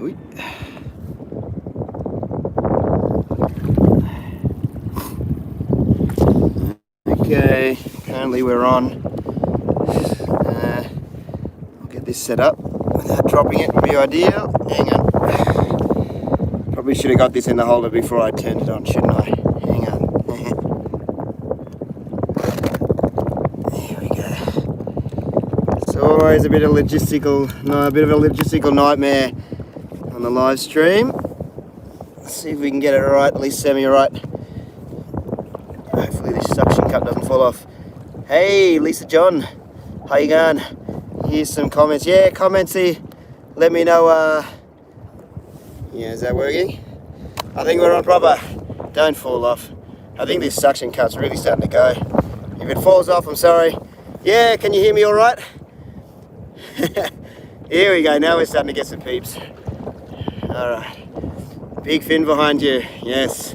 Oy. Okay, currently we're on. I'll get this set up without dropping it, would be ideal. Hang on. Probably should have got this in the holder before I turned it on, shouldn't I? Hang on. There we go. It's always a bit of a logistical nightmare on the live stream. Let's see if we can get it right, at least semi-right. Hopefully this suction cup doesn't fall off. Hey, Lisa John, how you going? Here's some comments. Yeah, comments here. Let me know. Yeah, is that working? I think we're on proper. Don't fall off. I think this suction cup's really starting to go. If it falls off, I'm sorry. Yeah, can you hear me all right? Here we go. Now we're starting to get some peeps. All right. Big fin behind you. Yes.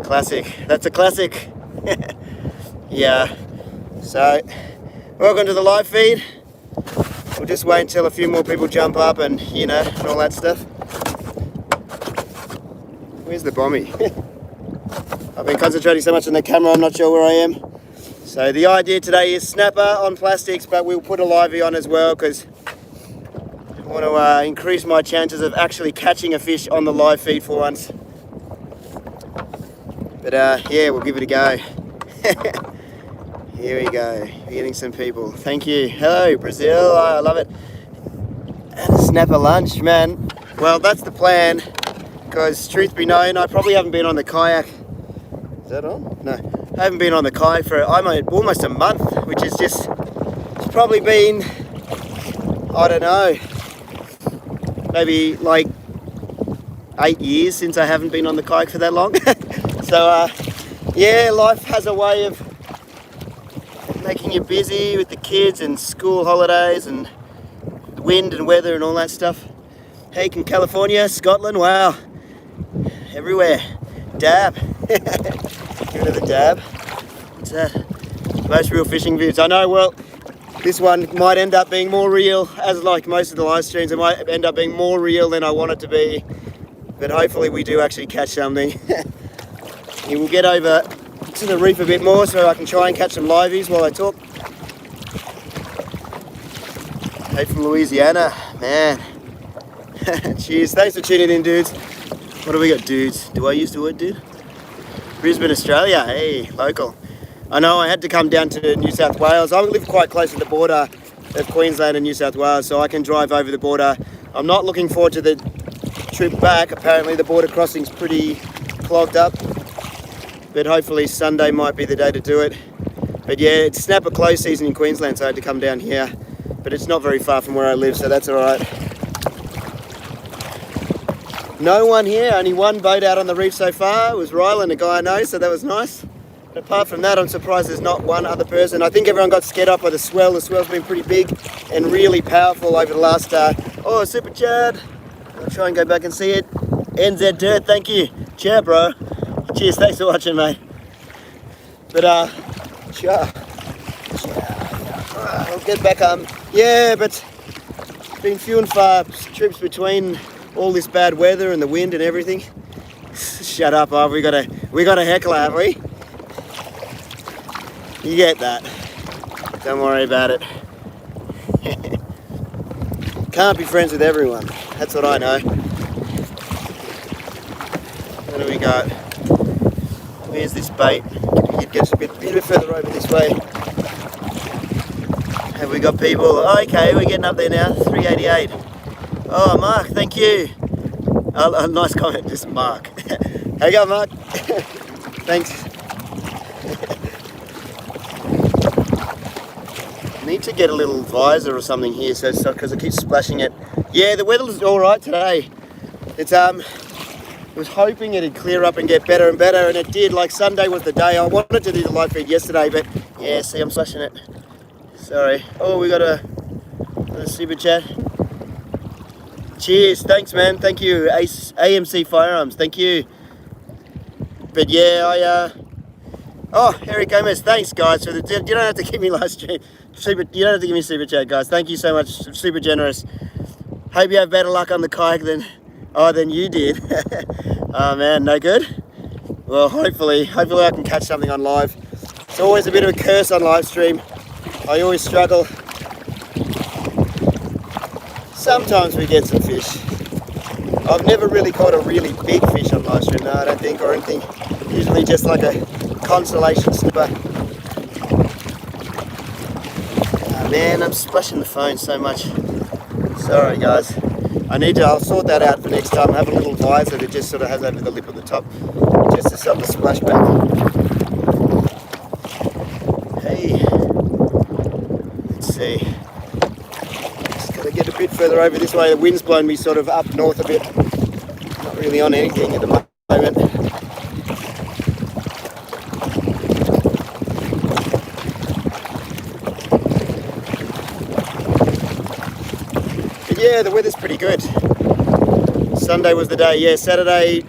Classic. That's a classic. Yeah. So, welcome to the live feed. We'll just wait until a few more people jump up and, you know, and all that stuff. Where's the bommy? I've been concentrating so much on the camera, I'm not sure where I am. So the idea today is snapper on plastics, but we'll put a livey on as well because I want to increase my chances of actually catching a fish on the live feed for once. But yeah, we'll give it a go. Here we go. We're getting some people. Thank you. Hello, Brazil. I love it. And a snapper lunch, man. Well, that's the plan. Because truth be known, I probably haven't been on the kayak. Is that on? No. I haven't been on the kayak for almost a month, which is just, it's probably been, I don't know, maybe like 8 years since I haven't been on the kayak for that long. So, yeah, life has a way of making you busy with the kids and school holidays and the wind and weather and all that stuff. Heck, in California, Scotland, wow. Everywhere. Dab. Give it the dab. It's most real fishing views. I know, well, this one might end up being more real, as like most of the live streams, it might end up being more real than I want it to be. But hopefully we do actually catch something. We'll get over to the reef a bit more so I can try and catch some liveys while I talk. Hey from Louisiana, man. Cheers, thanks for tuning in, dudes. What do we got, dudes? Do I use the word dude? Brisbane, Australia, hey, local. I know I had to come down to New South Wales. I live quite close to the border of Queensland and New South Wales, so I can drive over the border. I'm not looking forward to the trip back. Apparently the border crossing's pretty clogged up, but hopefully Sunday might be the day to do it. But yeah, it's snapper close season in Queensland, so I had to come down here. But it's not very far from where I live, so that's all right. No one here, only one boat out on the reef so far. It was Ryland, a guy I know, so that was nice. But apart from that, I'm surprised there's not one other person. I think everyone got scared up by the swell. The swell's been pretty big and really powerful over the last, oh, Super Chad. I'll try and go back and see it. NZ Dirt, thank you. Cheer, bro. Cheers, thanks for watching, mate. But, ciao. I'll get back, yeah, but it's been few and far trips between all this bad weather and the wind and everything. Shut up, we got a heckler, have we? You get that. Don't worry about it. Can't be friends with everyone. That's what I know. What do we got? Where's this bait? It gets a bit further over this way. Have we got people? Oh, okay, we're getting up there now. 388. Oh, Mark, thank you. Nice comment, just Mark. How you going, Mark? Thanks. Need to get a little visor or something here, so because it keeps splashing it. Yeah, the weather's all right today. It's I was hoping it'd clear up and get better and better, and it did. Like Sunday was the day. I wanted to do the live feed yesterday, but yeah, see, I'm splashing it. Sorry. Oh, we got a super chat. Cheers, thanks man, thank you, AMC Firearms, thank you. But yeah, oh, Eric Gomez, thanks guys for the, you don't have to give me live stream, you don't have to give me super chat guys, thank you so much, super generous. Hope you have better luck on the kayak than Oh, then you did. Oh man, no good? Well, hopefully I can catch something on live. It's always a bit of a curse on live stream. I always struggle. Sometimes we get some fish. I've never really caught a really big fish on live stream, no, I don't think, or anything. Usually just like a consolation snipper. Oh man, I'm splashing the phone so much. Sorry guys. I'll sort that out for next time. Have a little visor that just sort of has over the lip at the top, just to stop the splashback. Hey, let's see. Just gotta get a bit further over this way. The wind's blown me sort of up north a bit. Not really on anything at the moment. Yeah, the weather's pretty good. Sunday was the day. Yeah, Saturday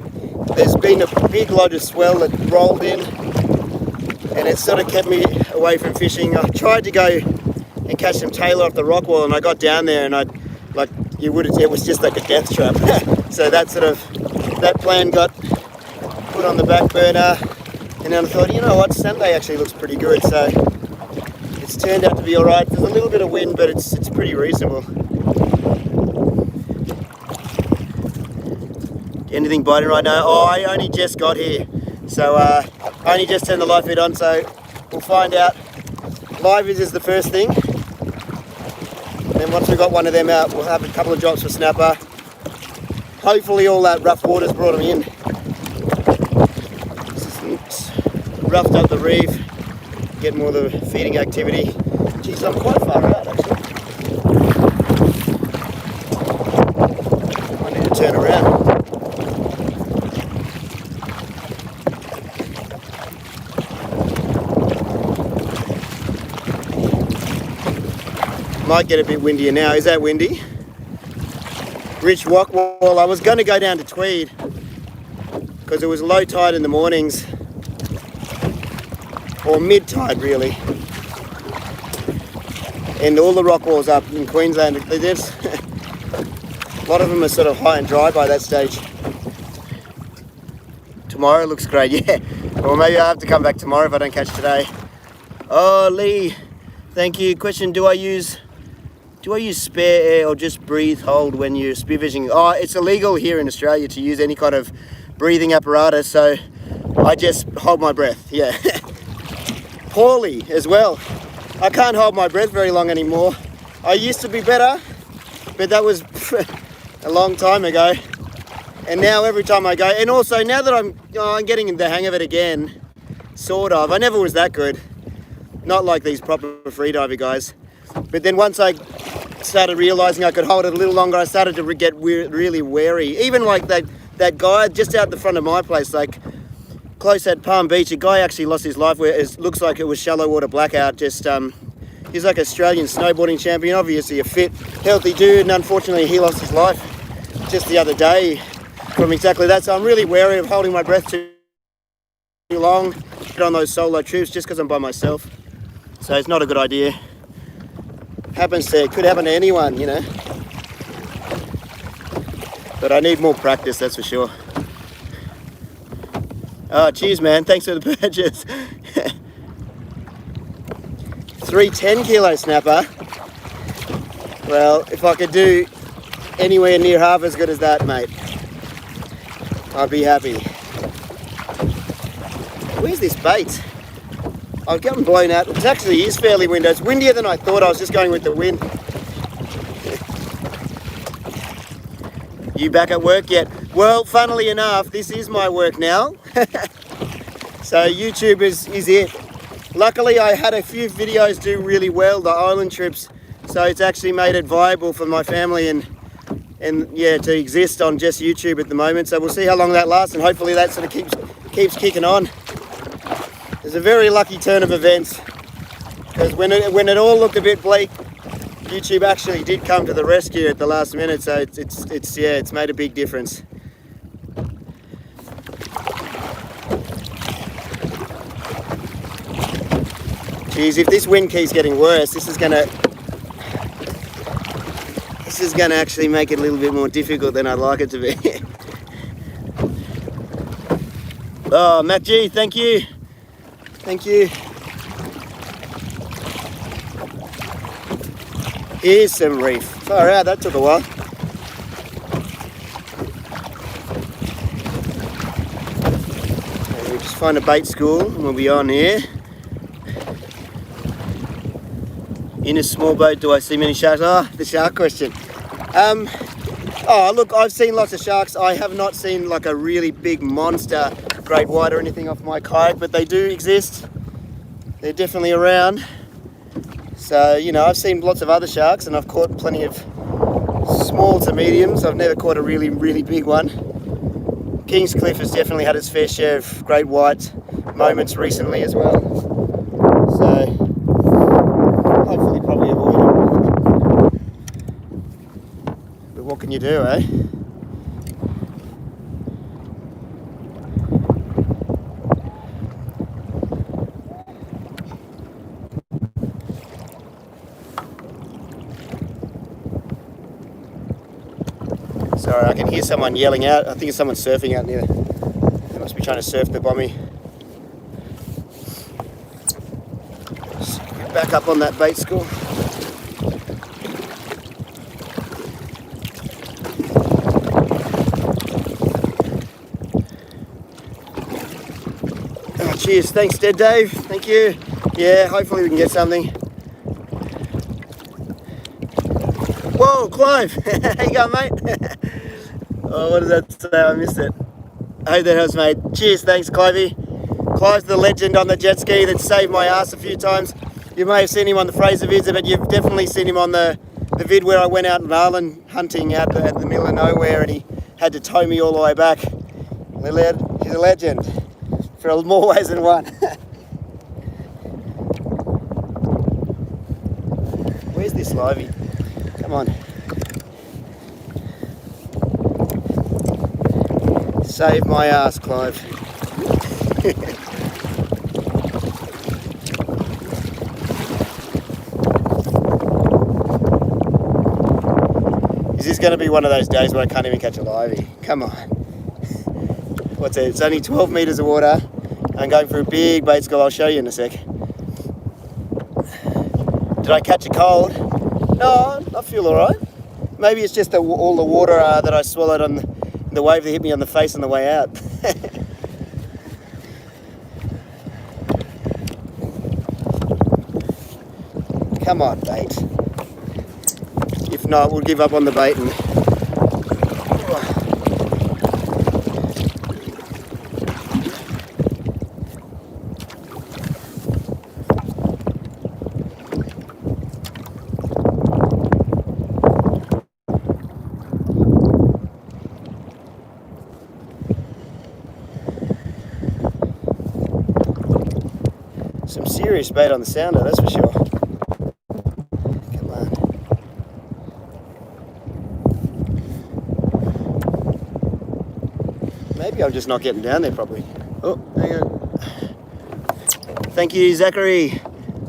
there's been a big lot of swell that rolled in and it sort of kept me away from fishing. I tried to go and catch some tailor off the rock wall and I got down there and it was just like a death trap. So that plan got put on the back burner, and then I thought, you know what, Sunday actually looks pretty good, so it's turned out to be alright. There's a little bit of wind, but it's pretty reasonable. Anything biting right now? Oh, I only just got here, so I only just turned the live feed on, so we'll find out. Live is the first thing, and then once we've got one of them out, we'll have a couple of drops for snapper. Hopefully all that rough water's brought them in. It's roughed up the reef, get more of the feeding activity. Geez, I'm quite far out actually. I need to turn around. Might get a bit windier now. Is that windy? Rich rock wall. I was going to go down to Tweed because it was low tide in the mornings, or mid tide really, and all the rock walls up in Queensland, there's a lot of them are sort of high and dry by that stage. Tomorrow looks great. Yeah, well maybe I'll have to come back tomorrow if I don't catch today. Oh Lee, thank you. Question, do I use spare air or just breathe hold when you're spearfishing? Oh, it's illegal here in Australia to use any kind of breathing apparatus, so I just hold my breath, yeah. Poorly as well. I can't hold my breath very long anymore. I used to be better, but that was a long time ago. And now every time I go, and also now that I'm getting the hang of it again, sort of. I never was that good. Not like these proper freediver guys. But then once I started realizing I could hold it a little longer, I started to get really wary. Even like that guy just out the front of my place, like close at Palm Beach, a guy actually lost his life where it looks like it was shallow water blackout. Just he's like Australian snowboarding champion, obviously a fit, healthy dude, and unfortunately he lost his life just the other day from exactly that. So I'm really wary of holding my breath too long on those solo trips just because I'm by myself. So it's not a good idea. It could happen to anyone, you know. But I need more practice, that's for sure. Oh, cheers, man. Thanks for the purchase. 3 10-kilo snapper. Well, if I could do anywhere near half as good as that, mate, I'd be happy. Where's this bait? I've gotten blown out. It actually is fairly windy. It's windier than I thought. I was just going with the wind. You back at work yet? Well, funnily enough, this is my work now. So YouTube is it. Luckily, I had a few videos do really well, the island trips. So it's actually made it viable for my family and yeah, to exist on just YouTube at the moment. So we'll see how long that lasts, and hopefully that sort of keeps kicking on. It's a very lucky turn of events, because when it all looked a bit bleak, YouTube actually did come to the rescue at the last minute. So it's made a big difference. Geez, if this wind keeps getting worse, this is This is going to actually make it a little bit more difficult than I'd like it to be. Oh, Matt G, thank you. Thank you. Here's some reef. Far out, that took a while. And we just find a bait school and we'll be on here. In a small boat, do I see many sharks? Oh, the shark question. Oh, look, I've seen lots of sharks. I have not seen like a really big monster great white or anything off my kayak, but they do exist. They're definitely around. So, you know, I've seen lots of other sharks and I've caught plenty of small to mediums. I've never caught a really, really big one. Kingscliff has definitely had its fair share of great white moments recently as well. So, hopefully probably avoid it. But what can you do, eh? Sorry, I can hear someone yelling out. I think it's someone surfing out near. They must be trying to surf the bommy. Just get back up on that bait school. Oh, cheers. Thanks, Dead Dave. Thank you. Yeah, hopefully we can get something. Whoa, Clive! How you going, mate? Oh, what does that say? I missed it. I hope that helps, mate. Cheers, thanks, Clivey. Clive's the legend on the jet ski that saved my ass a few times. You may have seen him on the Fraser vids, but you've definitely seen him on the vid where I went out in Marlin hunting out at the middle of nowhere and he had to tow me all the way back. He's a legend for more ways than one. Where's this livey? Come on. Save my ass, Clive. Is this going to be one of those days where I can't even catch a livey? Come on. What's it? It's only 12 metres of water. I'm going for a big bait school. I'll show you in a sec. Did I catch a cold? No, I feel alright. Maybe it's just all the water that I swallowed on the wave that hit me on the face on the way out. Come on, bait. If not, we'll give up on the bait and... Some serious bait on the sounder, that's for sure. Come on. Maybe I'm just not getting down there properly. Oh, hang on. Thank you, Zachary.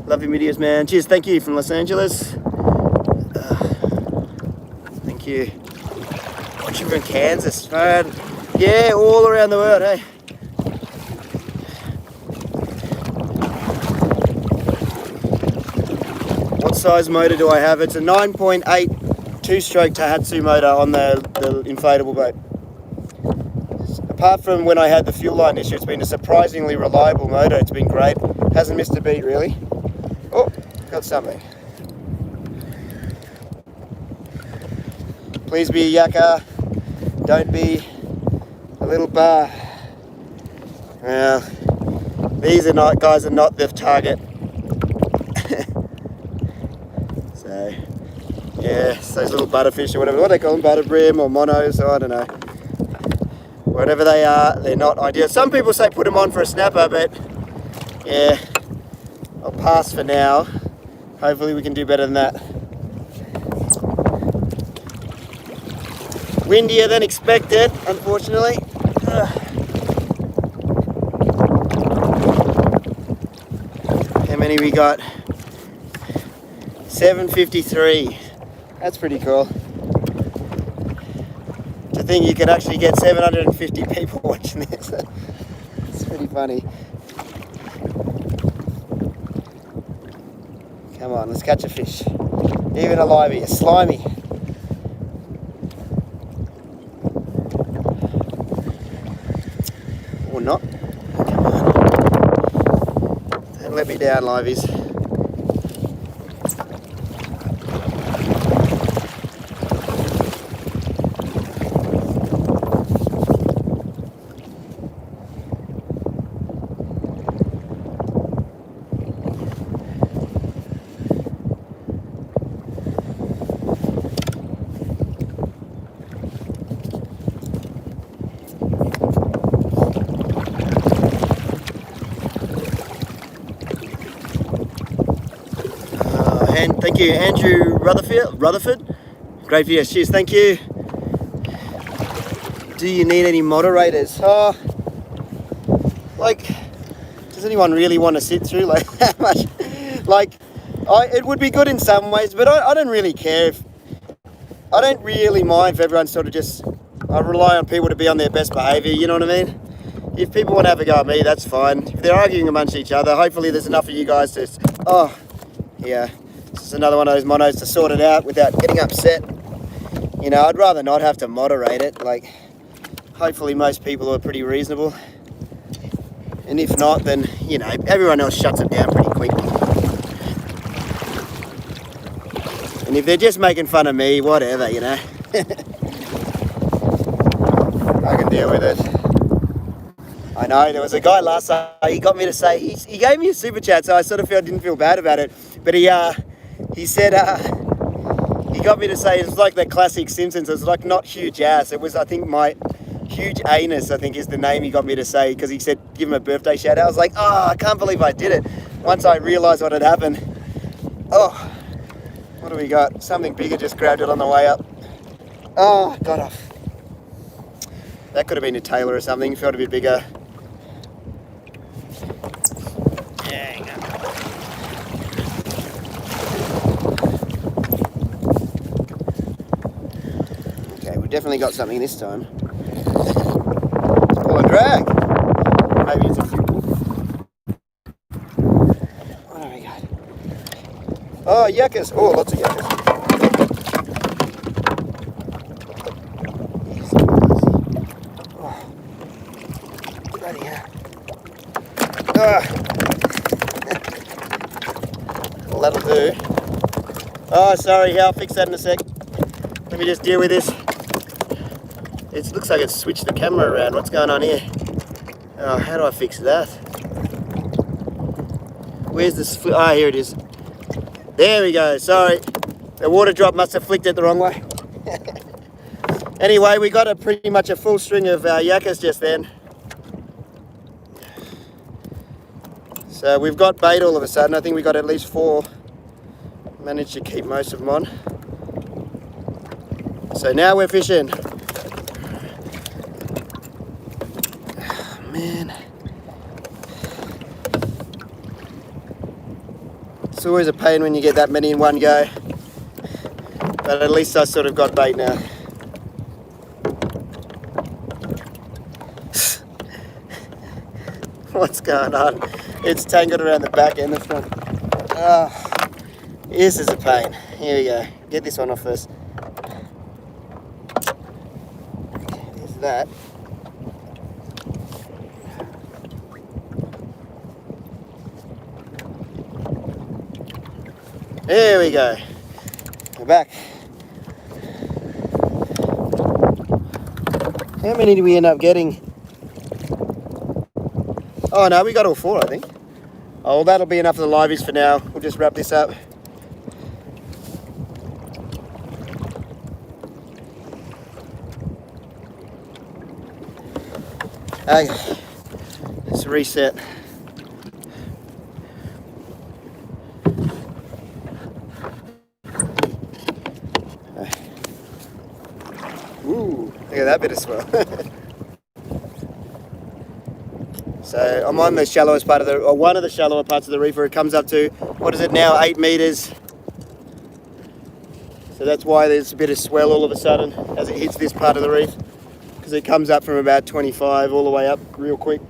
Love your videos, man. Cheers, thank you from Los Angeles. Thank you. Watching from Kansas, man. Yeah, all around the world, hey. What size motor do I have? It's a 9.8 two-stroke Tohatsu motor on the inflatable boat. Apart from when I had the fuel line issue, it's been a surprisingly reliable motor. It's been great. Hasn't missed a beat, really. Oh, got something. Please be a yakka. Don't be a little bar. Well, these guys are not the target. So, yeah, it's those little butterfish or whatever. What do they call them? Butterbrim or monos, or I don't know. Whatever they are, they're not ideal. Some people say put them on for a snapper, but yeah, I'll pass for now. Hopefully we can do better than that. Windier than expected, unfortunately. How many we got? 753. That's pretty cool. think you can actually get 750 people watching this. It's pretty funny. Come on, let's catch a fish. Even a livey, a slimy. Or not. Come on. Don't let me down, liveys. And thank you, Andrew Rutherford. Great for your cheers, thank you. Do you need any moderators? Oh, like, does anyone really want to sit through like that much? Like, it would be good in some ways, but I don't really care if, I don't really mind if everyone sort of just, I rely on people to be on their best behaviour, you know what I mean? If people want to have a go at me, that's fine. If they're arguing amongst each other, hopefully there's enough of you guys to, oh, yeah. This is another one of those monos to sort it out without getting upset. You know, I'd rather not have to moderate it. Like, hopefully most people are pretty reasonable. And if not, then, you know, everyone else shuts it down pretty quick. And if they're just making fun of me, whatever, you know. I can deal with it. I know, there was a guy last night, he got me to say, he gave me a super chat, so I sort of didn't feel bad about it. But he said, he got me to say, it's like the classic Simpsons, it's like not huge ass, it was, I think, my huge anus, I think is the name he got me to say, because he said, give him a birthday shout out. I was like, oh, I can't believe I did it. Once I realised what had happened. Oh, what do we got? Something bigger just grabbed it on the way up. Oh, got off. That could have been a tailor or something, felt a bit bigger. Definitely got something this time. Let's pull and drag. Maybe it's a few. What do we got? Oh, yuccas. Oh, lots of yuccas. Oh, bloody hell. Well, that'll do. Oh, sorry, I'll fix that in a sec. Let me just deal with this. It looks like it's switched the camera around. What's going on here? Oh, how do I fix that? Where's this? Ah, here it is. There we go. Sorry. The water drop must have flicked it the wrong way. Anyway, we got pretty much a full string of yuccas just then. So we've got bait all of a sudden. I think we got at least 4. Managed to keep most of them on. So now we're fishing. Man, it's always a pain when you get that many in one go, but at least I sort of got bait now. What's going on? It's tangled around the back and the front. Oh, this is a pain. Here we go. Get this one off first. Okay, there's that. There we go. We're back. How many did we end up getting? Oh no, we got all 4, I think. Oh, well, that'll be enough of the liveys for now. We'll just wrap this up. Okay, let's reset. Ooh, look at that bit of swell. So I'm on the shallowest part of the, or one of the shallower parts of the reef where it comes up to, what is it now, 8 meters. So that's why there's a bit of swell all of a sudden as it hits this part of the reef. because it comes up from about 25 all the way up real quick.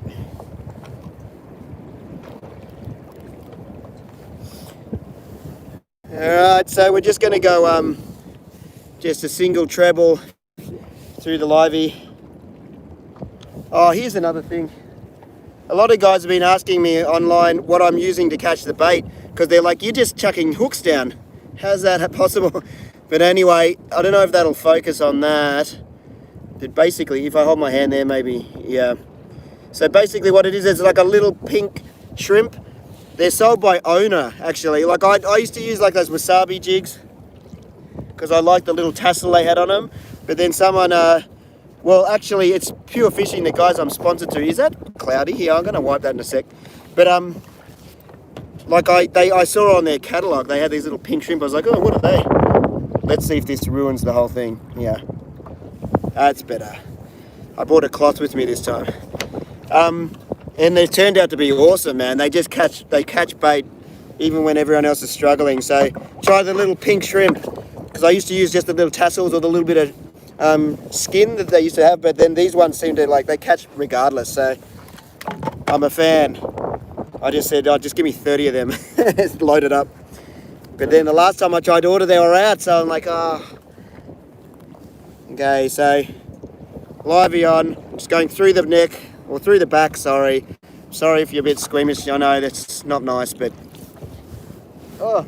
Alright, so we're just going to go just a single treble through the livey. Oh, here's another thing. A lot of guys have been asking me online what I'm using to catch the bait, because they're like, you're just chucking hooks down. How's that possible? But anyway, I don't know if that'll focus on that. But basically, if I hold my hand there, maybe, yeah. So basically what it is, it's like a little pink shrimp. They're sold by owner, actually. Like I used to use like those wasabi jigs because I like the little tassel they had on them. But then someone, well, actually, it's Pure Fishing, the guys I'm sponsored to. Is that cloudy? Here, I'm going to wipe that in a sec. But like I saw on their catalogue, they had these little pink shrimp. I was like, oh, what are they? Let's see if this ruins the whole thing. Yeah, that's better. I brought a cloth with me this time. And they turned out to be awesome, man. They catch bait even when everyone else is struggling. So try the little pink shrimp, because I used to use just the little tassels or the little bit of skin that they used to have, but then these ones seem to they catch regardless. So I'm a fan. I just said, oh, just give me 30 of them. It's loaded up. But then the last time I tried to order, they were out. So I'm like, oh. Okay, so livey on. I'm just going through the neck. Or through the back, sorry. Sorry if you're a bit squeamish. I know that's not nice, but... Oh.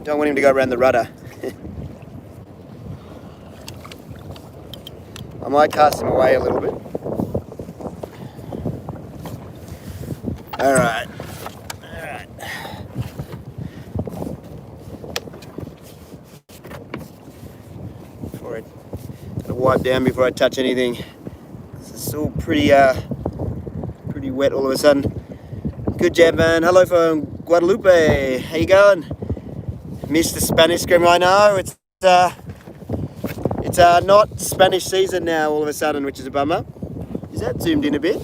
Don't want him to go around the rudder. I might cast him away a little bit. Alright. Alright. Before I wipe down before I touch anything. It's all pretty wet all of a sudden. Good jab, man. Hello from Guadalupe. How you going? Missed the Spanish scream. I know it's not Spanish season now all of a sudden, which is a bummer. Is that zoomed in a bit?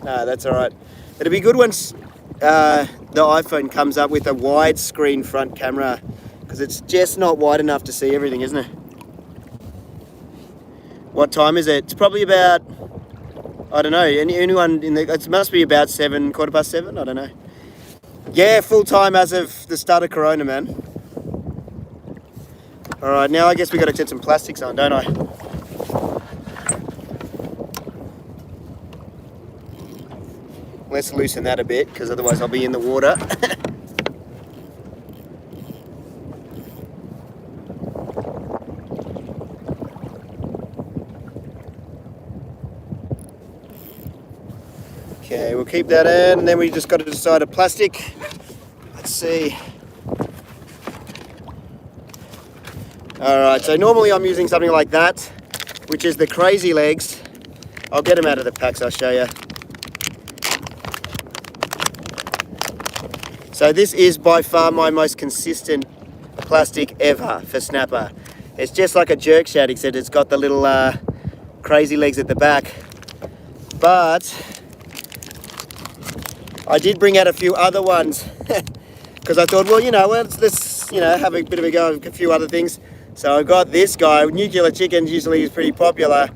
No, that's all right. It'll be good once the iPhone comes up with a widescreen front camera, because it's just not wide enough to see everything, isn't it? What time is it? It's probably about, I don't know, anyone in the, it must be about 7, 7:15, I don't know. Yeah, full time as of the start of Corona, man. All right, now I guess we got to set some plastics on, don't I? Let's loosen that a bit, because otherwise I'll be in the water. Okay, we'll keep that in, and then we just got to decide a plastic. Let's see. Alright, so normally I'm using something like that, which is the Crazy Legs. I'll get them out of the packs, I'll show you. So this is by far my most consistent plastic ever for snapper. It's just like a jerk shad, except it's got the little Crazy Legs at the back. But I did bring out a few other ones because I thought, well, let's have a bit of a go at a few other things. So I got this guy. Nuclear Chickens usually is pretty popular,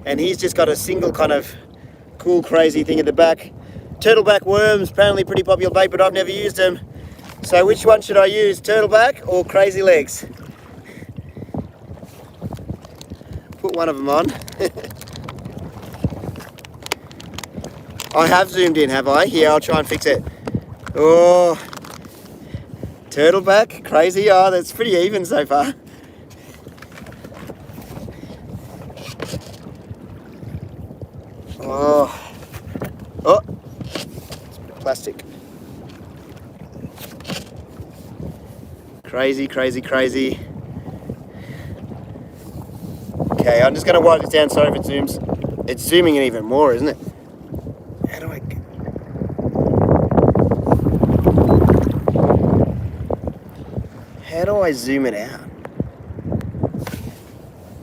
and he's just got a single kind of cool, crazy thing at the back. Turtleback worms, apparently pretty popular bait, but I've never used them. So which one should I use, Turtleback or Crazy Legs? Put one of them on. I have zoomed in, have I? Here, I'll try and fix it. Oh, Turtleback, Crazy. Oh, that's pretty even so far. Oh, it's a bit of plastic. Crazy, crazy, crazy. Okay, I'm just going to wipe this down. Sorry if it zooms. It's zooming in even more, isn't it? How do I zoom it out?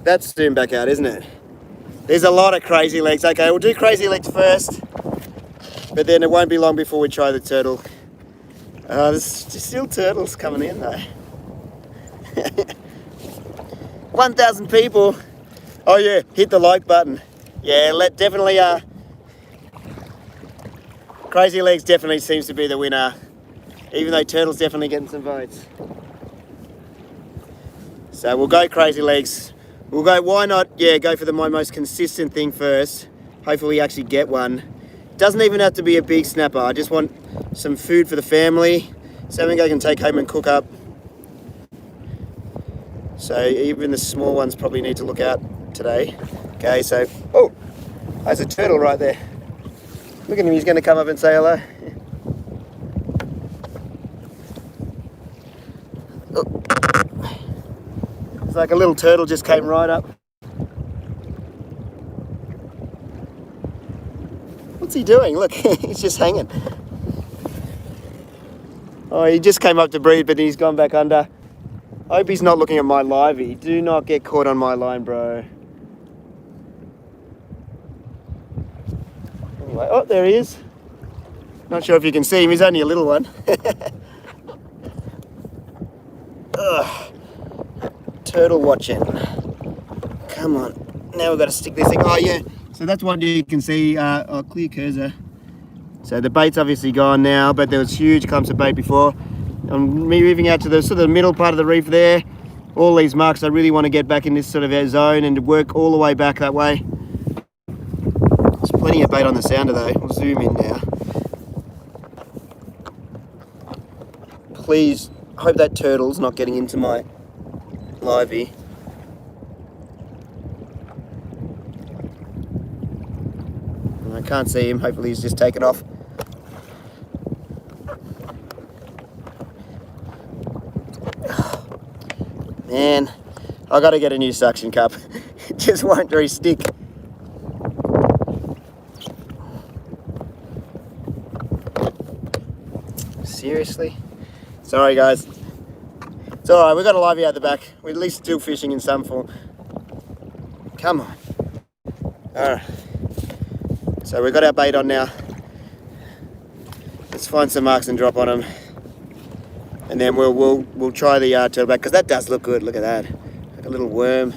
That's zoomed back out, isn't it? There's a lot of Crazy Legs. Okay, we'll do Crazy Legs first, but then it won't be long before we try the turtle. There's still turtles coming in though. 1,000 people. Oh yeah, hit the like button. Yeah, definitely, Crazy Legs definitely seems to be the winner. Even though Turtle's definitely getting some votes. So we'll go Crazy Legs. We'll go, why not, yeah, go for my most consistent thing first. Hopefully we actually get one. Doesn't even have to be a big snapper. I just want some food for the family. Something I can take home and cook up. So even the small ones probably need to look out today. Okay, so, oh, there's a turtle right there. Look at him, he's gonna come up and say hello. Oh. It's like a little turtle just came right up. What's he doing? Look, he's just hanging. Oh, he just came up to breathe, but he's gone back under. I hope he's not looking at my livey. Do not get caught on my line, bro. Anyway, oh, there he is. Not sure if you can see him. He's only a little one. Ugh. Turtle watching. Come on. Now we've got to stick this thing. Oh, yeah. So that's what you can see. Clear cursor. So the bait's obviously gone now, but there was huge clumps of bait before. I'm moving out to the sort of the middle part of the reef there. All these marks, I really want to get back in this sort of zone and work all the way back that way. There's plenty of bait on the sounder though. We'll zoom in now. Please, hope that turtle's not getting into my livey. I can't see him. Hopefully he's just taken off. Man, I got to get a new suction cup. It just won't re-stick. Seriously? Sorry guys. It's alright, we've got a livey out the back. We're at least still fishing in some form. Come on. Alright. So we've got our bait on now. Let's find some marks and drop on them. And then we'll try the turtleback, because that does look good. Look at that, like a little worm.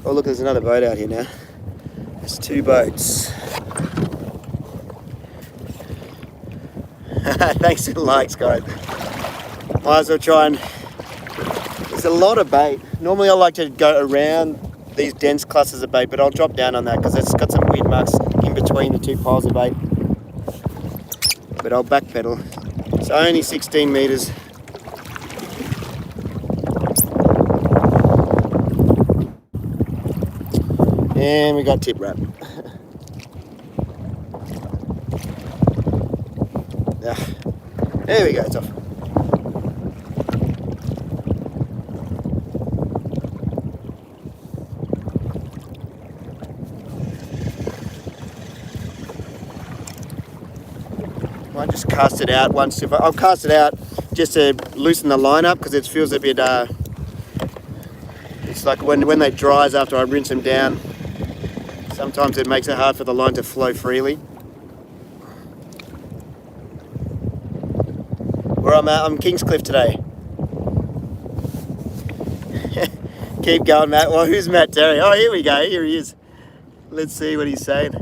Oh look, there's another boat out here now. There's two boats. Thanks for the likes, guys. Might as well try and. There's a lot of bait. Normally I like to go around these dense clusters of bait, but I'll drop down on that because it's got some weird marks in between the two piles of bait. But I'll backpedal. It's only 16 meters. And we got tip wrap. There we go, it's off. Might just cast it out once. I'll cast it out just to loosen the line up because it feels a bit. It's like when they dries after I rinse them down. Sometimes it makes it hard for the line to flow freely. Where I'm at, I'm Kingscliff today. Keep going, Matt. Well, who's Matt Terry? Oh, here we go. Here he is. Let's see what he's saying.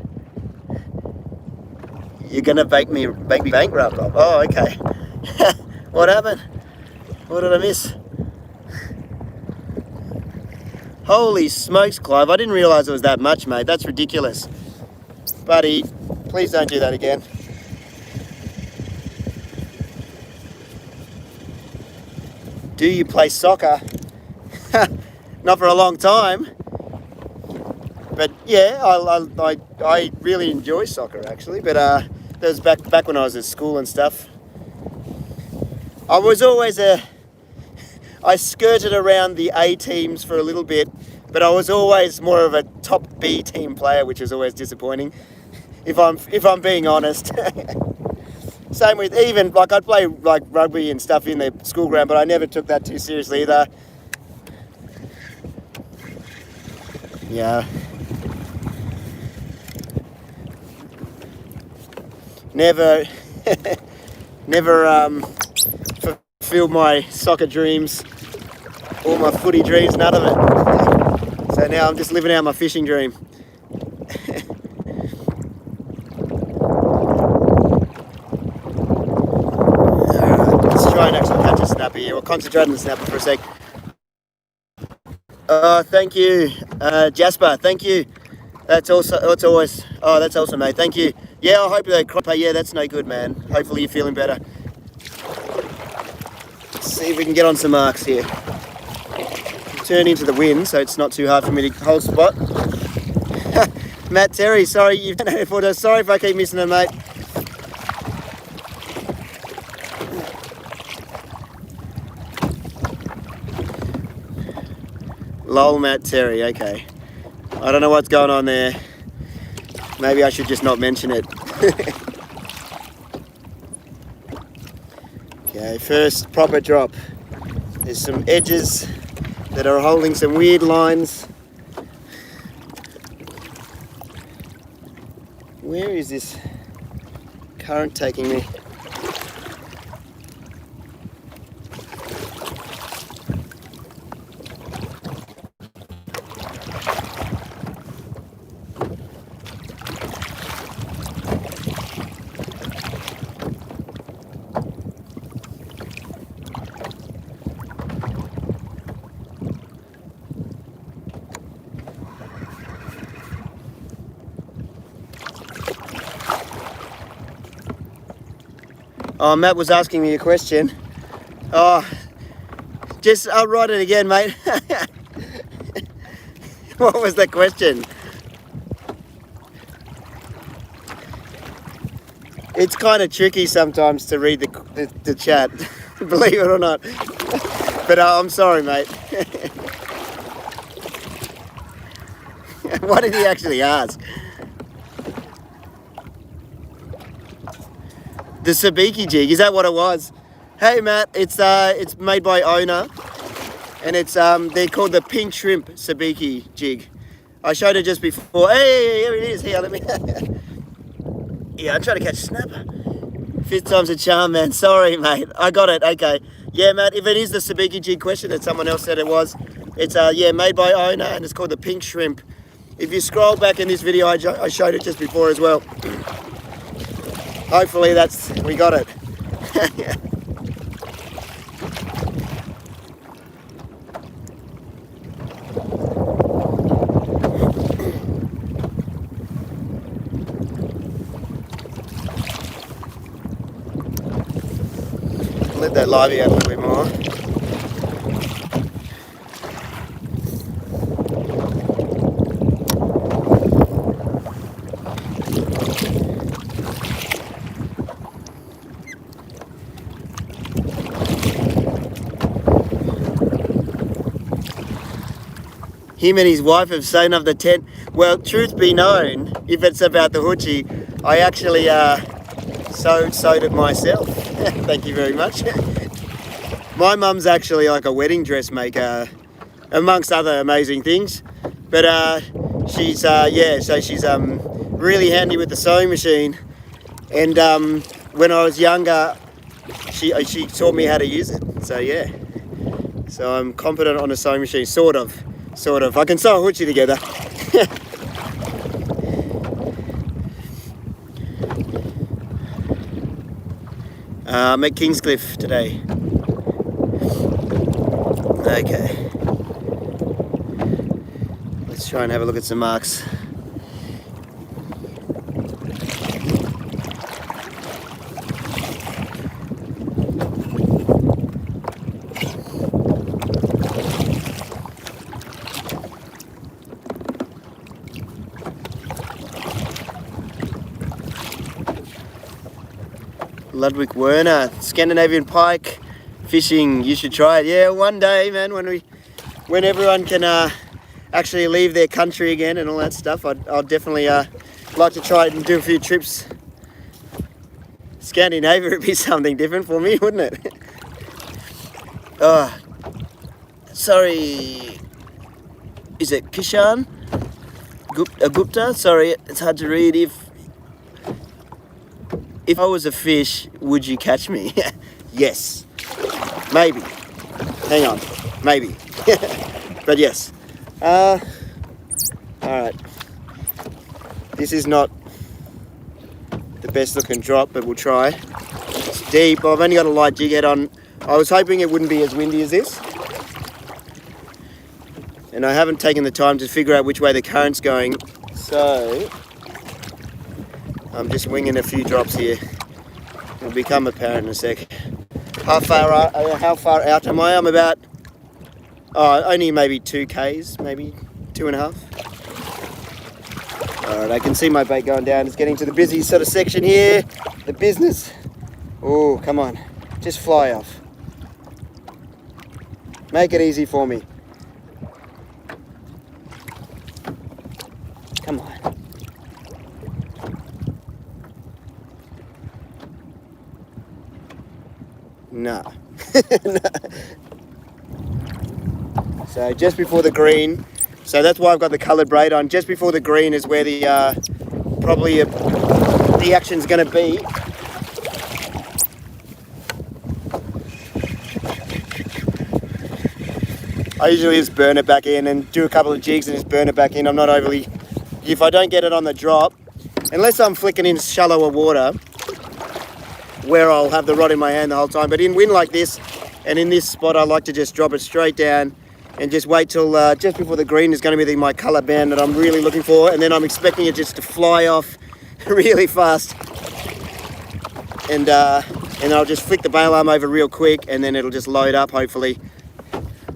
You're gonna make me bankrupt. Oh, okay. What happened? What did I miss? Holy smokes, Clive. I didn't realise it was that much, mate. That's ridiculous. Buddy, please don't do that again. Do you play soccer? Not for a long time. But yeah, I really enjoy soccer actually. But that was back when I was at school and stuff. I was always I skirted around the A teams for a little bit, but I was always more of a top B team player, which is always disappointing, if I'm being honest. Same with even like I'd play like rugby and stuff in the school ground, but I never took that too seriously either. Yeah. Never fulfilled my soccer dreams, all my footy dreams, none of it. So now I'm just living out my fishing dream. Let's try and actually catch a snapper here. We'll concentrate on the snapper for a sec. Thank you, Jasper. Thank you. That's also, that's always, oh, that's awesome, mate. Thank you. Yeah, I hope they crop. Yeah, that's no good, man. Hopefully you're feeling better. Let's see if we can get on some marks here. Turn into the wind so it's not too hard for me to hold spot. Matt Terry, sorry you've done it for. Sorry if I keep missing them, mate. Lol, Matt Terry, okay. I don't know what's going on there. Maybe I should just not mention it. Okay, first proper drop. There's some edges that are holding some weird lines. Where is this current taking me? Oh, Matt was asking me a question. Oh, just, I'll write it again, mate. What was the question? It's kind of tricky sometimes to read the chat, believe it or not. But I'm sorry, mate. What did he actually ask? The sabiki jig, is that what it was? Hey Matt, it's made by Owner, and it's they're called the pink shrimp sabiki jig. I showed it just before. Hey, here it is. Here, let me. Yeah, I'm trying to catch a snapper. 5th time's a charm, man. Sorry, mate. I got it. Okay. Yeah, Matt. If it is the sabiki jig question that someone else said it was, it's yeah, made by Owner, and it's called the pink shrimp. If you scroll back in this video, I showed it just before as well. Hopefully we got it. Let that livey out a little bit more. Him and his wife have sewn up the tent. Well, truth be known, if it's about the hoochie, I actually sewed it myself. Thank you very much. My mum's actually like a wedding dressmaker, amongst other amazing things. But she's yeah, so she's really handy with the sewing machine. And when I was younger, she taught me how to use it. So yeah, so I'm competent on a sewing machine, sort of. I can sew a hoochie together. I'm at Kingscliff today. Okay. Let's try and have a look at some marks. Ludwig Werner, Scandinavian pike fishing. You should try it. Yeah, one day, man, when everyone can actually leave their country again and all that stuff, I'll definitely like to try it and do a few trips. Scandinavia would be something different for me, wouldn't it? Oh, sorry. Is it Kishan? Gupta? Sorry, it's hard to read. If I was a fish, would you catch me? Yes. Maybe. Hang on. Maybe. But yes. Alright. This is not the best looking drop, but we'll try. It's deep. I've only got a light jig head on. I was hoping it wouldn't be as windy as this. And I haven't taken the time to figure out which way the current's going. So I'm just winging a few drops here. It'll become apparent in a sec. How far out am I? I'm about, only maybe 2 Ks, maybe 2.5. Alright, I can see my bait going down. It's getting to the busy sort of section here. The business. Oh, come on. Just fly off. Make it easy for me. Come on. No. No. So just before the green. So that's why I've got the coloured braid on. Just before the green is where the probably the action's going to be. I usually just burn it back in and do a couple of jigs and just burn it back in. I'm not overly, if I don't get it on the drop, unless I'm flicking in shallower water where I'll have the rod in my hand the whole time. But in wind like this and in this spot, I like to just drop it straight down and just wait till just before the green is going to be my colour band that I'm really looking for, and then I'm expecting it just to fly off really fast, and I'll just flick the bail arm over real quick, and then it'll just load up hopefully.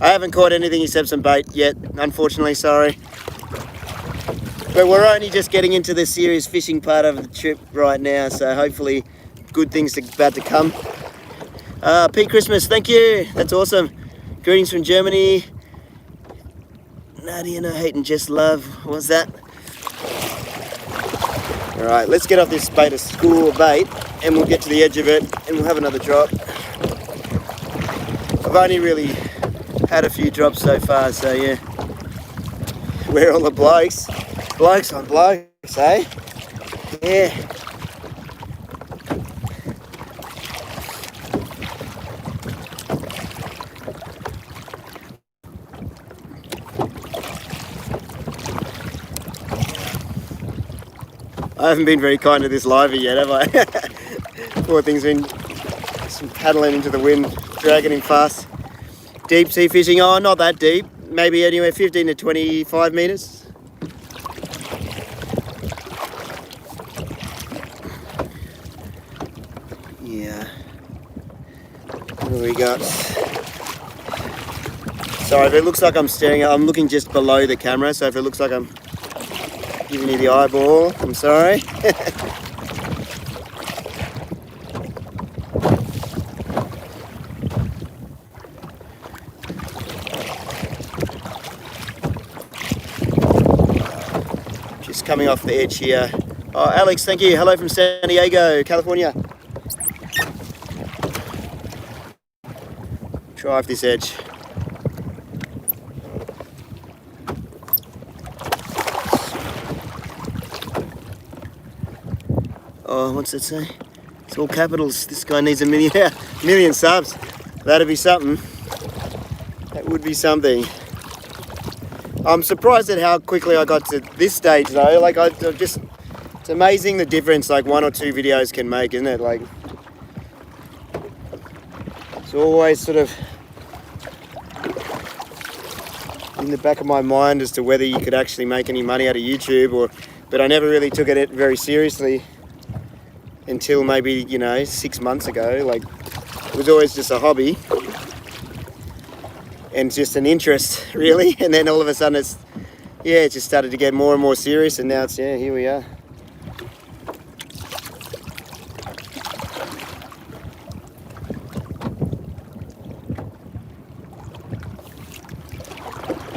I haven't caught anything except some bait yet, unfortunately, sorry. But we're only just getting into the serious fishing part of the trip right now, so hopefully good things are about to come. Pete Christmas, thank you, that's awesome. Greetings from Germany. Nadia, no hate and just love. What's that? Alright, let's get off this bait of school bait and we'll get to the edge of it and we'll have another drop. I've only really had a few drops so far, so yeah. Where are all the blokes? Blokes on blokes, eh? Yeah. I haven't been very kind to this livey yet, have I? Poor thing's been paddling into the wind, dragging him fast. Deep sea fishing, oh, not that deep. Maybe anywhere 15 to 25 metres. Yeah. What do we got? Sorry, if it looks like I'm looking just below the camera, so if it looks like I'm giving you the eyeball, I'm sorry. Just coming off the edge here. Oh, Alex, thank you. Hello from San Diego, California. Try off this edge. Oh, what's that say? It's all capitals. This guy needs a million subs. That'd be something. That would be something. I'm surprised at how quickly I got to this stage though. Like it's amazing the difference like 1 or 2 videos can make, isn't it? Like it's always sort of in the back of my mind as to whether you could actually make any money out of YouTube, but I never really took it very seriously until maybe, 6 months ago. Like it was always just a hobby and just an interest really, and then all of a sudden it just started to get more and more serious, and now here we are.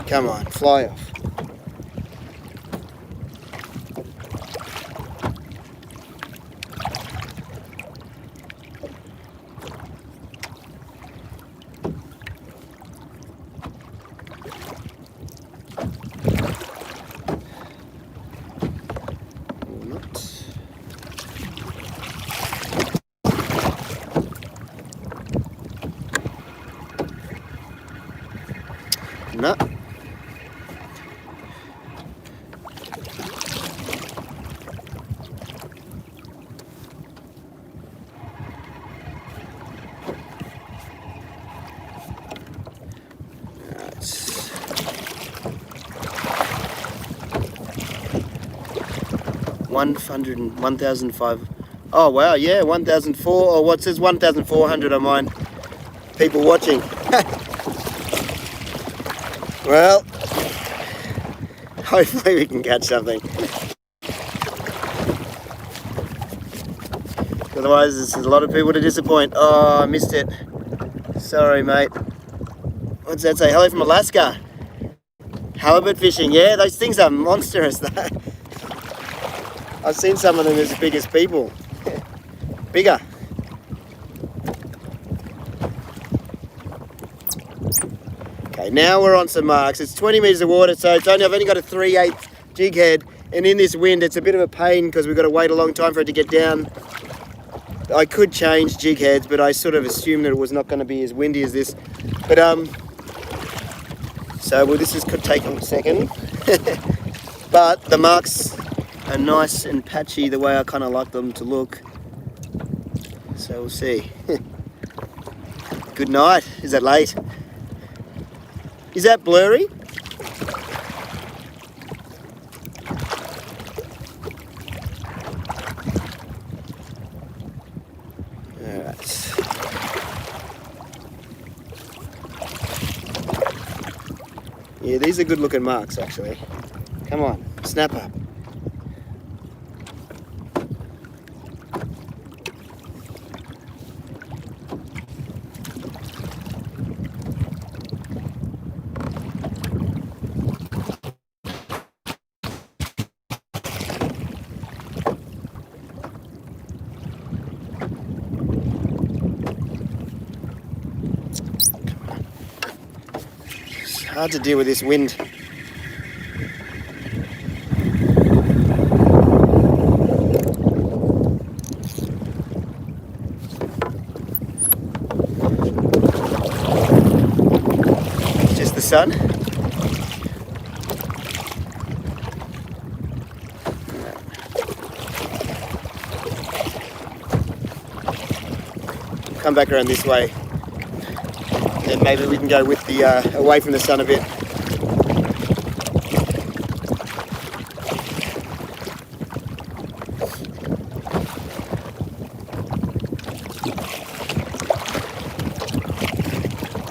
Come on, fly off. No. 1,500. Oh wow, yeah, 1,004, or what says 1,400 on mine. People watching. Well, hopefully we can catch something. Otherwise, there's a lot of people to disappoint. Oh, I missed it. Sorry, mate. What's that say? Hello from Alaska. Halibut fishing. Yeah, those things are monstrous, though. I've seen some of them as big as people. Bigger. Okay, now we're on some marks. It's 20 metres of water, so I've only got a 3/8 jig head, and in this wind it's a bit of a pain because we've got to wait a long time for it to get down. I could change jig heads, but I sort of assumed that it was not going to be as windy as this. But so well, this could take a second. But the marks are nice and patchy the way I kind of like them to look. So we'll see. Good night. Is that late? Is that blurry? Alright. Yeah, these are good looking marks actually. Come on, snap up. Hard to deal with this wind. It's just the sun. Come back around this way. Then maybe we can go with the away from the sun a bit.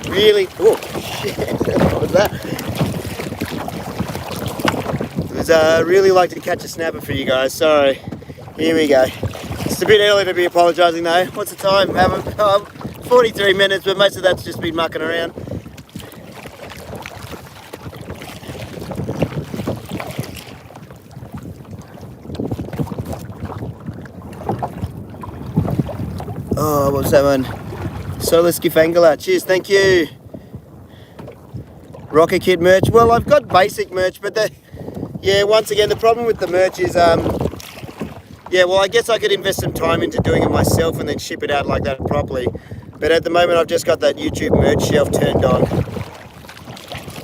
Really? Oh shit! What was that? I'd really like to catch a snapper for you guys. Sorry. Here we go. It's a bit early to be apologising though. What's the time? 43 minutes, but most of that's just been mucking around. Oh, what was that one? Solar Skifangala. Cheers, thank you. Rocker Kit merch. Well, I've got basic merch, but yeah, once again, the problem with the merch is, yeah, well, I guess I could invest some time into doing it myself and then ship it out like that properly. But at the moment, I've just got that YouTube merch shelf turned on.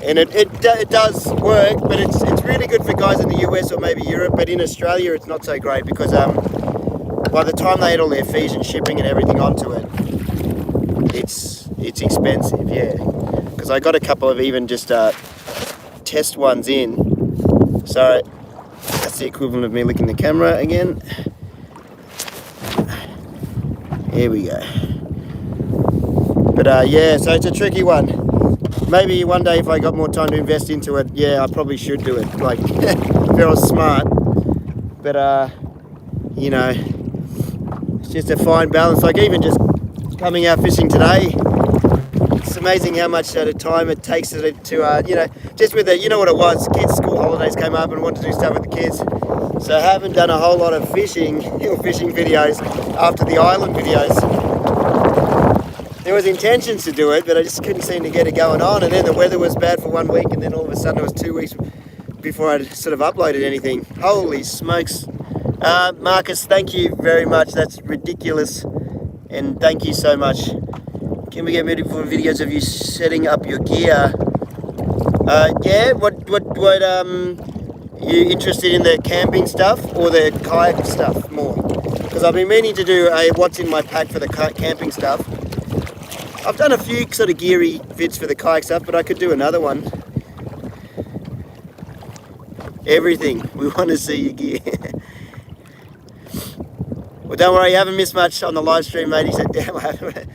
And it does work, but it's really good for guys in the US or maybe Europe, but in Australia, it's not so great because by the time they add all their fees and shipping and everything onto it, it's expensive, yeah. Because I got a couple of even just test ones in. So that's the equivalent of me licking the camera again. Here we go. But yeah, so it's a tricky one. Maybe one day if I got more time to invest into it, yeah, I probably should do it. Like, if I was smart. But, you know, it's just a fine balance. Like even just coming out fishing today, it's amazing how much at a time it takes to you know, just with the, you know what it was, kids' school holidays came up and wanted to do stuff with the kids. So I haven't done a whole lot of fishing, fishing videos after the island videos. There was intentions to do it, but I just couldn't seem to get it going on. And then the weather was bad for 1 week, and then all of a sudden it was 2 weeks before I'd sort of uploaded anything. Holy smokes. Marcus, thank you very much. That's ridiculous. And thank you so much. Can we get beautiful videos of you setting up your gear? Yeah, what you interested in the camping stuff or the kayak stuff more? Because I've been meaning to do a what's in my pack for the camping stuff. I've done a few sort of geary vids for the kayak stuff, but I could do another one. Everything. We want to see your gear. Well, don't worry, you haven't missed much on the live stream, mate. He said, damn, I haven't.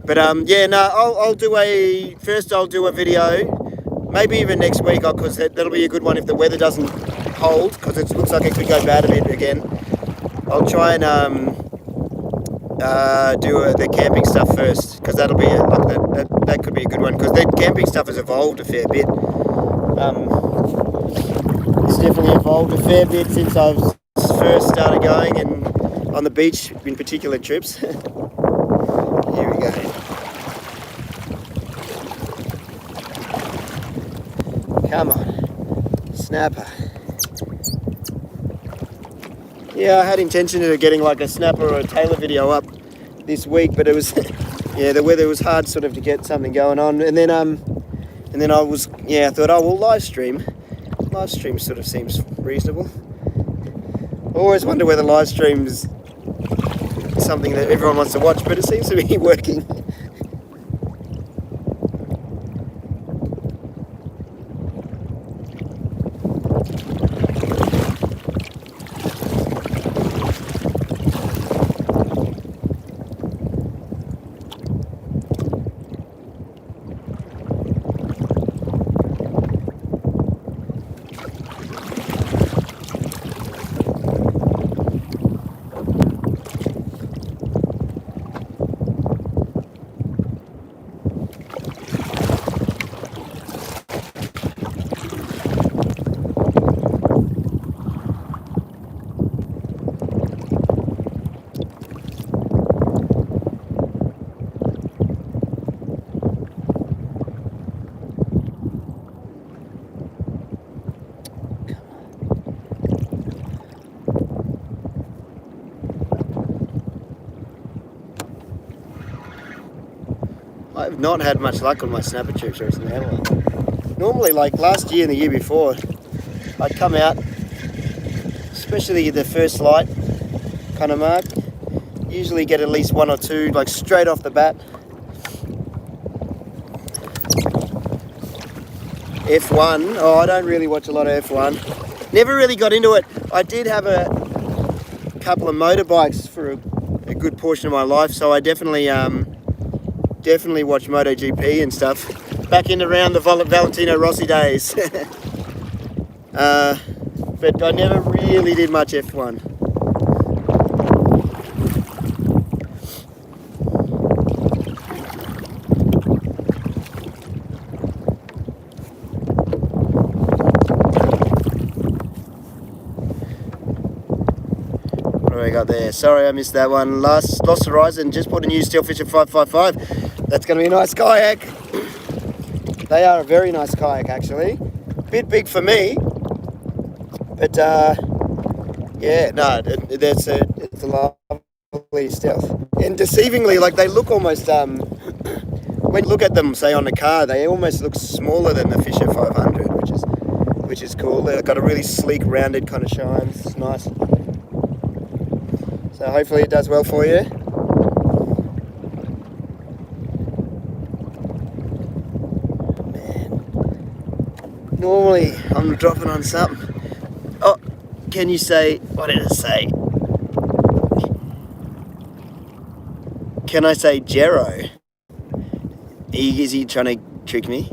But yeah, no, I'll do a video, maybe even next week, because that'll be a good one if the weather doesn't hold, because it looks like it could go bad a bit again. I'll try and do the camping stuff first, because that'll be that could be a good one, because the camping stuff has evolved a fair bit. It's definitely evolved a fair bit since I've first started going, and on the beach in particular trips. Here we go. Come on, snapper. Yeah, I had intention of getting like a snapper or a tailor video up this week, but it was yeah, the weather was hard sort of to get something going on, and then I thought, oh well, live stream sort of seems reasonable. I always wonder whether live stream's something that everyone wants to watch, but it seems to be working. I've not had much luck on my snapper trips recently, have I? Normally, like last year and the year before, I'd come out, especially the first light kind of mark, usually get at least one or two, like straight off the bat. F1, oh, I don't really watch a lot of F1. Never really got into it. I did have a couple of motorbikes for a good portion of my life, so I definitely watched MotoGP and stuff back in around the Valentino Rossi days. But I never really did much F1. What do I got there? Sorry, I missed that one. Lost Horizon just put a new Steel Fisher 555. That's going to be a nice kayak. They are a very nice kayak, actually. Bit big for me, but yeah, no, it's a lovely Stealth. And deceivingly, like they look almost when you look at them, say on the car, they almost look smaller than the Fisher 500, which is cool. They've got a really sleek, rounded kind of shine. It's nice. So hopefully it does well for you. Normally, I'm dropping on something. Oh, can you say, what did it say? Can I say Jero? Is he trying to trick me?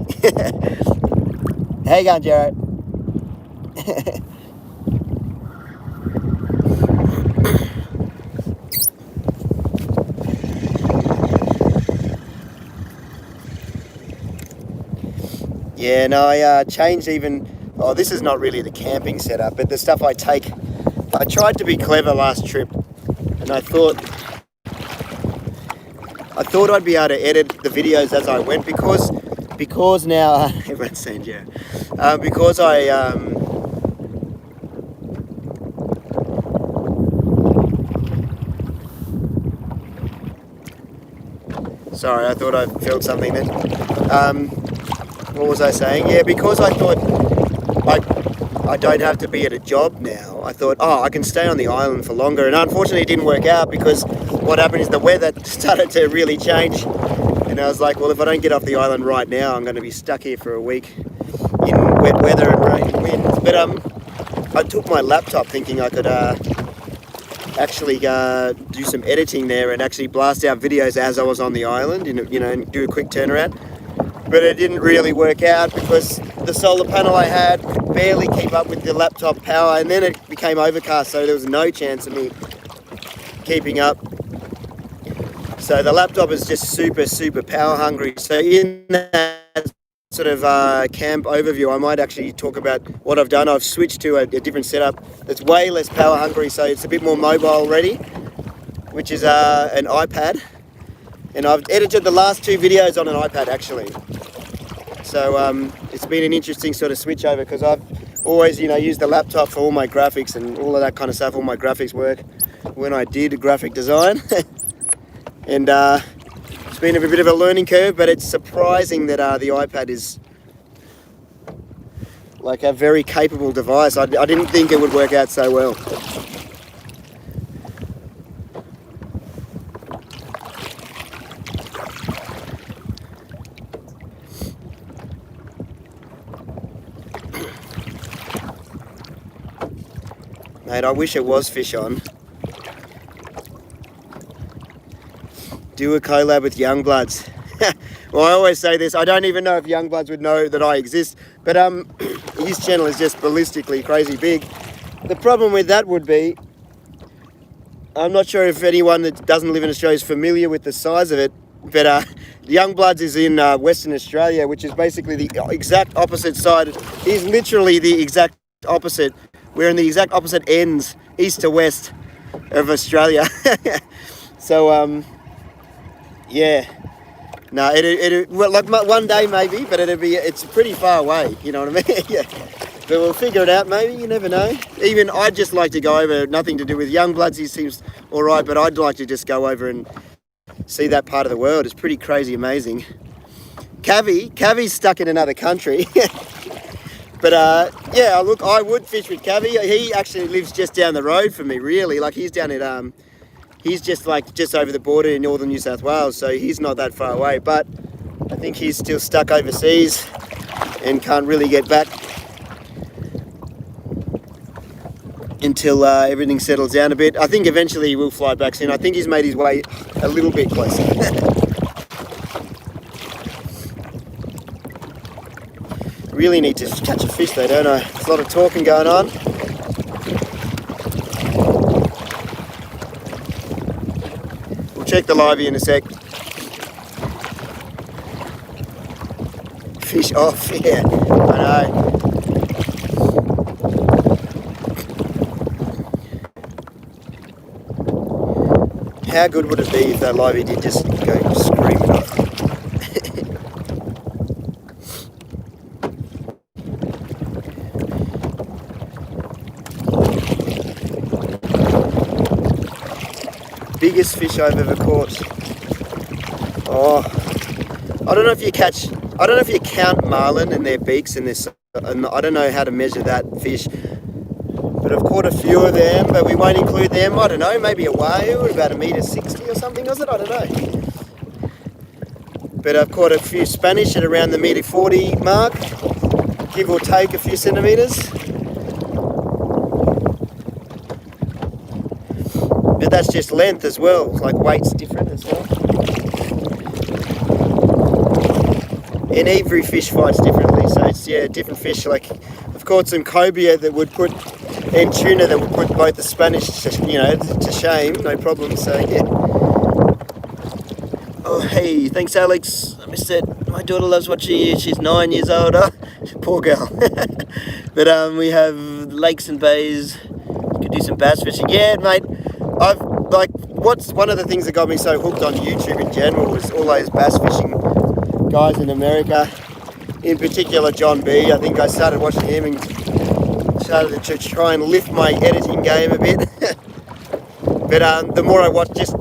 How you going, Jero? Yeah, no, I changed even, oh, this is not really the camping setup, but the stuff I take. I tried to be clever last trip, and I thought I'd be able to edit the videos as I went, because now, everyone's saying yeah, because I, sorry, I thought I felt something then. What was I saying? Yeah, because I thought I don't have to be at a job now. I thought, oh, I can stay on the island for longer. And unfortunately, it didn't work out, because what happened is the weather started to really change. And I was like, well, if I don't get off the island right now, I'm going to be stuck here for a week in wet weather and rain and wind. But I took my laptop thinking I could actually do some editing there and actually blast out videos as I was on the island, and do a quick turnaround. But it didn't really work out because the solar panel I had could barely keep up with the laptop power, and then it became overcast, so there was no chance of me keeping up. So the laptop is just super power hungry. So in that sort of camp overview, I might actually talk about what I've done. I've switched to a different setup that's way less power hungry, so it's a bit more mobile ready, which is an iPad. And I've edited the last 2 videos on an iPad actually. So it's been an interesting sort of switch over, because I've always used the laptop for all my graphics and all of that kind of stuff, all my graphics work when I did graphic design. And it's been a bit of a learning curve, but it's surprising that the iPad is like a very capable device. I didn't think it would work out so well. Mate, I wish it was fish on. Do a collab with Youngbloods. Well, I always say this, I don't even know if Youngbloods would know that I exist, but his channel is just ballistically crazy big. The problem with that would be, I'm not sure if anyone that doesn't live in Australia is familiar with the size of it, but Youngbloods is in Western Australia, which is basically the exact opposite side. He's literally the exact opposite. We're in the exact opposite ends, east to west of Australia. So, yeah. No, well, like one day maybe, but it's pretty far away, you know what I mean? Yeah. But we'll figure it out maybe, you never know. Even I'd just like to go over, nothing to do with Youngbloods, he seems all right, but I'd like to just go over and see that part of the world. It's pretty crazy amazing. Cavi's stuck in another country. But yeah, look, I would fish with Cavi. He actually lives just down the road from me, really. Like he's down at he's just over the border in northern New South Wales, so he's not that far away. But I think he's still stuck overseas and can't really get back until everything settles down a bit. I think eventually he will fly back soon. I think he's made his way a little bit closer. Really need to catch a fish though, don't I? There's a lot of talking going on. We'll check the livey in a sec. Fish off, yeah, I know. How good would it be if that livey did just go screaming off? Biggest fish I've ever caught. Oh, I don't know if you count marlin and their beaks and I don't know how to measure that fish. But I've caught a few of them, but we won't include them. I don't know, maybe a whale, about 1.60 m or something, was it? I don't know. But I've caught a few Spanish at around the 1.40 m mark, give or take a few centimetres. But that's just length as well, like weight's different as well. And every fish fights differently, so it's, yeah, different fish. Like I've caught some cobia that would put, and tuna that would put both the Spanish, to shame, no problem, so yeah. Oh hey, thanks Alex, I missed it. My daughter loves watching you, she's 9 years old, poor girl. But we have lakes and bays, you could do some bass fishing. Yeah mate, what's one of the things that got me so hooked on YouTube in general was all those bass fishing guys in America, in particular John B. I think I started watching him and started to try and lift my editing game a bit. But the more I watch, just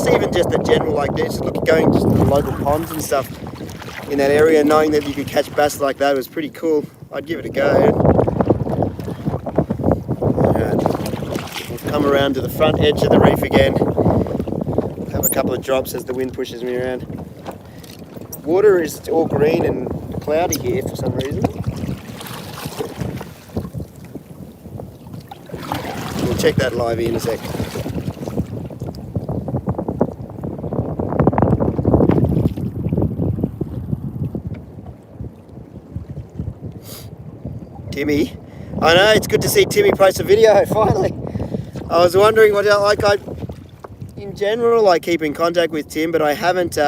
even the general, like this, going to the local ponds and stuff in that area, knowing that you could catch bass like that was pretty cool. I'd give it a go. We've come around to the front edge of the reef again. Have a couple of drops as the wind pushes me around. Water is all green and cloudy here for some reason. We'll check that livey in a sec. Timmy. I know, it's good to see Timmy post a video, finally. I was wondering what, in general, I keep in contact with Tim, but I haven't,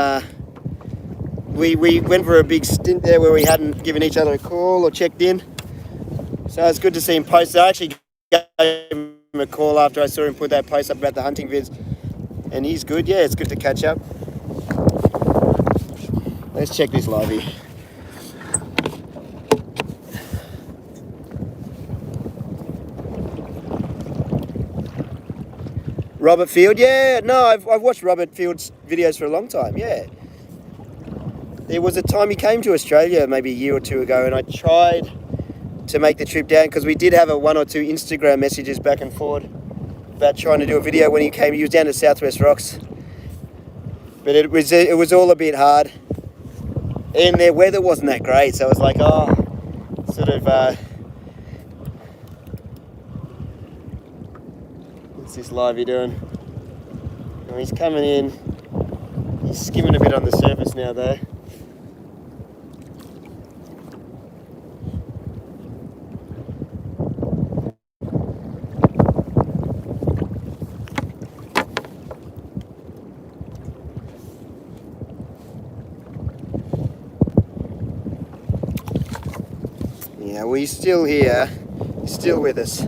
we went for a big stint there where we hadn't given each other a call or checked in. So it's good to see him post. I actually gave him a call after I saw him put that post up about the hunting vids. And he's good, yeah, it's good to catch up. Let's check this livey. Robert Field, yeah, no, I've watched Robert Field's videos for a long time, yeah. There was a time he came to Australia maybe a year or two ago, and I tried to make the trip down because we did have one or two Instagram messages back and forth about trying to do a video when he came. He was down to Southwest Rocks, but it was all a bit hard, and their weather wasn't that great, so I was like, oh, sort of. What's this livey doing? Oh, he's coming in. He's skimming a bit on the surface now, though. Yeah, well, he's still here. He's still with us.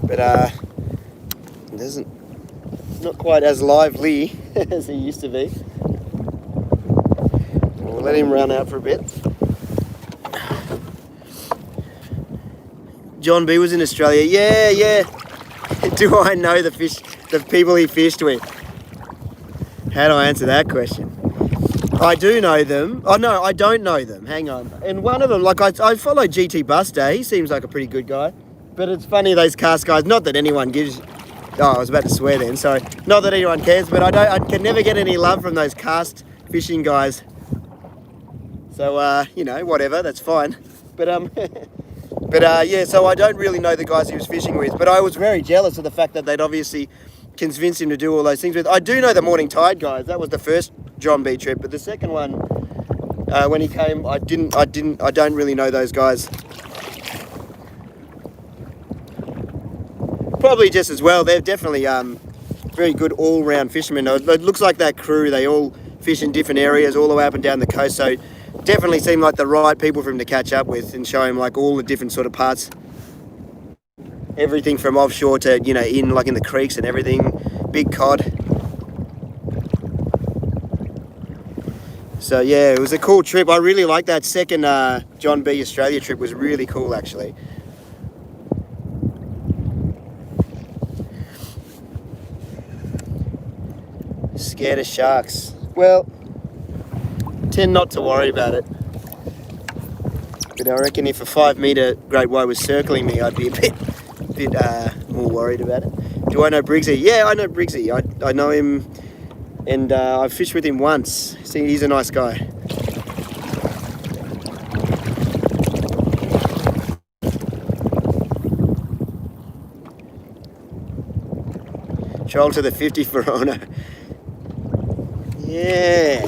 But not quite as lively as he used to be. We'll let him run out for a bit. John B was in Australia. Yeah. Do I know the people he fished with? How do I answer that question? I do know them. Oh no, I don't know them. Hang on. And one of them, like I follow GT Buster. He seems like a pretty good guy. But it's funny, those cast guys, not that anyone gives... Oh, I was about to swear then, sorry. Not that anyone cares, but I can never get any love from those cast fishing guys. So, you know, whatever, that's fine. But, yeah, so I don't really know the guys he was fishing with, but I was very jealous of the fact that they'd obviously convinced him to do all those things with. I do know the Morning Tide guys. That was the first John B trip, but the second one, when he came, I don't really know those guys. Probably just as well. They're definitely very good all-round fishermen. It looks like that crew, they all fish in different areas all the way up and down the coast, so definitely seem like the right people for him to catch up with and show him like all the different sort of parts. Everything from offshore to, you know, in the creeks and everything. Big cod. So yeah, it was a cool trip. I really liked that second John B Australia trip. Was really cool actually. Scared of sharks? Well, tend not to worry about it. But I reckon if a 5-metre great white was circling me, I'd be a bit more worried about it. Do I know Briggsy? Yeah, I know Briggsy. I know him, and I've fished with him once. See, he's a nice guy. Troll to the 50 Verona. Yeah.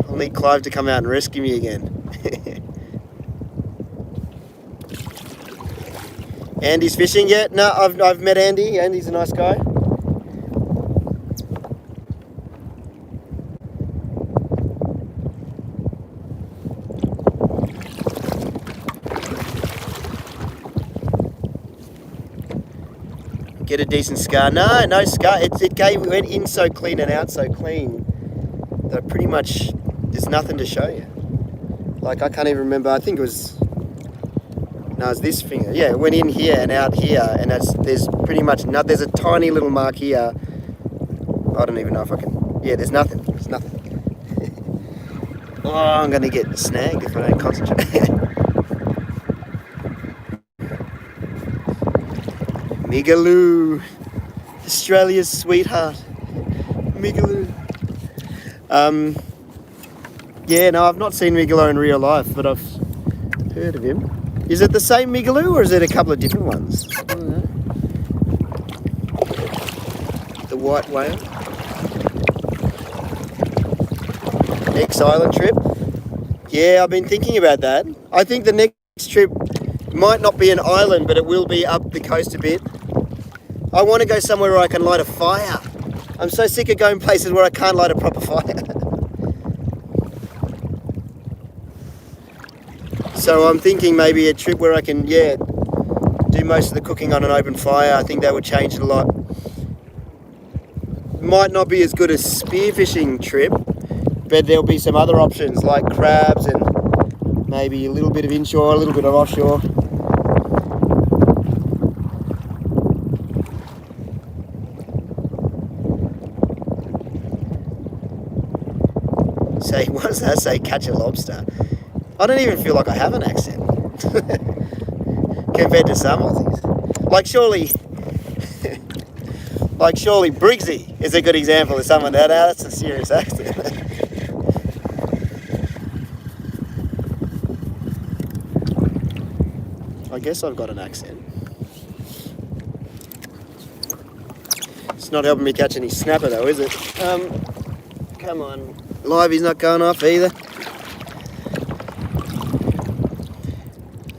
I'll need Clive to come out and rescue me again. Andy's fishing yet? No, I've met Andy. Andy's a nice guy. Get a decent scar. No scar. It went in so clean and out so clean that pretty much there's nothing to show you. Like I can't even remember. I think it was. No, it's this finger. Yeah, it went in here and out here, and there's pretty much not. There's a tiny little mark here. I don't even know if I can. Yeah, there's nothing. There's nothing. Oh, I'm gonna get snagged if I don't concentrate. Migaloo, Australia's sweetheart, Migaloo. Yeah, no, I've not seen Migaloo in real life, but I've heard of him. Is it the same Migaloo or is it a couple of different ones? I don't know. The white whale. Next island trip. Yeah, I've been thinking about that. I think the next trip might not be an island, but it will be up the coast a bit. I want to go somewhere where I can light a fire. I'm so sick of going places where I can't light a proper fire. So I'm thinking maybe a trip where I can, do most of the cooking on an open fire. I think that would change it a lot. Might not be as good as spearfishing trip, but there'll be some other options like crabs and maybe a little bit of inshore, a little bit of offshore. Say, what does that say? Catch a lobster. I don't even feel like I have an accent compared to some Aussies. Like surely Briggsy is a good example of someone that's a serious accent. I guess I've got an accent. It's not helping me catch any snapper though, is it? Come on. Livey's not going off either.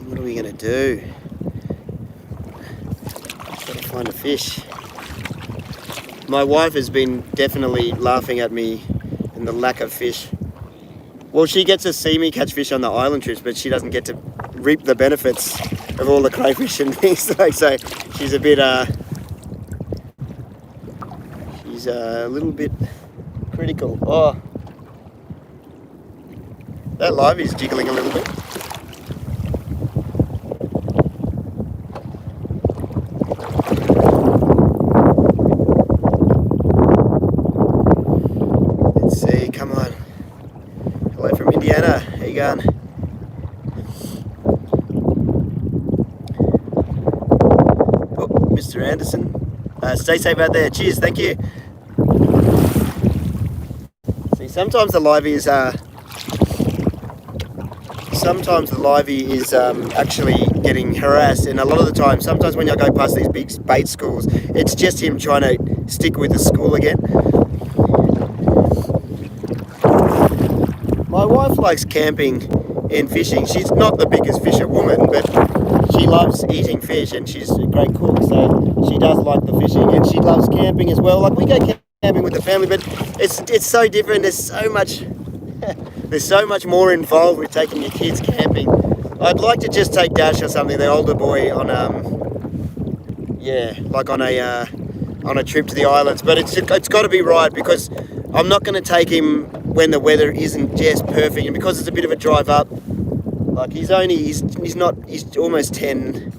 What are we going to do? Gotta find a fish. My wife has been definitely laughing at me and the lack of fish. Well, she gets to see me catch fish on the island trips, but she doesn't get to reap the benefits of all the crayfish and things. So she's a bit, she's a little bit critical. Oh, that livey's jiggling a little bit. Let's see, come on. Hello from Indiana. How you going? Oh, Mr. Anderson. Stay safe out there. Cheers, thank you. See, sometimes the livey is actually getting harassed, and a lot of the time, sometimes when I go past these big bait schools, it's just him trying to stick with the school again. My wife likes camping and fishing. She's not the biggest fisher woman, but she loves eating fish, and she's a great cook, so she does like the fishing, and she loves camping as well. Like, we go camping with the family, but it's so different. There's so much more involved with taking your kids camping. I'd like to just take Dash or something, the older boy, on on a trip to the islands. But it's got to be right, because I'm not going to take him when the weather isn't just perfect, and because it's a bit of a drive up. Like, he's almost 10.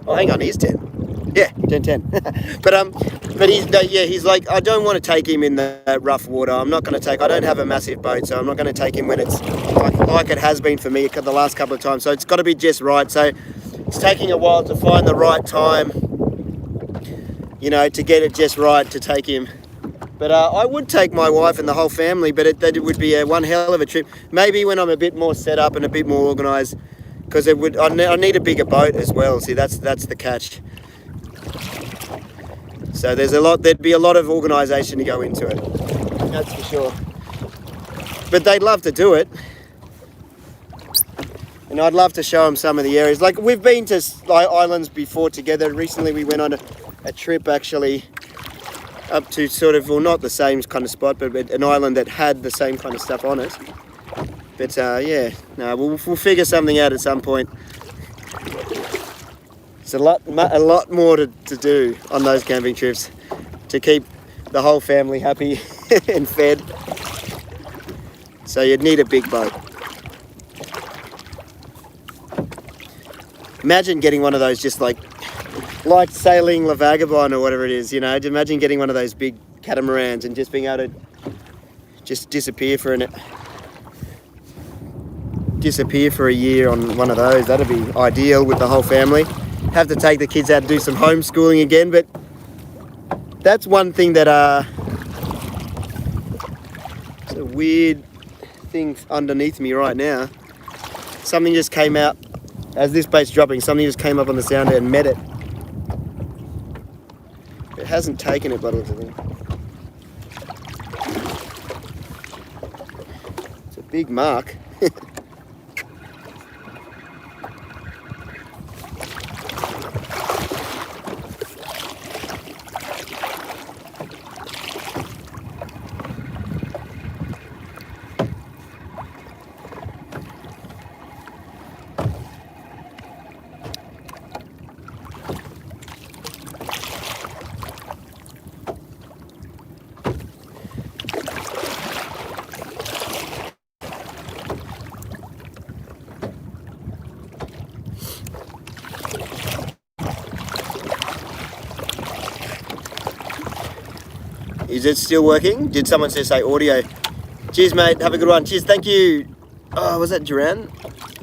Oh, hang on, he's 10. Yeah, 10. But he's like, I don't want to take him in the rough water. I don't have a massive boat, so I'm not going to take him when it's like it has been for me the last couple of times. So it's got to be just right. So it's taking a while to find the right time, to get it just right to take him. But I would take my wife and the whole family, but it would be one hell of a trip. Maybe when I'm a bit more set up and a bit more organised, because I need a bigger boat as well. See, that's the catch. So there'd be a lot of organisation to go into it, that's for sure. But they'd love to do it, and I'd love to show them some of the areas. Like, we've been to islands before together. Recently we went on a trip actually up to not the same kind of spot, but an island that had the same kind of stuff on it. But we'll figure something out at some point. It's a lot more to do on those camping trips to keep the whole family happy and fed. So you'd need a big boat. Imagine getting one of those, just like sailing La Vagabond or whatever it is, Imagine getting one of those big catamarans and just being able to just disappear for a year on one of those. That'd be ideal with the whole family. Have to take the kids out and do some homeschooling again, but that's one thing that it's a weird thing underneath me right now. Something just came out as this bait's dropping. Something just came up on the sounder and met it. It hasn't taken it, but it's a big mark. Is it still working? Did someone say audio? Cheers, mate. Have a good one. Cheers. Thank you. Oh, was that Duran?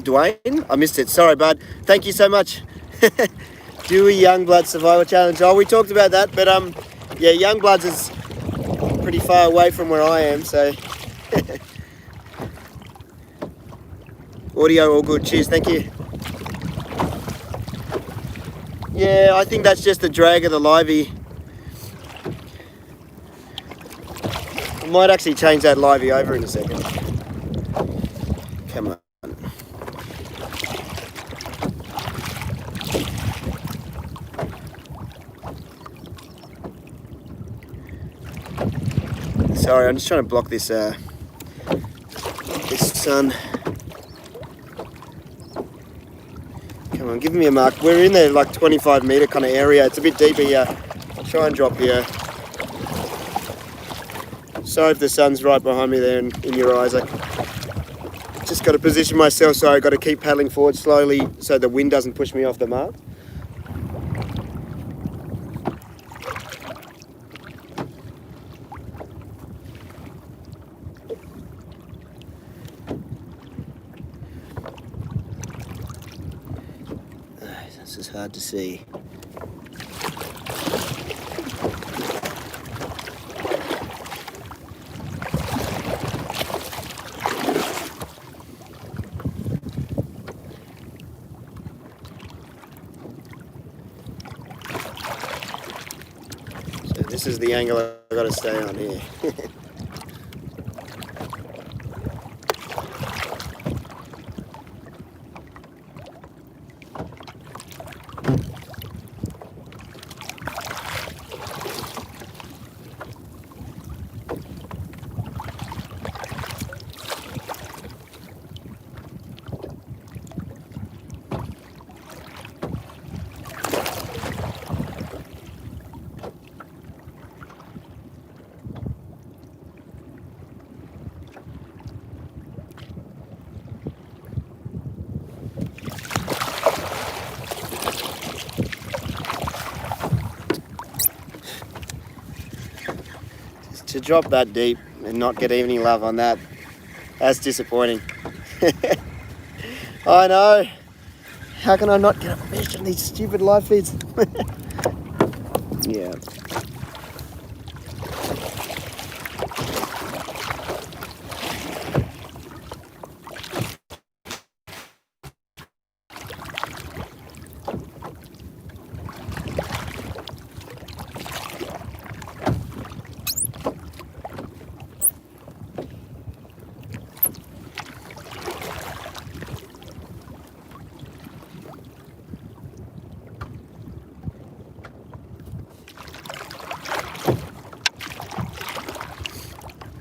Dwayne? I missed it. Sorry, bud. Thank you so much. Dewey Youngblood Survival Challenge. Oh, we talked about that, but yeah, Youngbloods is pretty far away from where I am, so audio all good. Cheers. Thank you. Yeah, I think that's just the drag of the livey. I might actually change that livey over in a second. Come on. Sorry, I'm just trying to block this this sun. Come on, give me a mark. We're in there like 25 metre kind of area. It's a bit deeper here. I'll try and drop here. Sorry if the sun's right behind me there in your eyes. I just got to position myself, so I've got to keep paddling forward slowly so the wind doesn't push me off the mark. This is hard to see. So this is the angle I've got to stay on here. To drop that deep and not get any love on that, that's disappointing. I know. How can I not get a fish on these stupid live feeds? Yeah.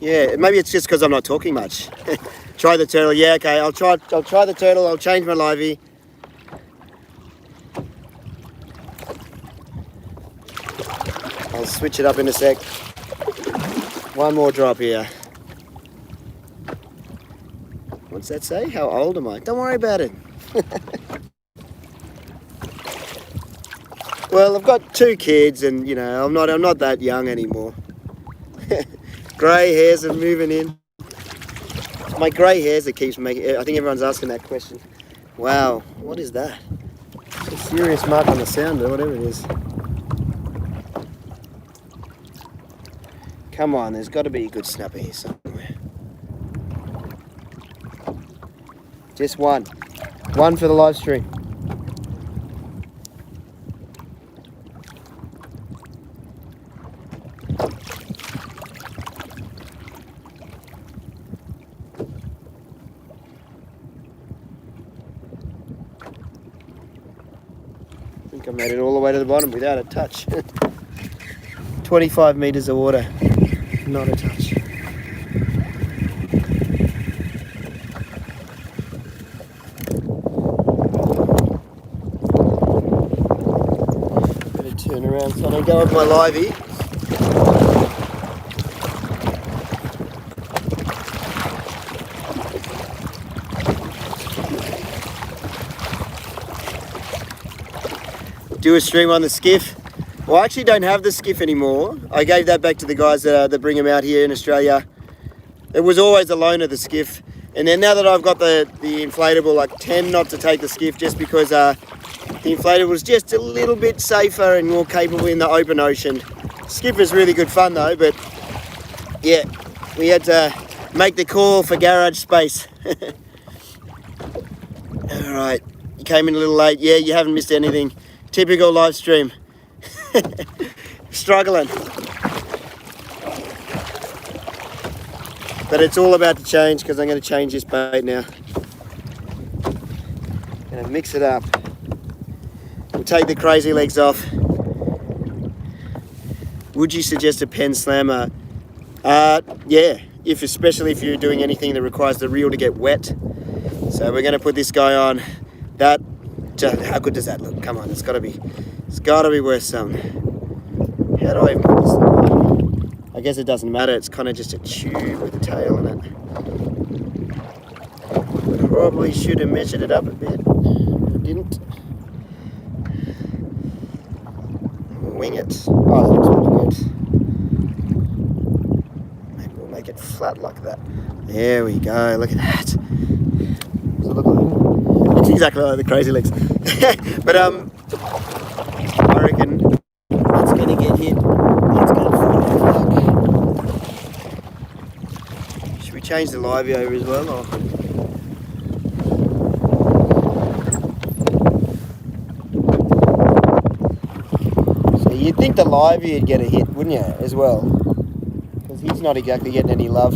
Yeah, maybe it's just because I'm not talking much. Try the turtle. Yeah, okay. I'll try the turtle. I'll change my livey. I'll switch it up in a sec. One more drop here. What's that say? How old am I? Don't worry about it. Well, I've got 2 kids, and you know, I'm not that young anymore. Grey hairs are moving in. It's my grey hairs that keeps making. I think everyone's asking that question. Wow, what is that? It's a serious mark on the sounder, whatever it is. Come on, there's got to be a good snapper here somewhere. Just one. One for the live stream. I think I made it all the way to the bottom without a touch. 25 metres of water, not a touch. Better turn around so I don't go with my livey. Do a stream on the skiff. Well, I actually don't have the skiff anymore. I gave that back to the guys that bring them out here in Australia. It was always a loaner, the skiff. And then now that I've got the inflatable, I tend not to take the skiff just because the inflatable is just a little bit safer and more capable in the open ocean. Skiff is really good fun though, but yeah, we had to make the call for garage space. All right, you came in a little late. Yeah, you haven't missed anything. Typical live stream. Struggling. But it's all about to change because I'm going to change this bait now. Going to mix it up. We'll take the crazy legs off. Would you suggest a pen slammer? Yeah, especially if you're doing anything that requires the reel to get wet. So we're going to put this guy on. How good does that look? Come on, it's got to be worth something. How do I even put this on? I guess it doesn't matter. It's kind of just a tube with a tail in it. Probably should have measured it up a bit. I didn't. Wing it. Oh, that looks pretty good. Maybe we'll make it flat like that. There we go. Look at that. Does it look like? Looks exactly like the crazy legs. But I reckon it's gonna get hit. Let's go for it. Should we change the livey over as well? Or? So you'd think the livey would get a hit, wouldn't you, as well? Because he's not exactly getting any love.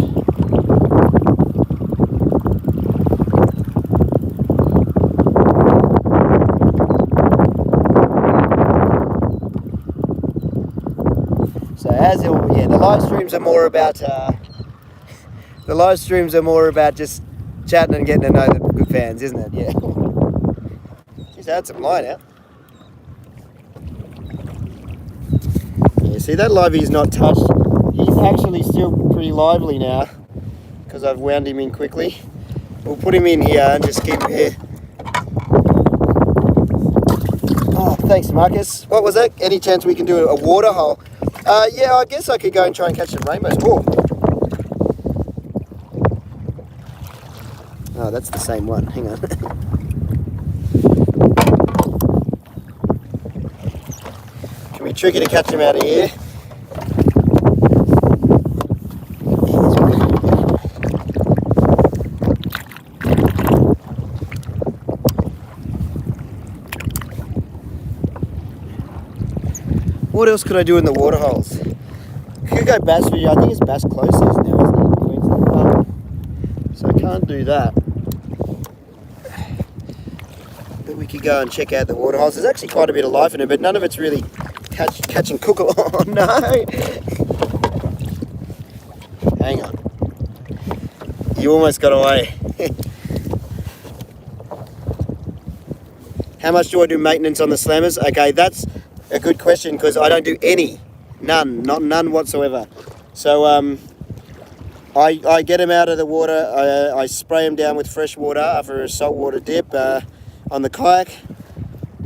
The live streams are more about just chatting and getting to know the good fans, isn't it? Yeah. Just add some line out. Yeah, see that livey's not touched. He's actually still pretty lively now because I've wound him in quickly. We'll put him in here and just keep him here. Oh, thanks, Marcus. What was that? Any chance we can do a water hole? Yeah, I guess I could go and try and catch some rainbows. Oh, that's the same one. Hang on. Can be tricky to catch them out of here. What else could I do in the water holes? Could go bass for you. I think it's bass closest now, isn't it? So I can't do that. But we could go and check out the water holes. There's actually quite a bit of life in it, but none of it's really catch and cook. Oh no! Hang on. You almost got away. How much do I do maintenance on the slammers? Okay, that's a good question because I don't do any. None whatsoever. So I get them out of the water. I spray them down with fresh water after a saltwater dip on the kayak.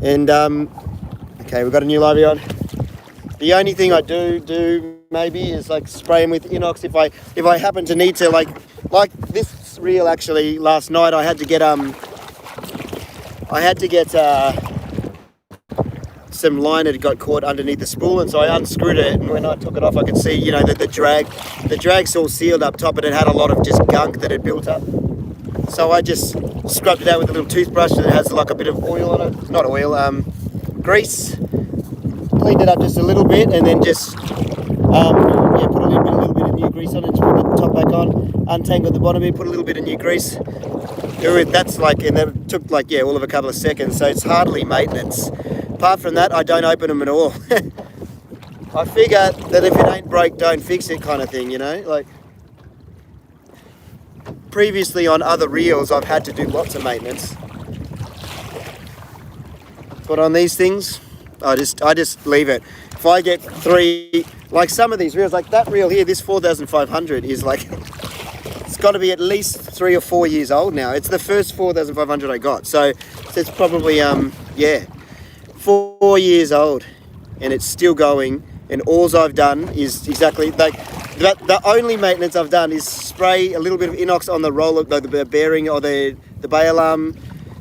And okay, we've got a new livey on. The only thing I do maybe is like spray them with inox if I happen to need to, like this reel actually last night I had to get some line had got caught underneath the spool, and so I unscrewed it, and when I took it off I could see, you know, that the drag's all sealed up top, and it had a lot of just gunk that had built up. So I just scrubbed it out with a little toothbrush that has like a bit of oil on it, not oil, grease. Cleaned it up just a little bit, and then just put a little bit of new grease on it, just put the top back on, untangled the bottom end, put a little bit of new grease. That's like, and that took like, all of a couple of seconds, so it's hardly maintenance. Apart from that, I don't open them at all. I figure that if it ain't broke, don't fix it kind of thing, you know? Like, previously on other reels, I've had to do lots of maintenance. But on these things, I just leave it. If I get 3, like some of these reels, like that reel here, this 4500 is like, it's got to be at least 3 or 4 years old now. It's the first 4500 I got. So it's probably, 4 years old. and it's still going. And all I've done is exactly like that. The only maintenance I've done is spray a little bit of inox on the roller, the bearing or the bail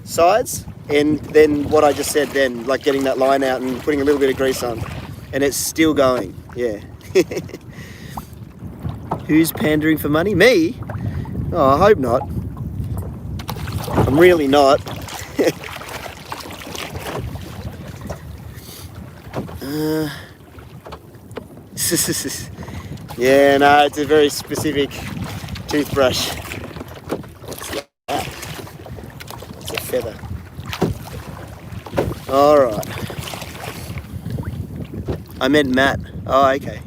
sides, and then what I just said then, like getting that line out and putting a little bit of grease on, and it's still going. Yeah. Who's pandering for money? Me? Oh, I hope not. I'm really not. Yeah, no, it's a very specific toothbrush. What's that? It's a feather. Alright. I meant Matt. Oh, okay.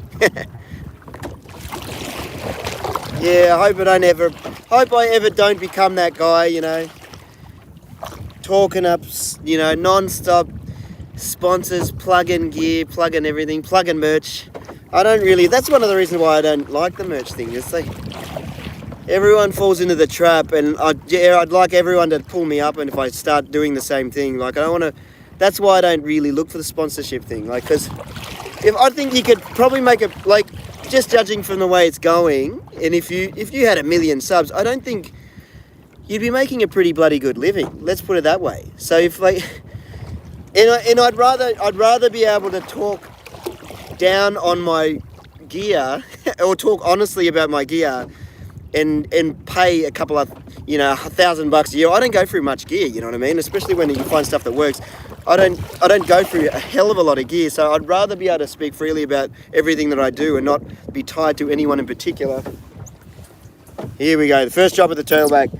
Yeah, I hope I ever don't become that guy, you know, talking up, you know, non-stop sponsors, plug-in gear, plug-in everything, plug-in merch. That's one of the reasons why I don't like the merch thing. It's like, everyone falls into the trap, and I'd like everyone to pull me up, and if I start doing the same thing, like, I don't want to, that's why I don't really look for the sponsorship thing, like, because I think you could probably make it, like, just judging from the way it's going, and if you had 1 million subs, I don't think you'd be making a pretty bloody good living. Let's put it that way. So if like, and I'd rather be able to talk down on my gear or talk honestly about my gear, and pay a couple of, you know, $1,000 a year. I don't go through much gear, you know what I mean? Especially when you find stuff that works. I don't go through a hell of a lot of gear, so I'd rather be able to speak freely about everything that I do and not be tied to anyone in particular. Here we go, the first drop of the turtleback.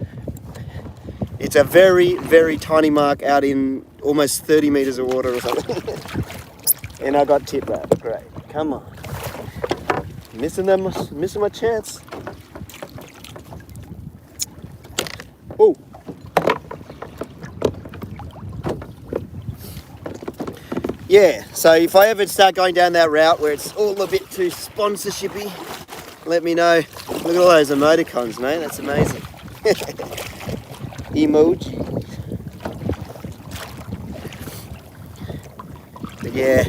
It's a very, very tiny mark out in almost 30 meters of water or something. And I got tip wrap, great, come on. Missing my chance. Oh. Yeah, so if I ever start going down that route where it's all a bit too sponsorshipy, let me know. Look at all those emoticons, mate. That's amazing. Emoji. But yeah,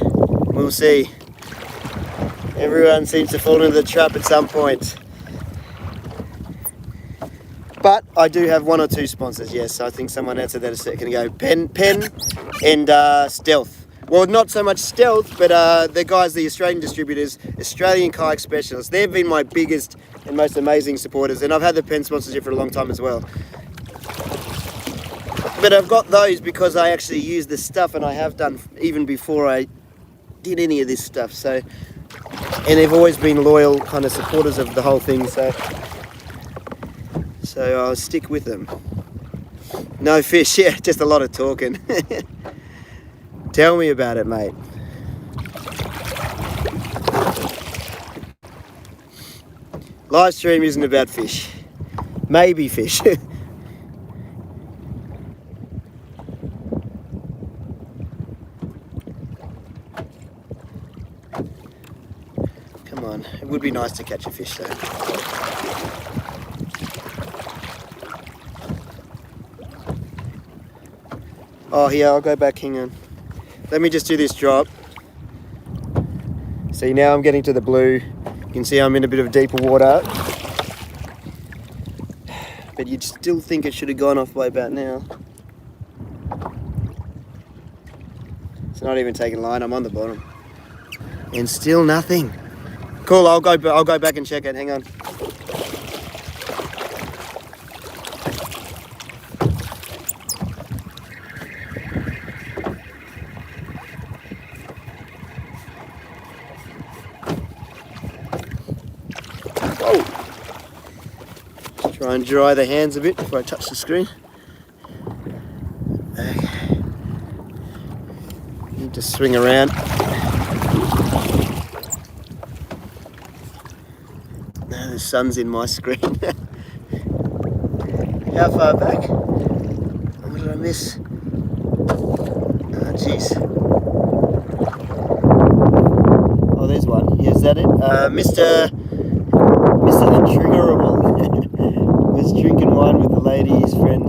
we'll see. Everyone seems to fall into the trap at some point. But I do have 1 or 2 sponsors, yes. I think someone answered that a second ago. Pen and Stealth. Well, not so much Stealth, but the guys, the Australian distributors, Australian Kayak Specialists. They've been my biggest and most amazing supporters, and I've had the pen sponsorship for a long time as well. But I've got those because I actually use this stuff, and I have done even before I did any of this stuff. So, and they've always been loyal kind of supporters of the whole thing. So I'll stick with them. No fish, yeah, just a lot of talking. Tell me about it, mate. Live stream isn't about fish. Maybe fish. Come on, it would be nice to catch a fish though. Oh yeah, I'll go back, hang on. Let me just do this drop. See, now I'm getting to the blue. You can see I'm in a bit of deeper water. But you'd still think it should have gone off by about now. It's not even taking line, I'm on the bottom. And still nothing. Cool, I'll go back and check it, hang on. Try and dry the hands a bit before I touch the screen. Okay. Need to swing around. Now the sun's in my screen. How far back? What did I miss? Oh jeez. Oh, there's one. Yeah, is that it? Mr. Untriggerable. Was drinking wine with the lady, his friend.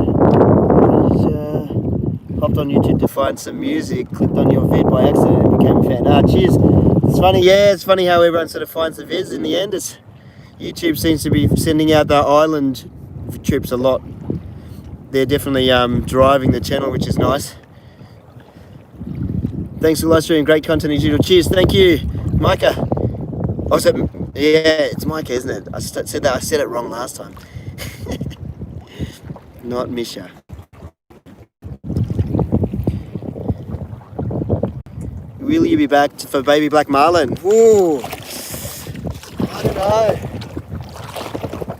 Popped on YouTube to find some music, clicked on your vid by accident and became a fan. Cheers. It's funny, yeah, it's funny how everyone sort of finds the vids in the end. YouTube seems to be sending out the island trips a lot. They're definitely driving the channel, which is nice. Thanks for live streaming, great content as usual. Cheers, thank you, Micah. Oh, yeah, it's Micah, isn't it? I said it wrong last time. Not Misha. Will you be back for baby black marlin? Ooh, I don't know.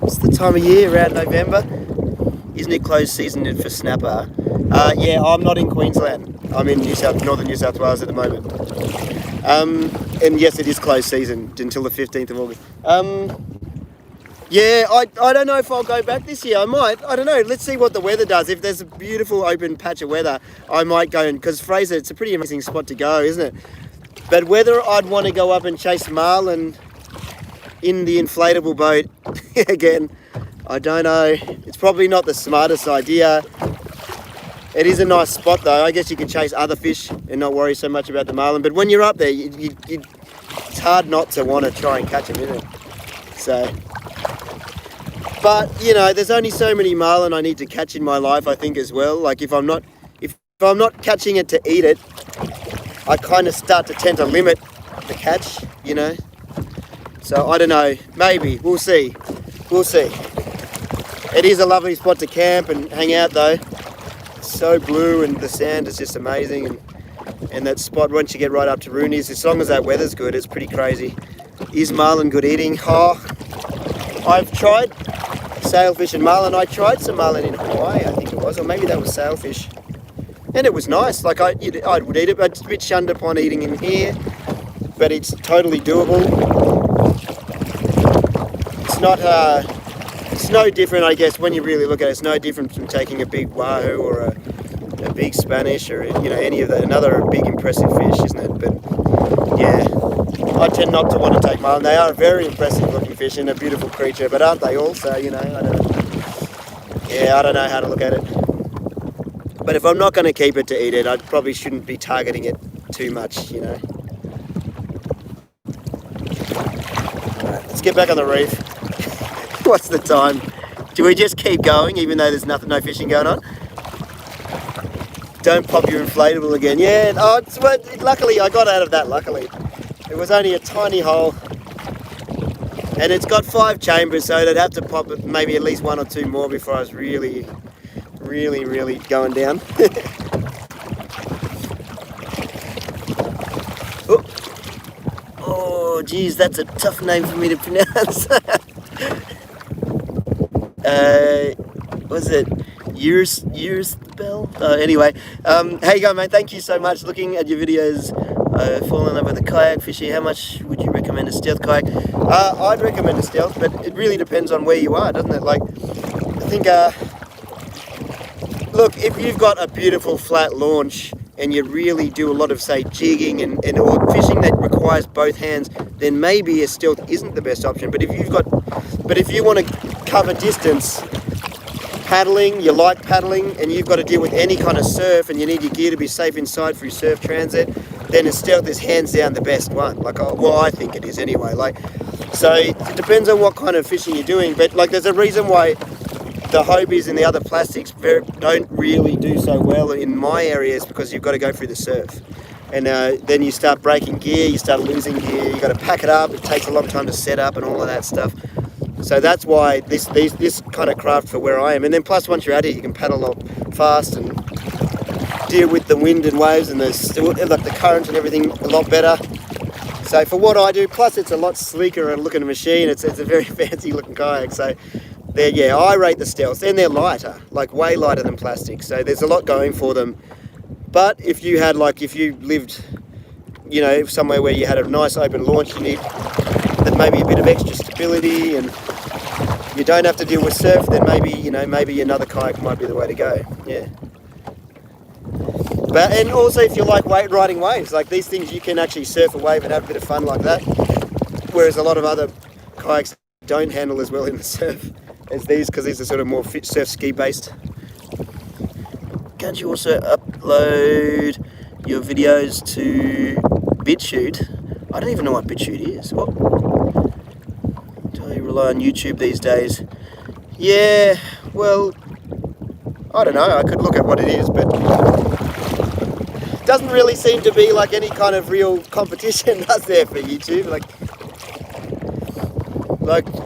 It's the time of year, around November. Isn't it closed season for snapper? Yeah, I'm not in Queensland. I'm in northern New South Wales at the moment. And yes, it is closed season until the 15th of August. Yeah, I don't know if I'll go back this year. I might. I don't know. Let's see what the weather does. If there's a beautiful open patch of weather, I might go. Because Fraser, it's a pretty amazing spot to go, isn't it? But whether I'd want to go up and chase marlin in the inflatable boat again, I don't know. It's probably not the smartest idea. It is a nice spot though. I guess you can chase other fish and not worry so much about the marlin. But when you're up there, it's hard not to want to try and catch them, isn't it? So, but you know, there's only so many marlin I need to catch in my life, I think, as well. Like if I'm not catching it to eat it, I kind of start to tend to limit the catch, you know. So I don't know. Maybe we'll see. We'll see. It is a lovely spot to camp and hang out though. So blue and the sand is just amazing, and that spot once you get right up to Rooney's, as long as that weather's good, it's pretty crazy. Is marlin good eating? I've tried sailfish and marlin. I tried some marlin in Hawaii, I think it was, or maybe that was sailfish, and it was nice. Like I would eat it, but it's a bit shunned upon eating in here, but it's totally doable. It's not it's no different, I guess, when you really look at it. It's no different from taking a big wahoo or a big Spanish or, you know, any of that. Another big impressive fish, isn't it? But yeah, I tend not to want to take marlin. They are a very impressive looking fish and a beautiful creature, but aren't they also, you know? I don't know how to look at it. But if I'm not going to keep it to eat it, I probably shouldn't be targeting it too much, you know. Alright, let's get back on the reef. What's the time? Do we just keep going even though there's no fishing going on? Don't pop your inflatable again. Yeah, luckily I got out of that, luckily. It was only a tiny hole. And it's got 5 chambers, so they'd have to pop it maybe at least 1 or 2 more before I was really going down. Oh, geez, that's a tough name for me to pronounce. Was it years bell? Anyway, how you going, mate? Thank you so much. Looking at your videos, falling in love with the kayak fishing. How much would you recommend a stealth kayak? I'd recommend a stealth, but it really depends on where you are, doesn't it? Like, I think, look, if you've got a beautiful flat launch and you really do a lot of, say, jigging and or fishing that requires both hands, then maybe a stealth isn't the best option. But if you want to cover distance, paddling, you like paddling, and you've got to deal with any kind of surf, and you need your gear to be safe inside for your surf transit, then a stealth is hands down the best one. Like, well, I think it is anyway. Like, so it depends on what kind of fishing you're doing. But like, there's a reason why the Hobies and the other plastics don't really do so well in my areas, because you've got to go through the surf, and then you start breaking gear, you start losing gear, you got to pack it up. It takes a long time to set up and all of that stuff. So that's why this kind of craft for where I am. And then plus, once you're at it, you can paddle a lot fast and deal with the wind and waves and the current and everything a lot better. So for what I do, plus it's a lot sleeker looking machine. It's a very fancy looking kayak. So yeah, I rate the stealths, and they're lighter, like way lighter than plastic. So there's a lot going for them. But if you lived, you know, somewhere where you had a nice open launch, you need maybe a bit of extra stability, and you don't have to deal with surf, then maybe another kayak might be the way to go. Yeah. But and also if you like riding waves, like these things, you can actually surf a wave and have a bit of fun like that. Whereas a lot of other kayaks don't handle as well in the surf as these, because these are sort of more surf ski based. Can't you also upload your videos to BitChute. I don't even know what BitChute is. What? Do I rely on YouTube these days? Yeah, well, I don't know. I could look at what it is, but it doesn't really seem to be like any kind of real competition, does there, for YouTube? Like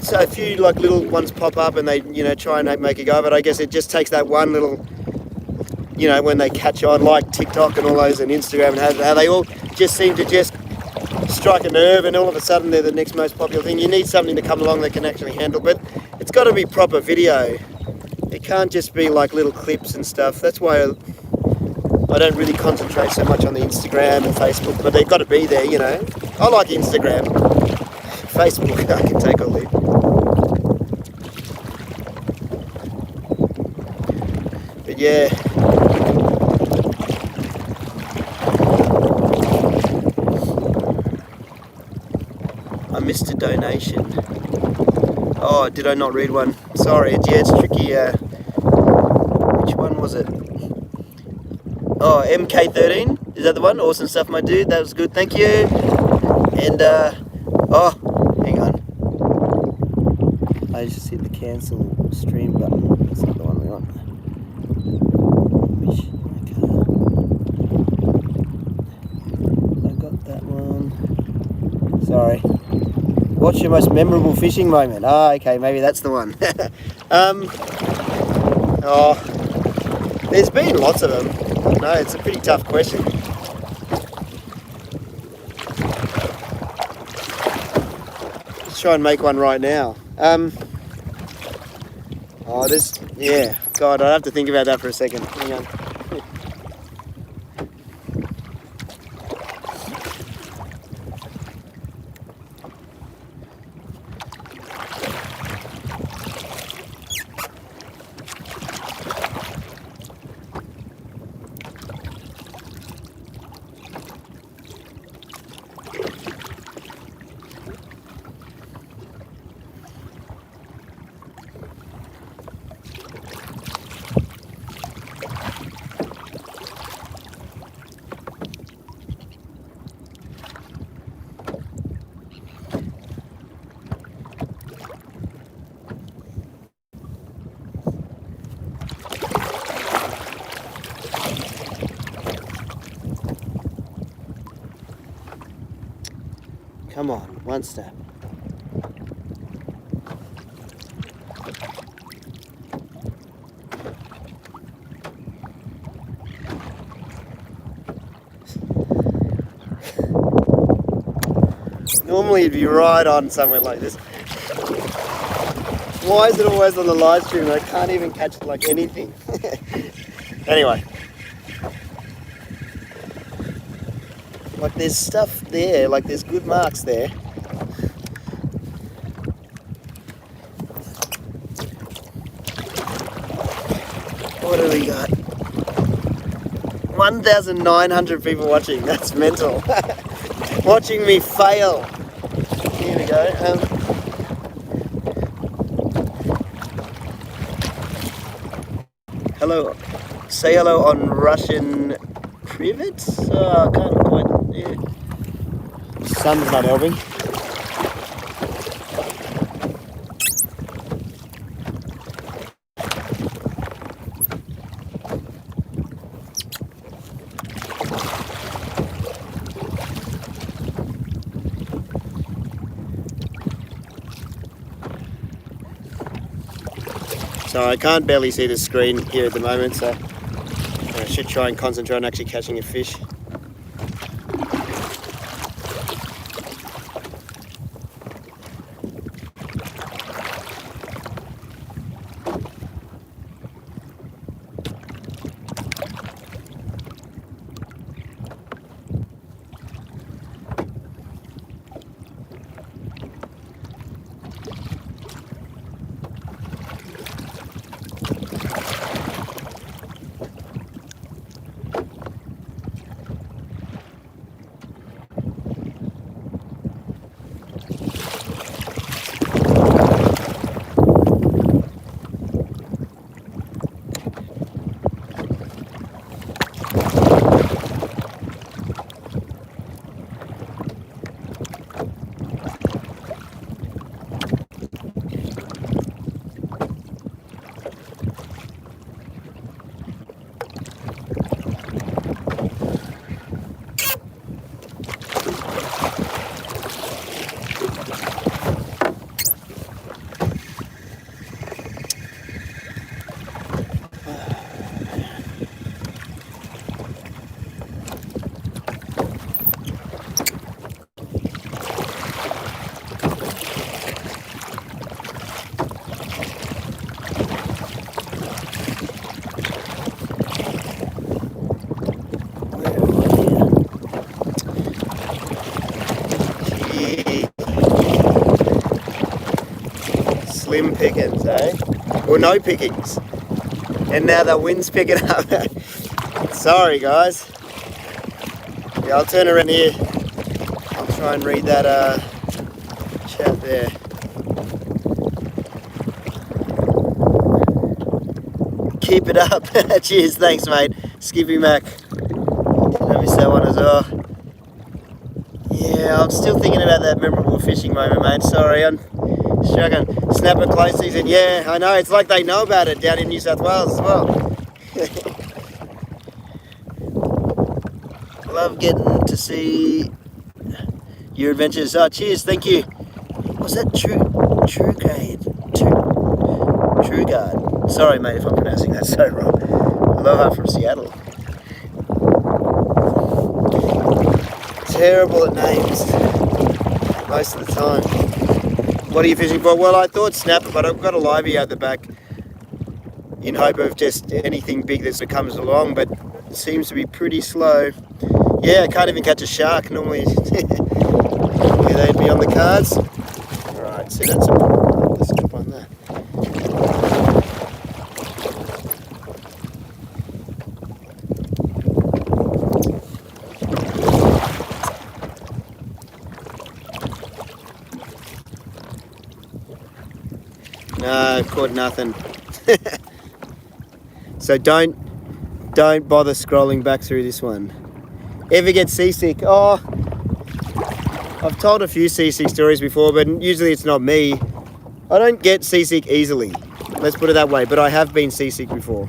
so a few like little ones pop up and they, try and make a go of it. I guess it just takes that one little, when they catch on, like TikTok and all those, and Instagram, and how they all just seem to just strike a nerve, and all of a sudden they're the next most popular thing. You need something to come along that can actually handle, but it's got to be proper video. It can't just be like little clips and stuff. That's why I don't really concentrate so much on the Instagram and Facebook, but they've got to be there, I like Instagram. Facebook, I can take or leave. But yeah. I missed a donation. Oh, did I not read one? Sorry, yeah, it's tricky. Which one was it? Oh, MK13, is that the one? Awesome stuff, my dude. That was good, thank you. And oh, hang on. I just hit the cancel stream button. That's not the one we want. I got that one. Sorry. What's your most memorable fishing moment? Ah, okay, maybe that's the one. Oh, there's been lots of them. No, it's a pretty tough question. Let's try and make one right now. Yeah, God, I'd have to think about that for a second. Hang on. Come on, one step. Normally it'd be right on somewhere like this. Why is it always on the live stream? I can't even catch like anything. Anyway. Like there's stuff there, like there's good marks there. What do we got? 1,900 people watching, that's mental. Watching me fail. Here we go. Hello, say hello on Russian privet? I can't quite, yeah. Sun's not helping. So I can't barely see the screen here at the moment, so I should try and concentrate on actually catching a fish. slim pickings, eh? Or no pickings. And now the wind's picking up. Sorry, guys. Yeah, I'll turn around here. I'll try and read that chat there. Keep it up. Cheers, thanks, mate. Skippy Mac. Let me say one as well. Yeah, I'm still thinking about that memorable fishing moment, mate. Sorry, I'm struggling. Snapper close season. Yeah, I know. It's like they know about it down in New South Wales as well. Love getting to see your adventures. Oh, cheers, thank you. Was that True Guard? Sorry, mate, if I'm pronouncing that so wrong. Aloha from Seattle. Terrible at names most of the time. What are you fishing for? Well, I thought snapper, but I've got a livey out the back in hope of just anything big that comes along, but it seems to be pretty slow. Yeah, I can't even catch a shark. Normally they'd be on the cards. Alright, so let's skip on that. No, caught nothing. So don't bother scrolling back through this one. Ever get seasick? Oh, I've told a few seasick stories before, but usually it's not me. I don't get seasick easily. Let's put it that way, but I have been seasick before.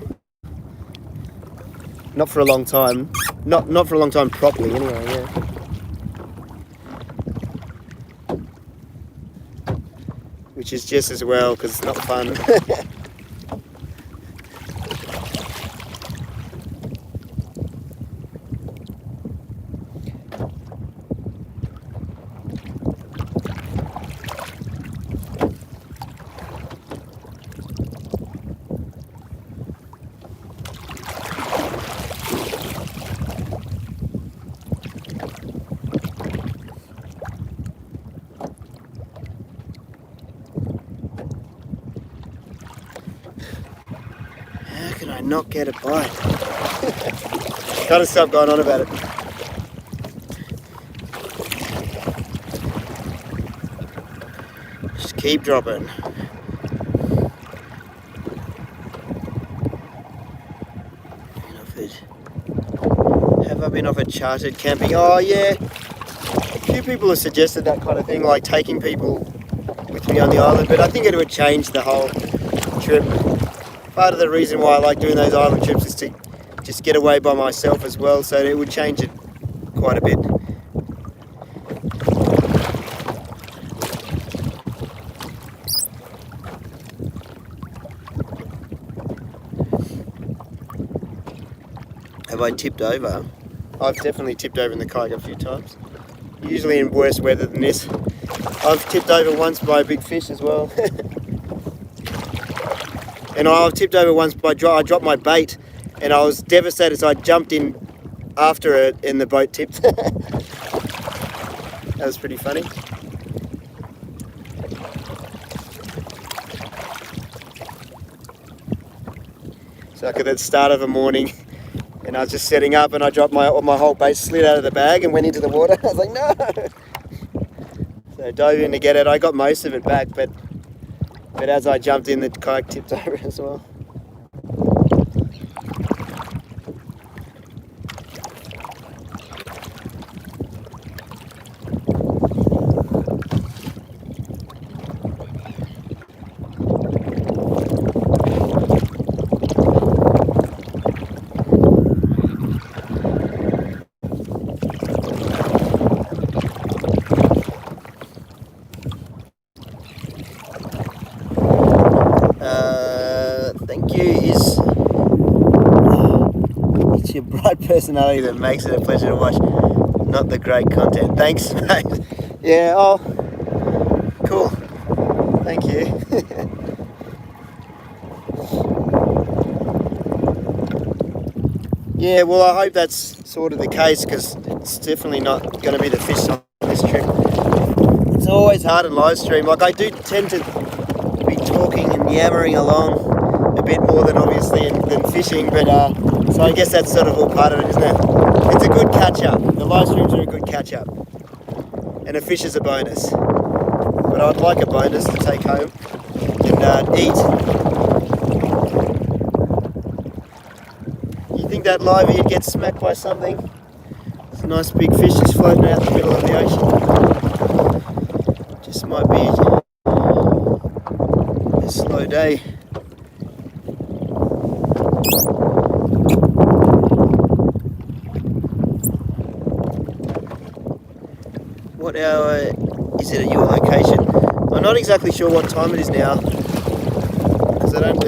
Not for a long time. Not for a long time properly anyway, yeah. Which is just as well, because it's not fun. How can I not get a bite? Gotta stop going on about it. Just keep dropping. Have I been offered chartered camping? Oh yeah. A few people have suggested that kind of thing, like taking people with me on the island, but I think it would change the whole trip. Part of the reason why I like doing those island trips is to just get away by myself as well, so it would change it quite a bit. Have I tipped over? I've definitely tipped over in the kayak a few times. Usually in worse weather than this. I've tipped over once by a big fish as well. And I've tipped over once by I dropped my bait and I was devastated, so I jumped in after it and the boat tipped. That was pretty funny. So like at the start of the morning, and I was just setting up and I dropped my whole bait, slid out of the bag and went into the water. I was like, no! So I dove in to get it. I got most of it back, but as I jumped in, the kayak tipped over as well. Thank you. It's your bright personality that makes it a pleasure to watch, not the great content. Thanks, mate. Yeah, oh, cool. Thank you. Yeah, well, I hope that's sort of the case, because it's definitely not going to be the fish on this trip. It's always hard in live stream. Like, I do tend to be talking and yammering along a bit more than obviously than fishing, but so I guess that's sort of all part of it, isn't it? It's a good catch-up. The live streams are a good catch-up. And a fish is a bonus. But I'd like a bonus to take home and eat. You think that livey would get smacked by something? It's a nice big fish just floating out in the middle of the ocean. Just might be a slow day. What hour is it at your location? I'm not exactly sure what time it is now, because I don't.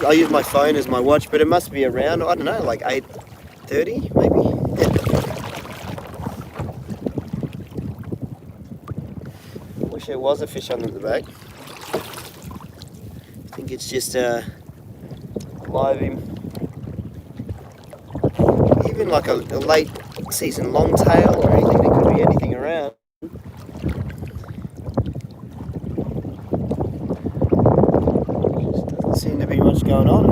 I use my phone as my watch, but it must be around, I don't know, like 8:30 maybe. I wish there was a fish under the back. I think it's just live him. Even like a late season longtail or anything. There could be anything around. Doesn't seem to be much going on.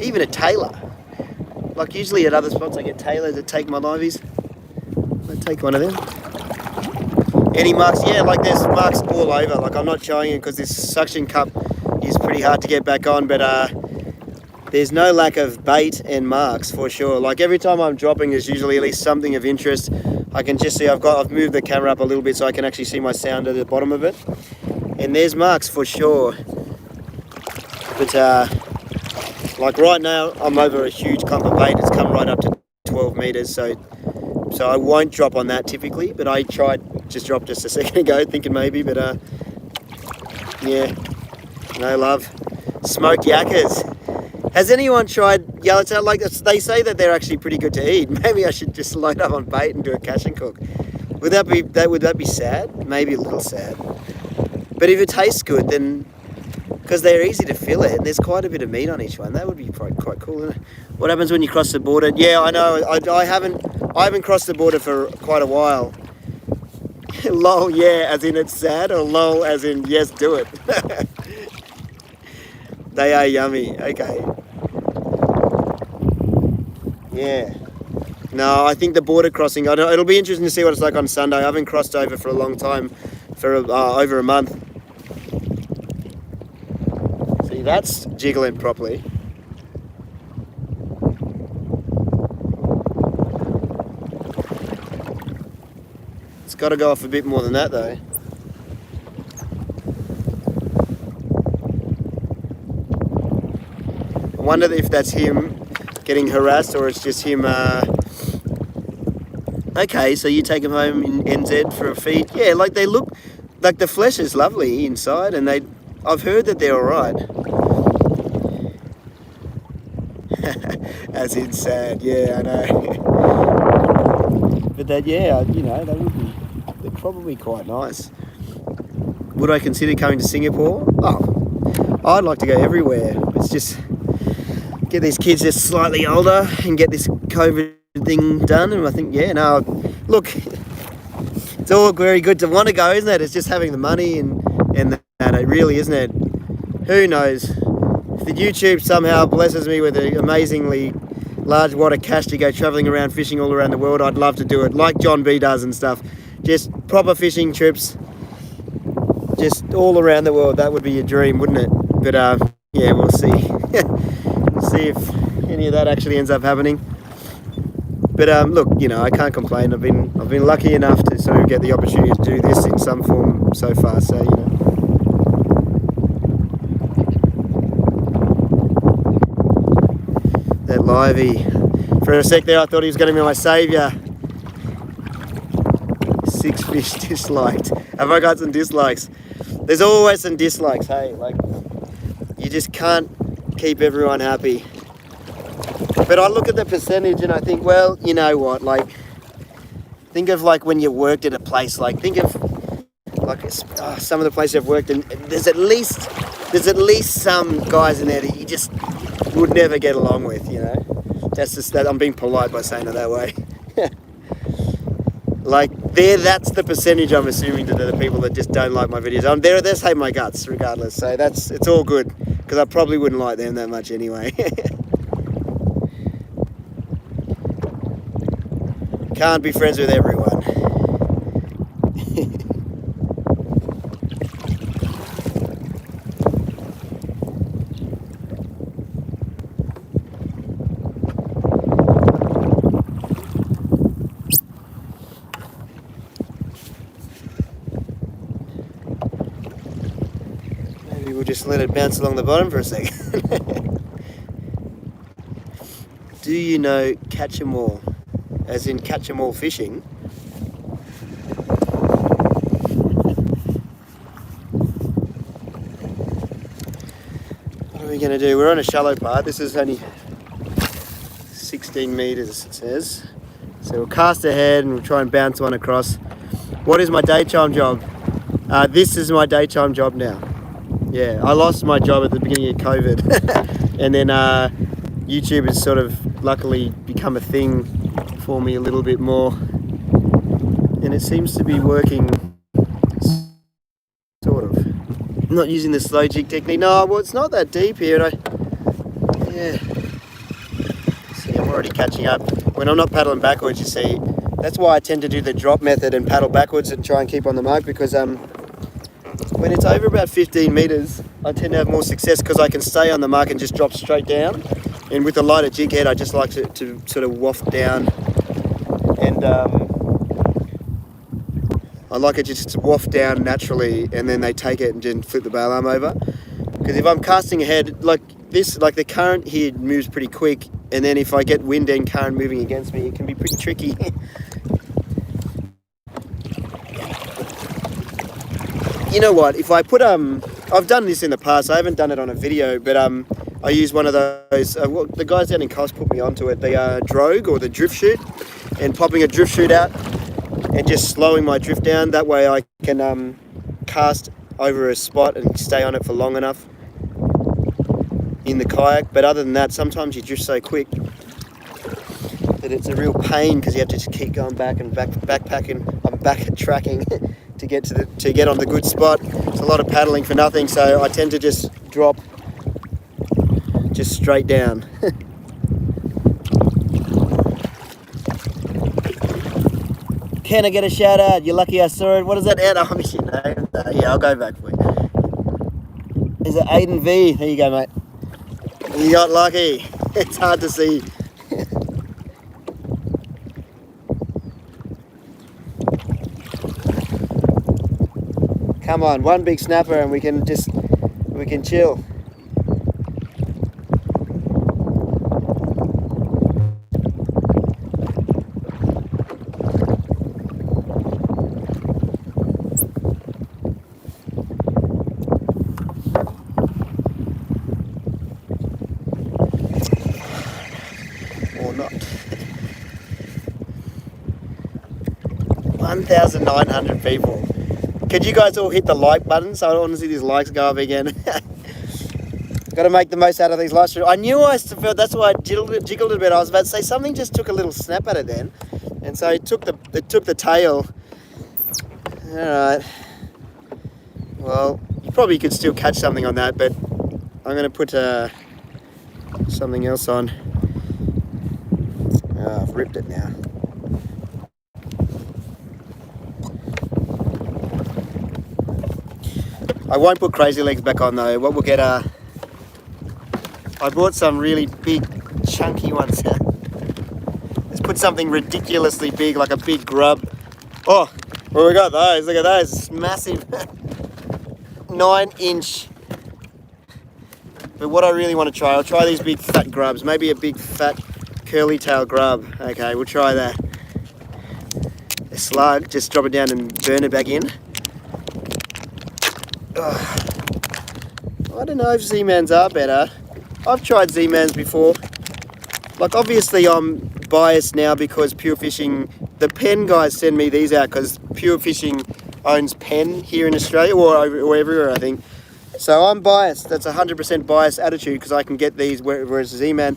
Even a tailor. Like usually at other spots I get tailors that take my liveys. I take one of them. Any marks? Yeah, like there's marks all over. Like I'm not showing it because this suction cup is pretty hard to get back on, but there's no lack of bait and marks for sure. Like every time I'm dropping, there's usually at least something of interest. I can just see I've moved the camera up a little bit so I can actually see my sound at the bottom of it. And there's marks for sure. But like right now, I'm over a huge clump of bait. It's come right up to 12 meters, so I won't drop on that typically. But I just dropped just a second ago, thinking maybe. But yeah, no love. Smoked yakkers. Has anyone tried yellowtail? Like they say that they're actually pretty good to eat. Maybe I should just load up on bait and do a catch and cook. Would that be sad? Maybe a little sad. But if it tastes good, then because they're easy to fillet and there's quite a bit of meat on each one, that would be quite cool, isn't it? What happens when you cross the border? Yeah, I know. I haven't crossed the border for quite a while. Lol, yeah, as in it's sad, or lol, as in yes, do it. They are yummy. Okay. Yeah. No, I think the border crossing, it'll be interesting to see what it's like on Sunday. I haven't crossed over for a long time, for over a month. See, that's jiggling properly. It's got to go off a bit more than that though. I wonder if that's him getting harassed or it's just him. Okay, so you take him home in NZ for a feed. Yeah, like they look, like the flesh is lovely inside, and I've heard that they're all right. As in sad, yeah, I know. But that, yeah, you know, they're probably quite nice. Would I consider coming to Singapore? Oh, I'd like to go everywhere. It's just get these kids just slightly older and get this COVID thing done, and I think, yeah, no, look, it's all very good to want to go, isn't it? It's just having the money and that, it really, isn't it? Who knows? If the YouTube somehow blesses me with an amazingly large wad of cash to go travelling around fishing all around the world, I'd love to do it, like John B does and stuff. Just proper fishing trips, just all around the world. That would be a dream, wouldn't it? But yeah, we'll see. We'll see if any of that actually ends up happening. But look, you know, I can't complain. I've been lucky enough to sort of get the opportunity to do this in some form so far. So, you know. That livey. For a sec there, I thought he was going to be my saviour. 6 fish disliked. Have I got some dislikes? There's always some dislikes, hey? Like, you just can't keep everyone happy. But I look at the percentage and I think, well, you know what, like, think of like when you worked at a place, like think of like some of the places I've worked in, there's at least some guys in there that you just would never get along with, you know. That's just that, I'm being polite by saying it that way. Like, That's the percentage I'm assuming to the people that just don't like my videos. They just hate my guts regardless, so it's all good, because I probably wouldn't like them that much anyway. Can't be friends with everyone. Maybe we'll just let it bounce along the bottom for a second. Do you know catch 'em all? As in catch 'em all fishing? What are we going to do? We're on a shallow part. This is only 16 meters, it says. So we'll cast ahead and we'll try and bounce one across. What is my daytime job? This is my daytime job now. Yeah, I lost my job at the beginning of COVID. And then YouTube has sort of luckily become a thing for me a little bit more. And it seems to be working, sort of. I'm not using the slow jig technique. No, well, it's not that deep here. Yeah. See, I'm already catching up. When I'm not paddling backwards, you see, that's why I tend to do the drop method and paddle backwards and try and keep on the mark, because when it's over about 15 meters, I tend to have more success because I can stay on the mark and just drop straight down. And with a lighter jig head, I just like to sort of waft down, and I like it just to waft down naturally, and then they take it and then flip the bail arm over. Because if I'm casting ahead, like this, like the current here moves pretty quick, and then if I get wind and current moving against me, it can be pretty tricky. You know what, if I put, I've done this in the past, I haven't done it on a video, but I use one of those, well, the guys down in Coast put me onto it, the drogue or the drift chute, and popping a drift chute out and just slowing my drift down. That way I can cast over a spot and stay on it for long enough in the kayak. But other than that, sometimes you drift so quick that it's a real pain, because you have to just keep going back and backtracking to get on the good spot. It's a lot of paddling for nothing, so I tend to just drop just straight down. Can I get a shout out? You're lucky I saw it. What is that? Oh, you know. Yeah, I'll go back for you. Is it Aiden V? There you go, mate. You got lucky. It's hard to see. Come on, one big snapper and we can chill. Or not. 1,900 people. Could you guys all hit the like button so I don't want to see these likes go up again? Got to make the most out of these live streams. I knew I felt, that's why I jiggled it a bit. I was about to say something just took a little snap at it then, and so it took the tail. All right. Well, you probably could still catch something on that, but I'm going to put something else on. Oh, I've ripped it now. I won't put crazy legs back on though. What we'll get I bought some really big chunky ones. Let's put something ridiculously big, like a big grub. Oh, well, we got those. Look at those. It's massive. 9-inch. But what I really want to try, I'll try these big fat grubs. Maybe a big fat curly tail grub. Okay, we'll try that. A slug, just drop it down and burn it back in. I don't know if Z-Mans are better. I've tried Z-Mans before. Like, obviously I'm biased now because Pure Fishing, the Penn guys send me these out because Pure Fishing owns Penn here in Australia, or everywhere I think. So I'm biased. That's 100% biased attitude because I can get these, whereas Z-Man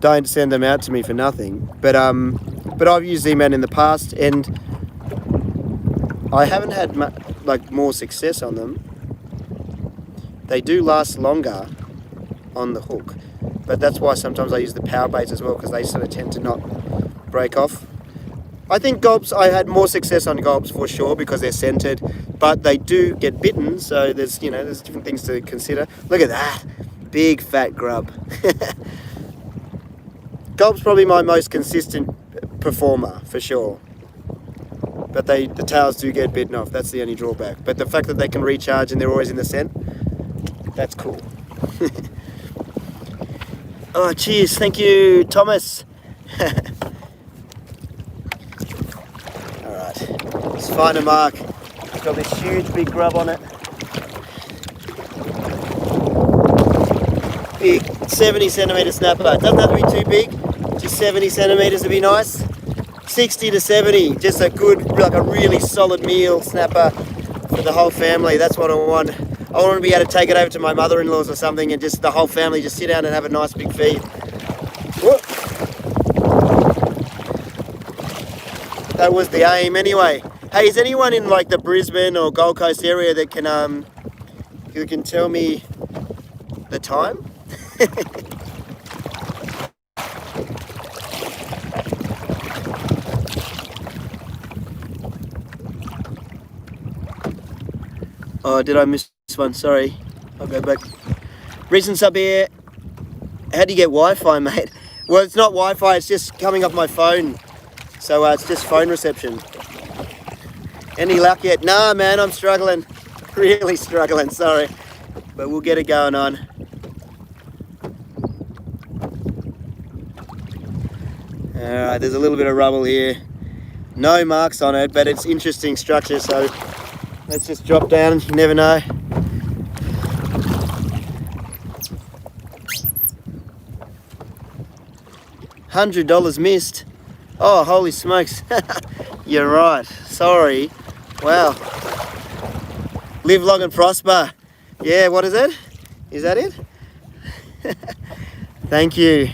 don't send them out to me for nothing. But I've used Z-Man in the past, and I haven't had like more success on them. They do last longer on the hook, but that's why sometimes I use the power baits as well, because they sort of tend to not break off. I think gulps, I had more success on gulps for sure because they're centered, but they do get bitten, so there's different things to consider. Look at that, big fat grub. Gulp's probably my most consistent performer for sure, but the tails do get bitten off. That's the only drawback. But the fact that they can recharge and they're always in the scent, that's cool. Oh, cheers, thank you, Thomas. Alright, let's find a mark. It's got this huge big grub on it. Big 70 centimetre snapper. Doesn't have to be too big, just 70 centimetres would be nice. 60 to 70, just a good, like a really solid meal snapper for the whole family. That's what I want. I want to be able to take it over to my mother-in-law's or something and just the whole family just sit down and have a nice big feed. Whoop. That was the aim anyway. Hey, is anyone in like the Brisbane or Gold Coast area that can who can tell me the time? Oh, did I miss one? Sorry. I'll go back. Recent sub here. How do you get Wi-Fi, mate? Well, it's not Wi-Fi, it's just coming off my phone. So it's just phone reception. Any luck yet? Nah, man, I'm struggling. Really struggling, sorry. But we'll get it going on. Alright, there's a little bit of rubble here. No marks on it, but it's interesting structure, so let's just drop down, you never know. $100 missed. Oh, holy smokes. You're right. Sorry. Wow. Live long and prosper. Yeah, what is it? Is that it? Thank you,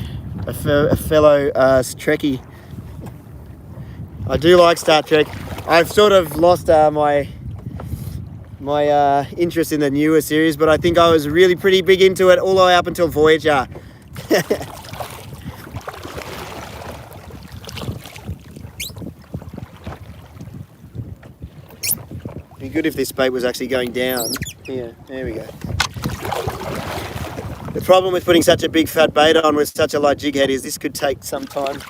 a fellow Trekkie. I do like Star Trek. I've sort of lost my interest in the newer series, but I think I was really pretty big into it all the way up until Voyager. Be good if this bait was actually going down. Yeah, there we go. The problem with putting such a big fat bait on with such a light jig head is this could take some time.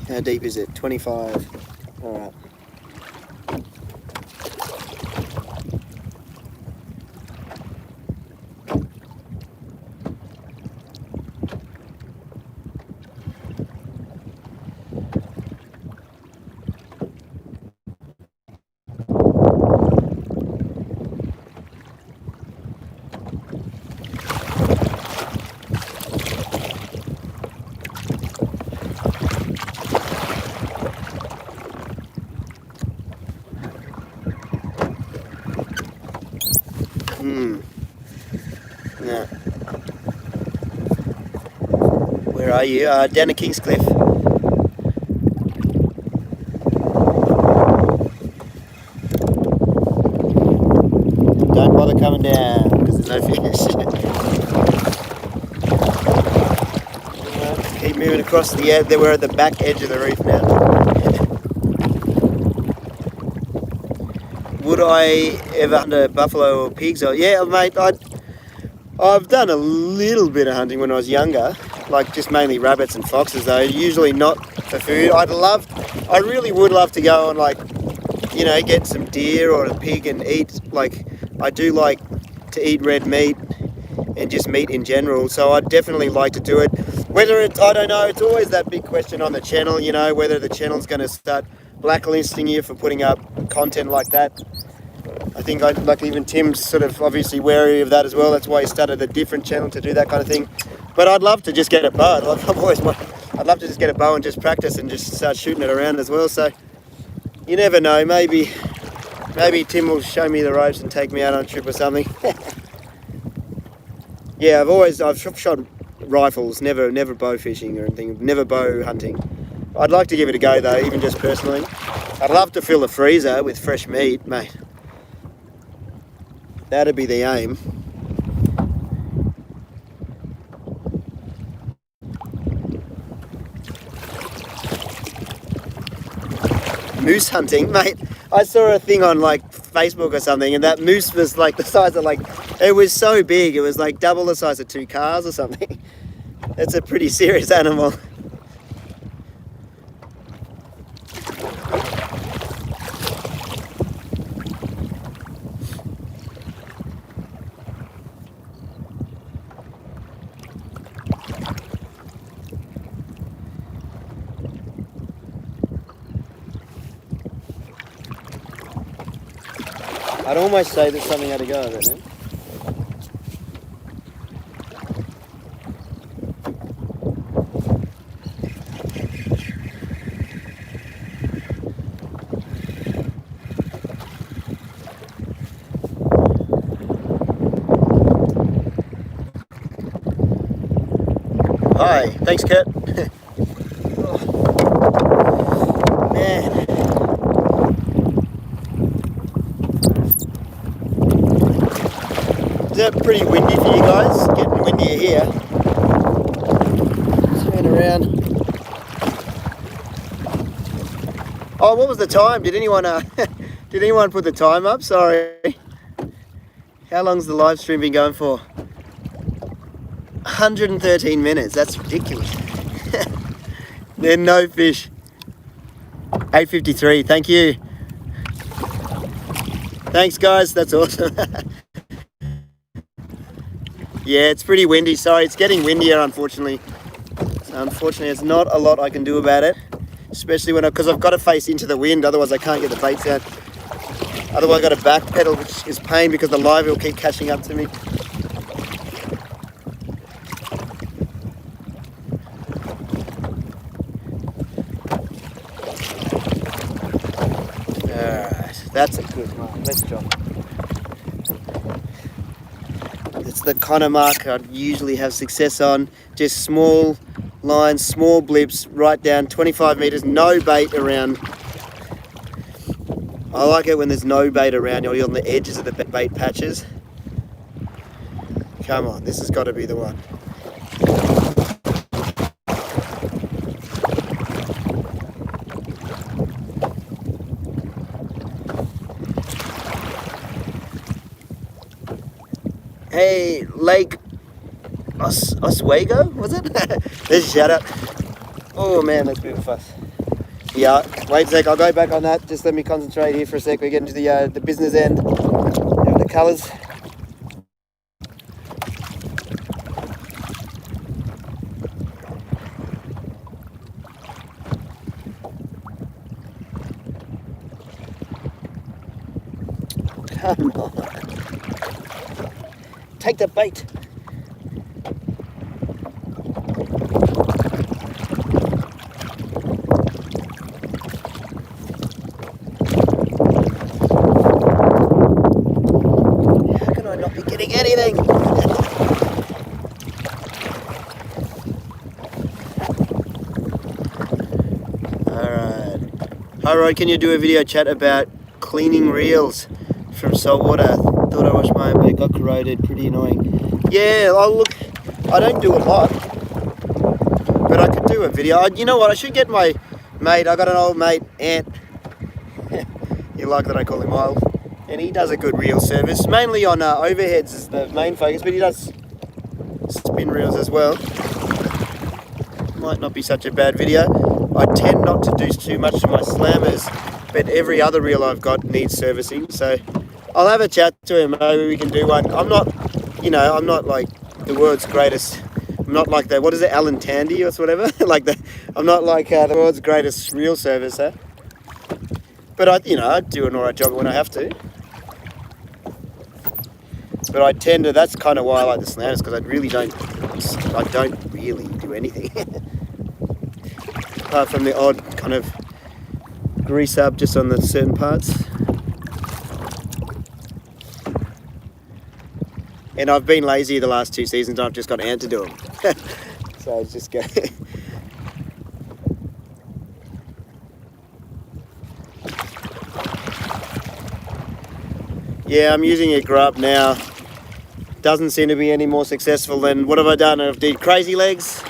How deep is it? 25. All right. Yeah. Where are you? Down at Kingscliff. Don't bother coming down because there's no fish. Keep moving across the edge. We're at the back edge of the reef now. Would I ever hunt a buffalo or pigs? Yeah, mate, I've done a little bit of hunting when I was younger, like just mainly rabbits and foxes though, usually not for food. I really would love to go and like, you know, get some deer or a pig and eat. Like, I do like to eat red meat and just meat in general, so I'd definitely like to do it. Whether it's, I don't know, it's always that big question on the channel, you know, whether the channel's going to start blacklisting you for putting up content like that. I think like even Tim's sort of obviously wary of that as well. That's why he started a different channel to do that kind of thing. But I'd love to just get a bow. I'd love to just get a bow and just practice and just start shooting it around as well. So You never know, maybe Tim will show me the ropes and take me out on a trip or something. Yeah, I've shot rifles, never bow fishing or anything, never bow hunting. I'd like to give it a go though, even just personally. I'd love to fill the freezer with fresh meat, mate. That'd be the aim. Moose hunting, mate. I saw a thing on like Facebook or something, and that moose was like the size of it was so big, it was like double the size of 2 cars or something. It's a pretty serious animal. I'd almost say that something had to go of it, man. Hi, thanks Kurt. Oh, man. Is that pretty windy for you guys? Getting windier here. Turn around. Oh, what was the time? Did anyone did anyone put the time up? Sorry. How long's the live stream been going for? 113 minutes. That's ridiculous. There's no fish. 8:53. Thank you. Thanks, guys. That's awesome. Yeah, it's pretty windy. Sorry, it's getting windier, unfortunately. So unfortunately, there's not a lot I can do about it, especially because I've got to face into the wind. Otherwise, I can't get the baits out. Otherwise, I've got to backpedal, which is pain because the live will keep catching up to me. Alright, that's a good one. Let's drop. It's the kind of mark I'd usually have success on. Just small lines, small blips, right down 25 meters, no bait around. I like it when there's no bait around, you're on the edges of the bait patches. Come on, this has got to be the one. Hey, Lake Oswego, was it? There's a shout out. Oh man, that's a bit of a fuss. Yeah, wait a sec, I'll go back on that. Just let me concentrate here for a sec. We're getting to the business end. The colours. Come on. Take the bait. How can I not be getting anything? Alright. Hi Rod, can you do a video chat about cleaning reels from saltwater? Thought I washed my own, but it got corroded. Pretty annoying. Yeah, look, I don't do a lot, but I could do a video. You know what? I should get my mate. I got an old mate, Ant. You like that I call him old? And he does a good reel service, mainly on overheads is the main focus, but he does spin reels as well. Might not be such a bad video. I tend not to do too much to my slammers, but every other reel I've got needs servicing, so I'll have a chat to him. Maybe we can do one. I'm not like the world's greatest. I'm not like what is it, Alan Tandy or whatever? I'm not like the world's greatest reel servicer. But I do an alright job when I have to. But I tend to. That's kind of why I like the slammers, because I don't really do anything. Apart from the odd kind of grease up just on the certain parts. And I've been lazy the last 2 seasons, and I've just got Ant to do them. So I was just going. Yeah, I'm using a grub now. Doesn't seem to be any more successful than, what have I done? I've did crazy legs.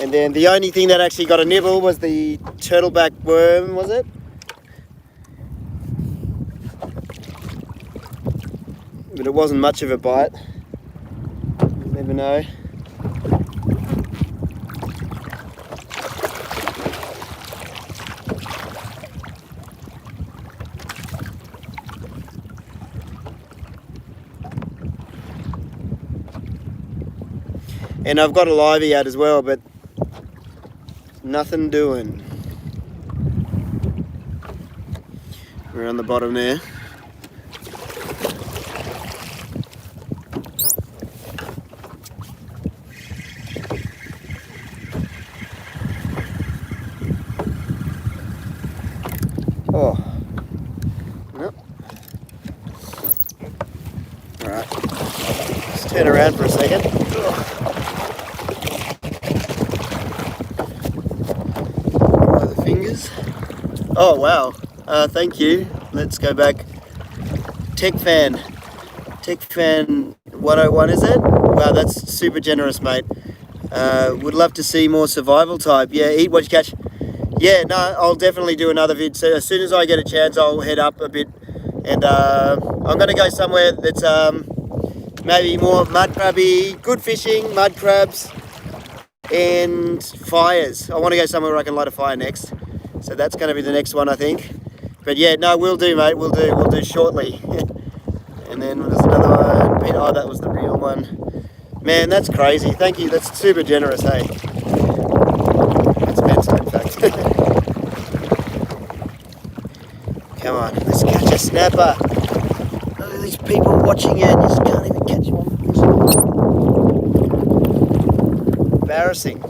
And then the only thing that actually got a nibble was the turtleback worm, was it? But it wasn't much of a bite. You never know. And I've got a livey out as well, but nothing doing. We're on the bottom there. Oh, nope. All right, let's turn around for a second. Try the fingers. Oh wow, thank you. Let's go back. Tech fan 101, is it? Wow, that's super generous, mate. Would love to see more survival type. Yeah, eat what you catch. Yeah, no, I'll definitely do another vid. So as soon as I get a chance, I'll head up a bit, and I'm going to go somewhere that's maybe more mud crabby, good fishing, mud crabs, and fires. I want to go somewhere where I can light a fire next. So that's going to be the next one, I think. But yeah, no, we'll do, mate. We'll do shortly. And then there's another one. Oh, that was the real one. Man, that's crazy. Thank you. That's super generous, hey. That's mental, in fact. Come on, let's catch a snapper. Look at these people watching it. You just can't even catch one. Embarrassing.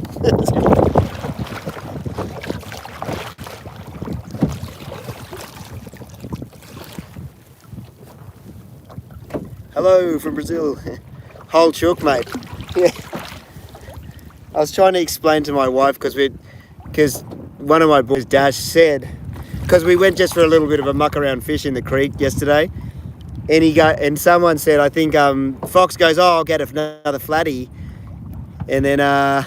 Hello from Brazil. Whole chook, mate. Yeah. I was trying to explain to my wife because one of my boys, Dash, said, because we went just for a little bit of a muck around fish in the creek yesterday, and someone said, I think Fox goes, oh, I'll get another flatty, and then and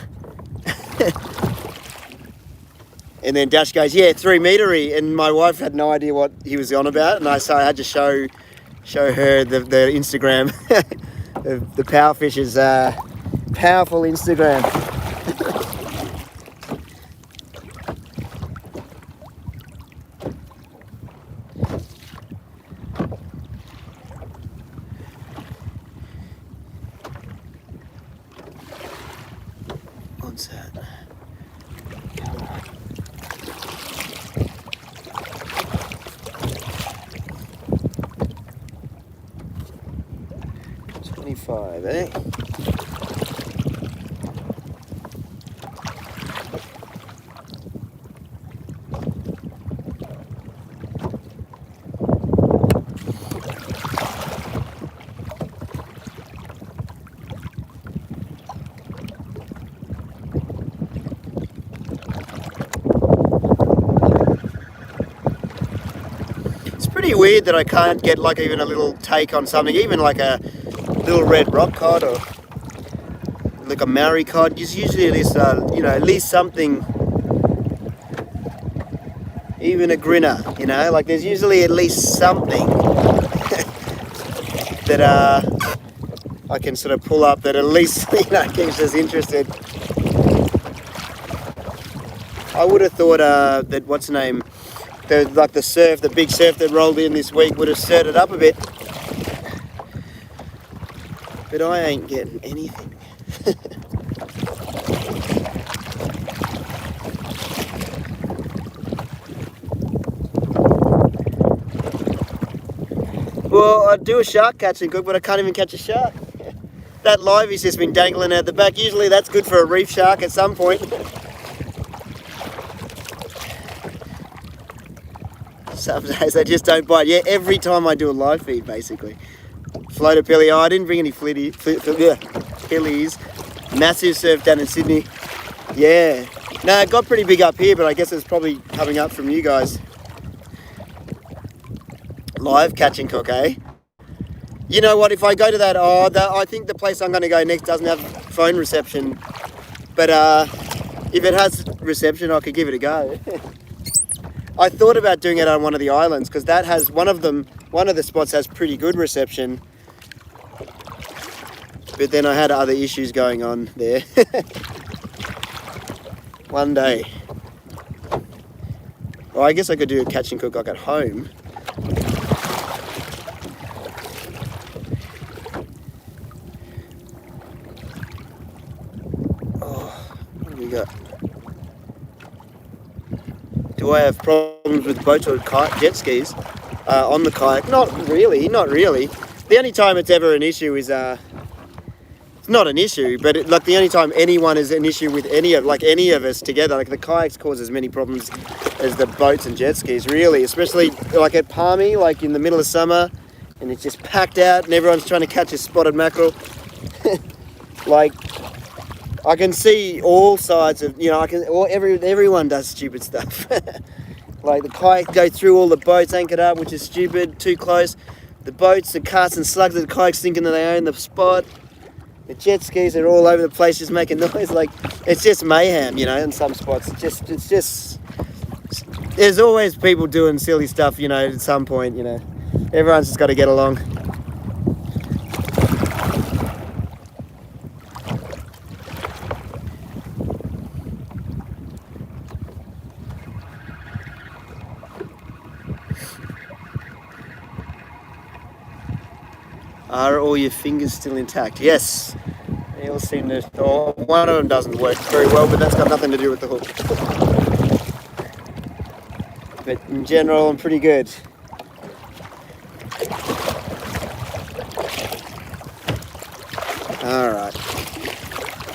then Dash goes, yeah, 3 metre-y, and my wife had no idea what he was on about, and I had to show her the Instagram, the Powerfish's powerful Instagram. What's that? 25, eh? It's pretty weird that I can't get like even a little take on something, even like a little red rock cod or like a Maori cod. There's usually at least, at least something, even a grinner, like there's usually at least something that I can sort of pull up that at least, keeps us interested. I would have thought that, what's the name, the big surf that rolled in this week would have stirred it up a bit. But I ain't getting anything. Well, I'd do a shark catching good, but I can't even catch a shark. That livey's just been dangling out the back. Usually that's good for a reef shark at some point. Some days they just don't bite. Yeah, every time I do a live feed, basically. Floater pilly. Oh, I didn't bring any pillies. Massive surf down in Sydney. Yeah. No, it got pretty big up here, but I guess it's probably coming up from you guys. Live catching cook, eh? You know what, if I go to that, I think the place I'm going to go next doesn't have phone reception. But if it has reception, I could give it a go. I thought about doing it on one of the islands, because that has, one of the spots has pretty good reception. But then I had other issues going on there. One day. Well, I guess I could do a catch and cook like at home. Oh, what do we got? Do I have problems with boats or jet skis on the kayak? Not really. The only time it's ever an issue is it's not an issue, but like the only time anyone is an issue with any of us together, like the kayaks cause as many problems as the boats and jet skis, really, especially like at Palmy, like in the middle of summer, and it's just packed out and everyone's trying to catch a spotted mackerel. Like, I can see all sides of, you know, everyone does stupid stuff. Like the kayak go through all the boats anchored up, which is stupid, too close. The boats, the carts and slugs of the kayaks thinking that they own the spot. The jet skis are all over the place just making noise. Like, it's just mayhem, you know, in some spots. It's just, there's always people doing silly stuff, you know, at some point, you know. Everyone's just got to get along. Are all your fingers still intact? Yes. They all seem to... Oh, one of them doesn't work very well, but that's got nothing to do with the hook. But in general, I'm pretty good. Alright.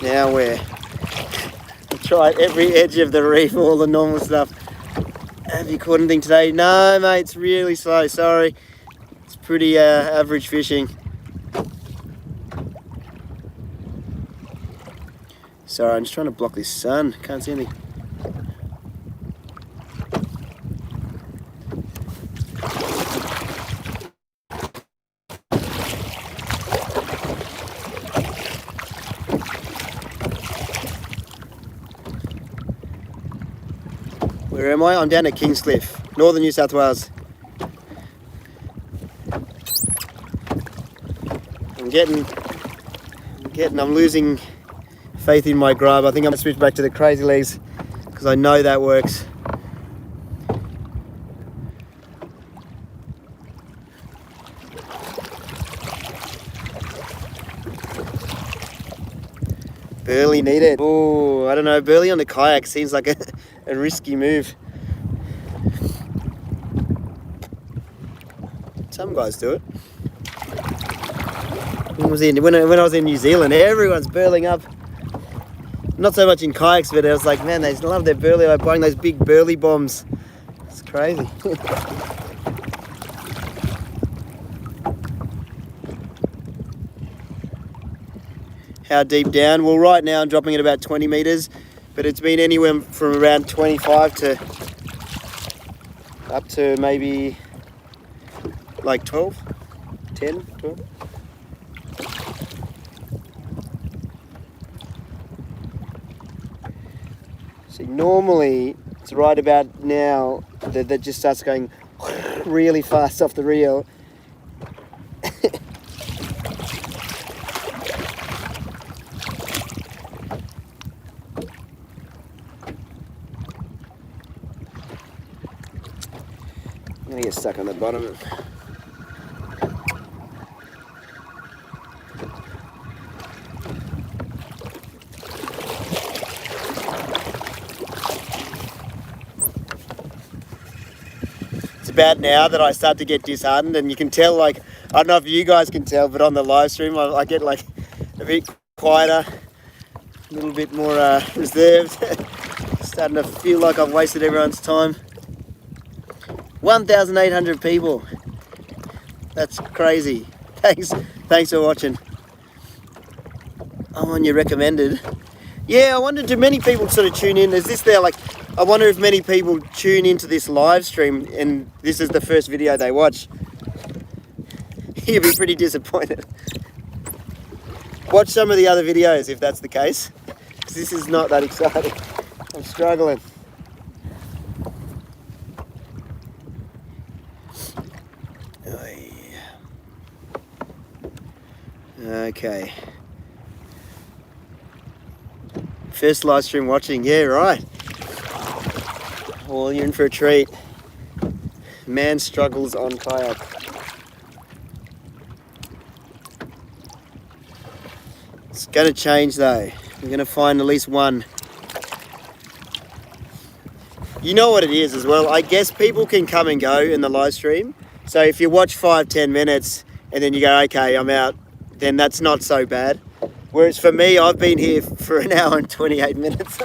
Now we're... I tried every edge of the reef, all the normal stuff. Have you caught anything today? No, mate, it's really slow, sorry. It's pretty average fishing. Sorry, I'm just trying to block this sun. Can't see anything. Where am I? I'm down at Kingscliff, northern New South Wales. I'm losing faith in my grub. I think I'm going to switch back to the crazy legs because I know that works. Burley needed. Oh, I don't know. Burley on the kayak seems like a risky move. Some guys do it. When I was in New Zealand, everyone's burling up. Not so much in kayaks, but I was like, man, they love their burley, like buying those big burley bombs. It's crazy. How deep down? Well, right now I'm dropping at about 20 meters, but it's been anywhere from around 25 to up to maybe like 12, 10, 12. See, normally it's right about now that just starts going really fast off the reel. I'm gonna get stuck on the bottom. About now that I start to get disheartened, and you can tell, like, I don't know if you guys can tell, but on the live stream I get like a bit quieter, a little bit more reserved. Starting to feel like I've wasted everyone's time. 1,800 people. That's crazy. Thanks for watching. I'm on your recommended. Yeah, I wonder, do many people sort of tune in? Is this their, like, I wonder if many people tune into this live stream and this is the first video they watch. You'd be pretty disappointed. Watch some of the other videos if that's the case, because this is not that exciting. I'm struggling. Okay. First live stream watching, yeah, right. Well, you're in for a treat. Man struggles on kayak. It's going to change though. We're going to find at least one. You know what it is as well. I guess people can come and go in the live stream. So if you watch 5-10 minutes and then you go, okay, I'm out, then that's not so bad. Whereas for me, I've been here for an hour and 28 minutes.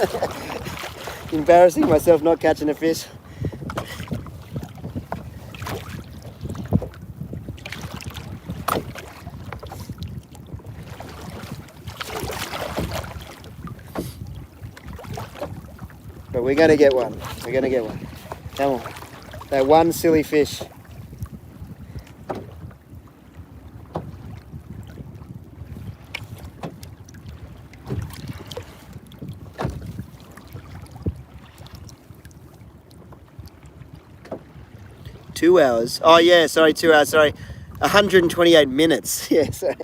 Embarrassing myself not catching a fish. But we're going to get one. We're going to get one. Come on. That one silly fish. Two hours. Oh yeah, sorry, 2 hours, sorry. 128 minutes. Yeah, sorry.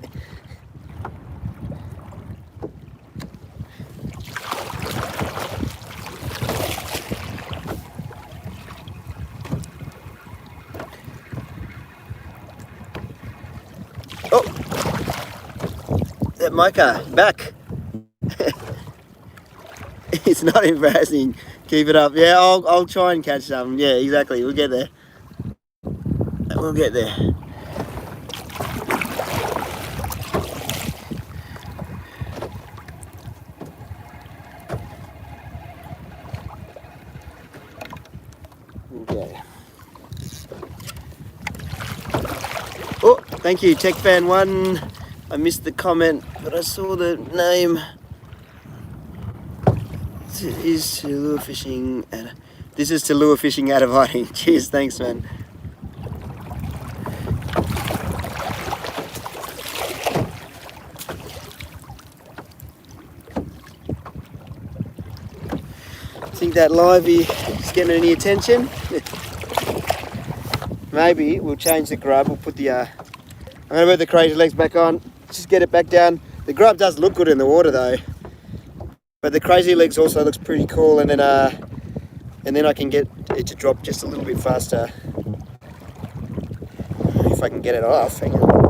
Oh, that mica, back. It's not embarrassing. Keep it up. Yeah, I'll try and catch some. Yeah, exactly. We'll get there. We'll get there. Okay. Oh, thank you, TechFan1. I missed the comment, but I saw the name. This is to lure fishing out of hiding. Cheers, thanks, man. Think that livey is getting any attention? Maybe we'll change the grub. We'll put the I'm gonna put the crazy legs back on. Just get it back down. The grub does look good in the water though, but the crazy legs also looks pretty cool. And then I can get it to drop just a little bit faster if I can get it off. Hang on.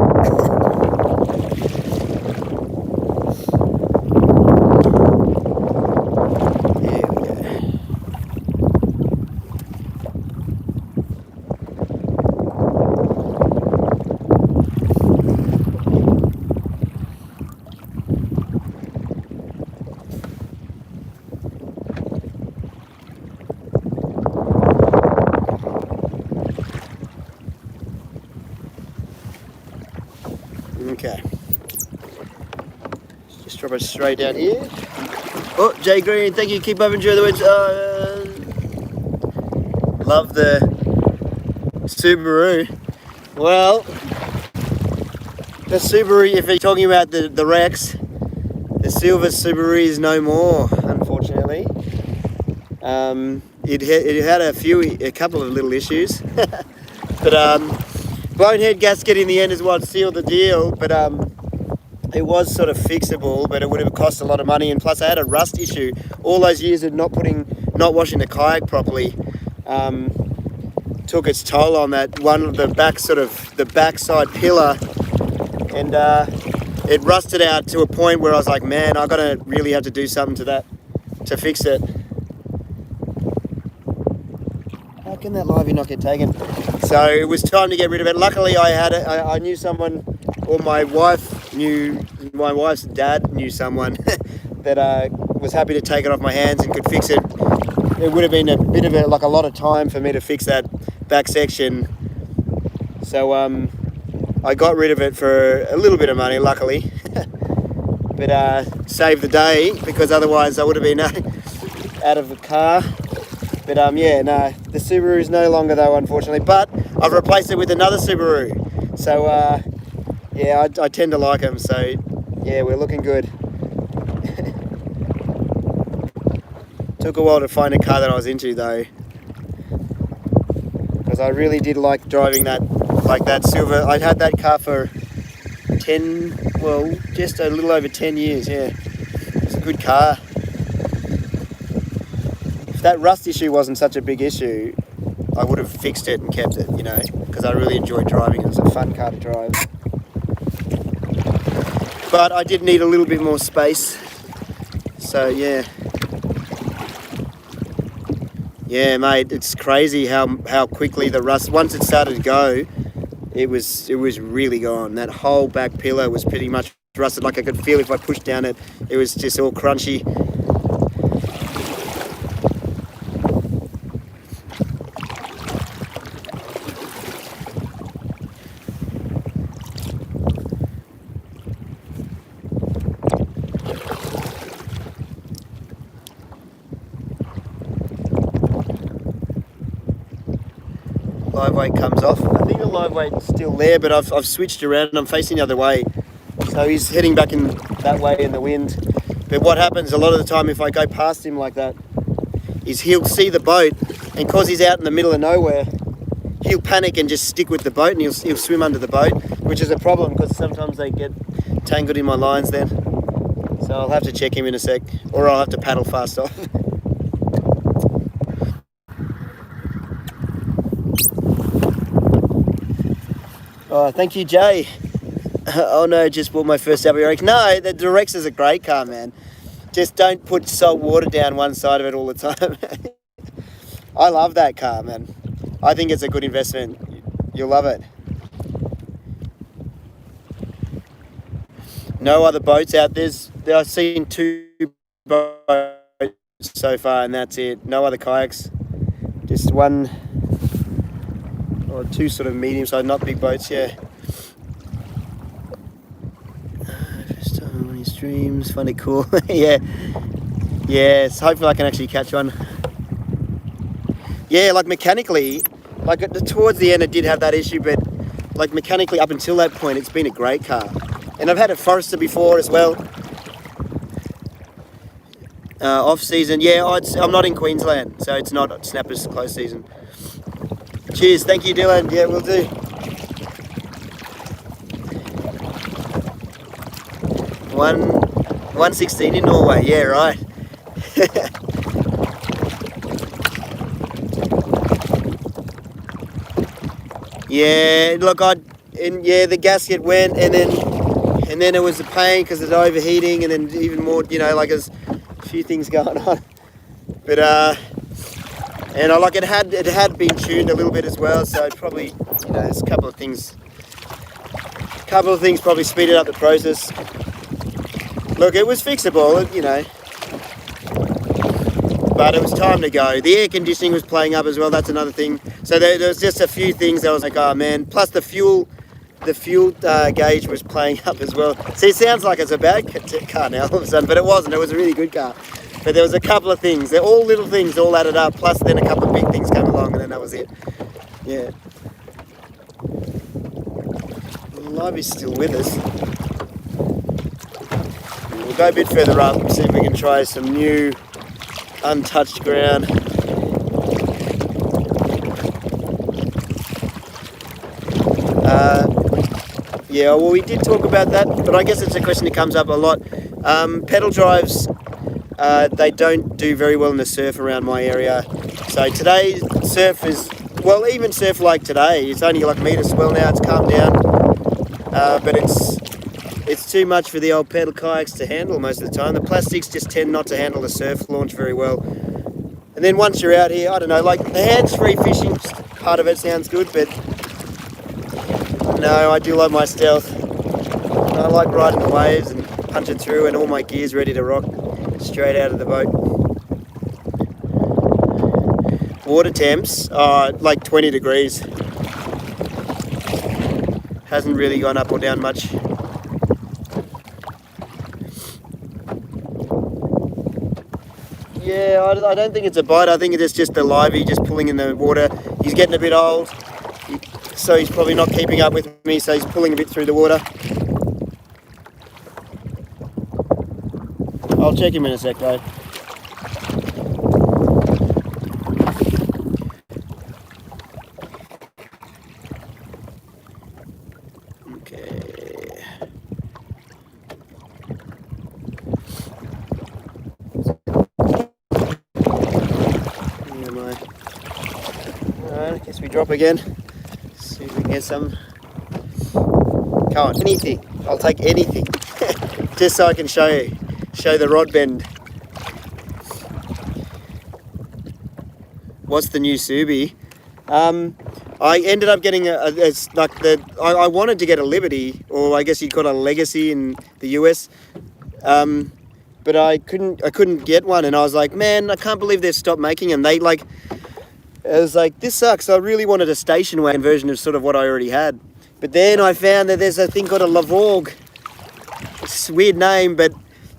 Okay, just drop it straight down here. Oh, Jay Green, thank you. Keep up, enjoy the woods. Love the Subaru. Well, the Subaru, if you're talking about the Rex, the silver Subaru is no more, unfortunately. It had a couple of little issues, but blown head gasket in the end is what sealed the deal, but it was sort of fixable, but it would have cost a lot of money, and plus I had a rust issue. All those years of not washing the kayak properly took its toll on that one of the backside pillar, and it rusted out to a point where I was like, man, I gotta really have to do something to that to fix it. How can that livey not get taken? So it was time to get rid of it. Luckily I knew someone, or my wife's dad knew someone that was happy to take it off my hands and could fix it. It would have been a bit of a lot of time for me to fix that back section. So I got rid of it for a little bit of money, luckily. But saved the day, because otherwise I would have been out of a car. But yeah, no, the Subaru is no longer though, unfortunately. But I've replaced it with another Subaru. So yeah, I tend to like them. So yeah, we're looking good. Took a while to find a car that I was into though, because I really did like driving that, like that silver. I'd had that car for 10, well, just a little over 10 years, yeah. It's a good car. If that rust issue wasn't such a big issue, I would have fixed it and kept it, you know, because I really enjoyed driving it. It's a fun car to drive. But I did need a little bit more space. So yeah. Yeah, mate, it's crazy how quickly the rust, once it started to go, it was really gone. That whole back pillar was pretty much rusted. Like I could feel if I pushed down it, it was just all crunchy. Live weight comes off. I think the live weight's still there, but I've switched around and I'm facing the other way. So he's heading back in that way in the wind. But what happens a lot of the time if I go past him like that is he'll see the boat, and because he's out in the middle of nowhere, he'll panic and just stick with the boat, and he'll swim under the boat, which is a problem because sometimes they get tangled in my lines then. So I'll have to check him in a sec, or I'll have to paddle fast off. Oh, thank you, Jay. Oh no, just bought my first WRX. No, the Durex is a great car, man. Just don't put salt water down one side of it all the time. I love that car, man. I think it's a good investment. You'll love it. No other boats out there. I've seen 2 boats so far, and that's it. No other kayaks. Just 1 or 2 sort of medium-sized, not big boats, yeah. First time on his streams, funny, cool. Yeah. Yes, hopefully I can actually catch one. Yeah, like mechanically, like towards the end it did have that issue, but like mechanically up until that point it's been a great car. And I've had a Forester before as well. Off season, yeah, I'm not in Queensland, so it's not Snappers close season. Cheers, thank you, Dylan. Yeah, we'll do. 116 in Norway, yeah, right. Yeah, look, the gasket went, and then it was a pain because it's overheating, and then even more, you know, like there's a few things going on. But and I like it had been tuned a little bit as well, so it probably, you know, there's a couple of things probably speeded up the process. Look, it was fixable, you know, but it was time to go. The air conditioning was playing up as well. That's another thing. So there was just a few things that I was like, oh man. Plus the fuel gauge was playing up as well. See, it sounds like it's a bad car now all of a sudden, but it wasn't. It was a really good car. But there was a couple of things. They're all little things, all added up. Plus then a couple of big things came along, and then that was it. Yeah. Live is still with us. We'll go a bit further up, see if we can try some new untouched ground. Yeah, well, we did talk about that, but I guess it's a question that comes up a lot. Pedal drives, they don't do very well in the surf around my area. So today, surf is, well, even surf like today, it's only like metre swell now, it's calmed down. But it's too much for the old pedal kayaks to handle most of the time. The plastics just tend not to handle the surf launch very well. And then once you're out here, I don't know, like the hands-free fishing part of it sounds good, but no, I do love my stealth. I like riding the waves and punching through, and all my gear's ready to rock straight out of the boat. water temps are like 20 degrees. Hasn't really gone up or down much. Yeah, I don't think it's a bite. I think it's just the livey just pulling in the water. He's getting a bit old, so he's probably not keeping up with me, so he's pulling a bit through the water. I'll check him in a sec though. I guess we drop again. See if we can get some. Come on, anything. I'll take anything. Just so I can show the rod bend. What's the new Subi? I ended up getting I wanted to get a Liberty, or I guess you'd call it a Legacy in the US. But I couldn't get one, and I was like, man, I can't believe they've stopped making them. I was like, this sucks. I really wanted a station wagon version of sort of what I already had. But then I found that there's a thing called a Lavorg. It's a weird name, but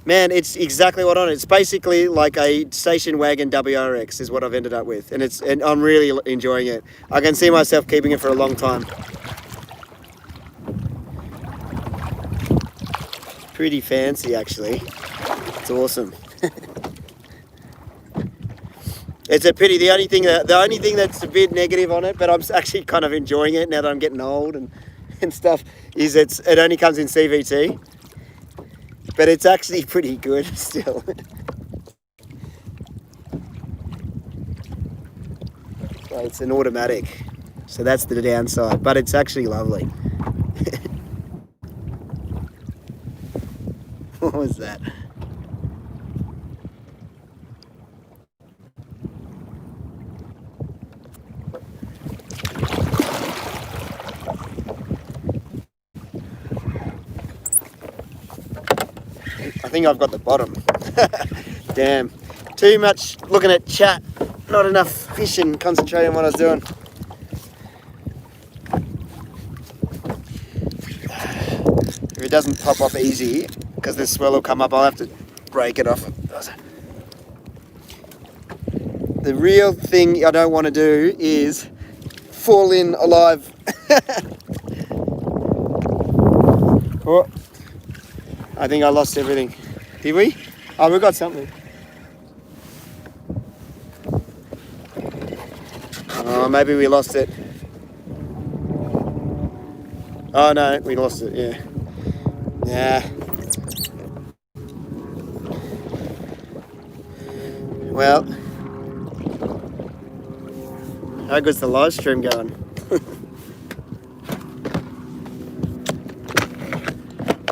man, it's exactly what I want. It's basically like a station wagon WRX is what I've ended up with. And I'm really enjoying it. I can see myself keeping it for a long time. Pretty fancy, actually. It's awesome. It's a pity. The only thing that's a bit negative on it, but I'm actually kind of enjoying it now that I'm getting old and stuff, is it only comes in CVT. But it's actually pretty good still. Well, it's an automatic, so that's the downside, but it's actually lovely. What was that? I think I've got the bottom. Damn. Too much looking at chat. Not enough fishing, concentrating on what I was doing. If it doesn't pop off easy, because this swell will come up, I'll have to break it off. The real thing I don't want to do is fall in alive. Oh, I think I lost everything. Did we? Oh, we got something. Oh, maybe we lost it. Oh no, we lost it, yeah. Yeah. Well, how good's the live stream going?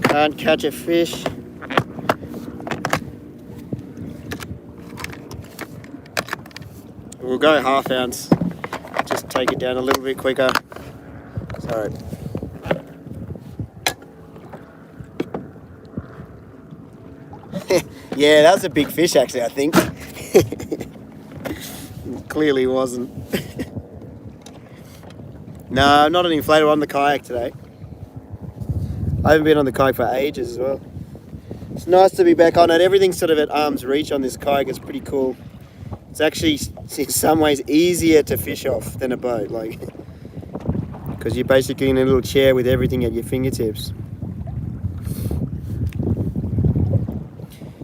Can't catch a fish. We'll go half ounce. Just take it down a little bit quicker. Sorry. Yeah, that was a big fish actually, I think. Clearly wasn't. No, not an inflatable. On the kayak today. I haven't been on the kayak for ages as well. It's nice to be back on it. Everything's sort of at arm's reach on this kayak. It's pretty cool. It's actually in some ways easier to fish off than a boat, like, because you're basically in a little chair with everything at your fingertips.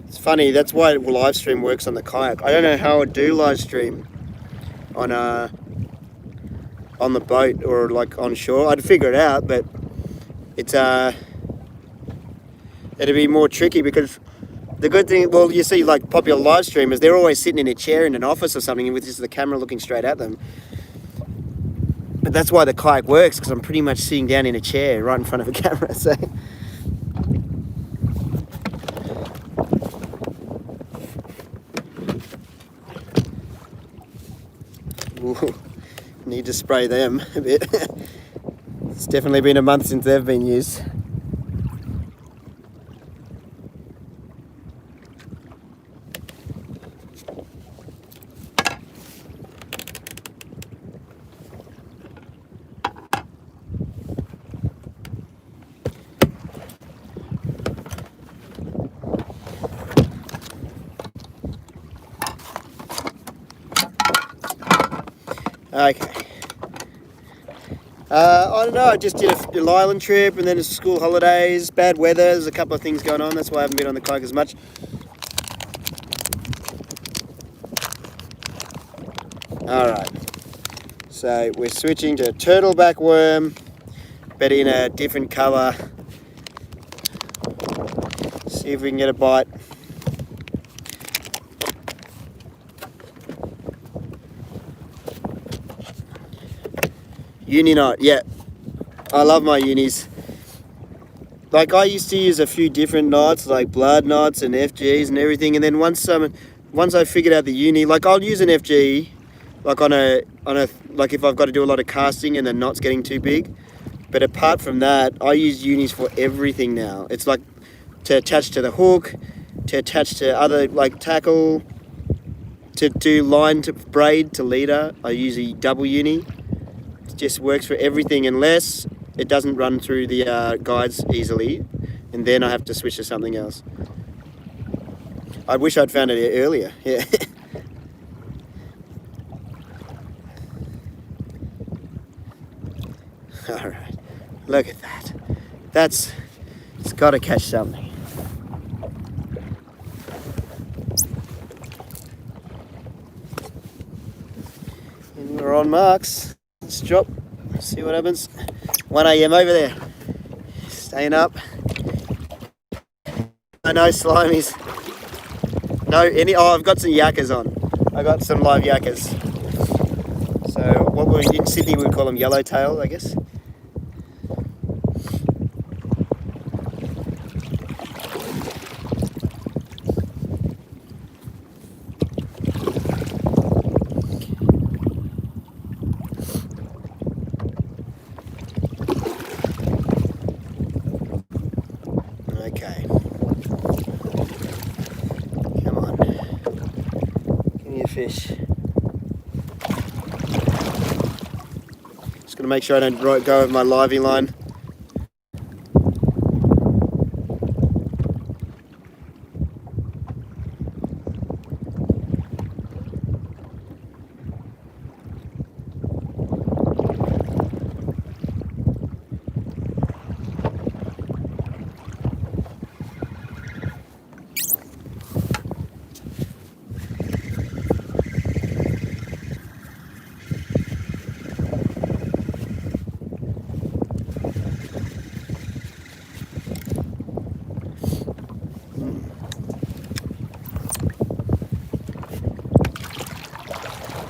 It's funny, that's why live stream works on the kayak. I don't know how I would do live stream on the boat or like on shore. I'd figure it out, but it's it'd be more tricky because the good thing, well, you see like popular live streamers, they're always sitting in a chair in an office or something with just the camera looking straight at them. But that's why the kayak works, because I'm pretty much sitting down in a chair right in front of a camera. So ooh, need to spray them a bit. It's definitely been a month since they've been used. Okay. I don't know, I just did a Little Island trip and then it's school holidays, bad weather, there's a couple of things going on, that's why I haven't been on the kayak as much. Alright, so we're switching to turtleback worm, but in a different colour. See if we can get a bite. Uni knot, yeah. I love my unis. Like I used to use a few different knots, like blood knots and FGs and everything. And then once I figured out the uni, like I'll use an FG, like on a like if I've got to do a lot of casting and the knot's getting too big. But apart from that, I use unis for everything now. It's like to attach to the hook, to attach to other like tackle, to do line to braid to leader. I use a double uni. Just works for everything unless it doesn't run through the guides easily, and then I have to switch to something else. I wish I'd found it earlier. Yeah. All right, look at that. It's got to catch something. And we're on marks. Let's drop, see what happens. 1 AM over there. Staying up. No slimies. I've got some yakkers on. I got some live yakkers. So in Sydney we'd call them yellowtail, I guess. Okay. Come on. Give me a fish. Just gonna make sure I don't go over my livey line.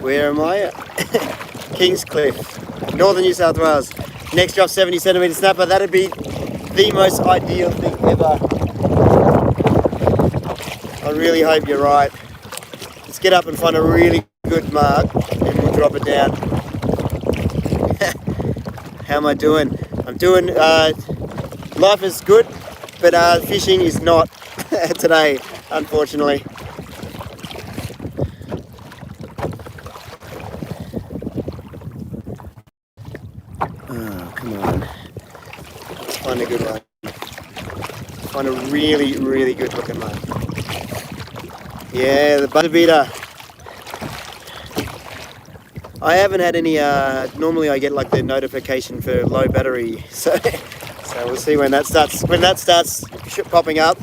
Where am I? Kingscliff, northern New South Wales. Next drop 70 centimetre snapper. That'd be the most ideal thing ever. I really hope you're right. Let's get up and find a really good mark and we'll drop it down. How am I doing? I'm doing, life is good, but fishing is not today, unfortunately. Oh, come on. Let's find a good one. Find a really, really good looking one. Yeah, the butter beater. I haven't had any, normally I get like the notification for low battery, so we'll see when that starts. When that starts popping up,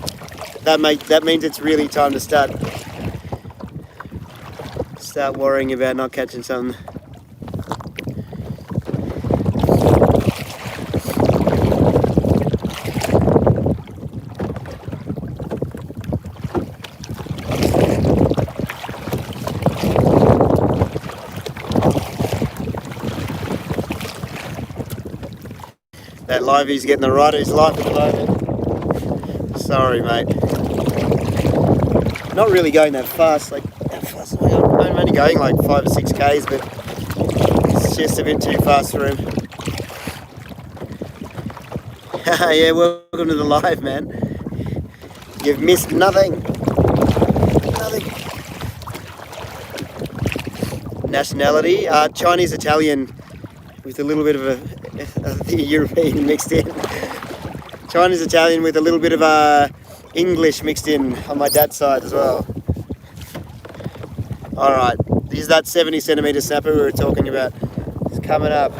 that means it's really time to start worrying about not catching something. That livey's getting the ride of his life at the moment. Sorry, mate. Not really going that fast. Like, how fast am I going? I'm only going like 5 or 6 Ks, but it's just a bit too fast for him. Yeah, welcome to the live, man. You've missed nothing. Nothing. Nationality? Chinese Italian with a little bit of the European mixed in. Chinese Italian with a little bit of English mixed in on my dad's side as well. Alright, is that 70 centimetre snapper we were talking about. It's coming up.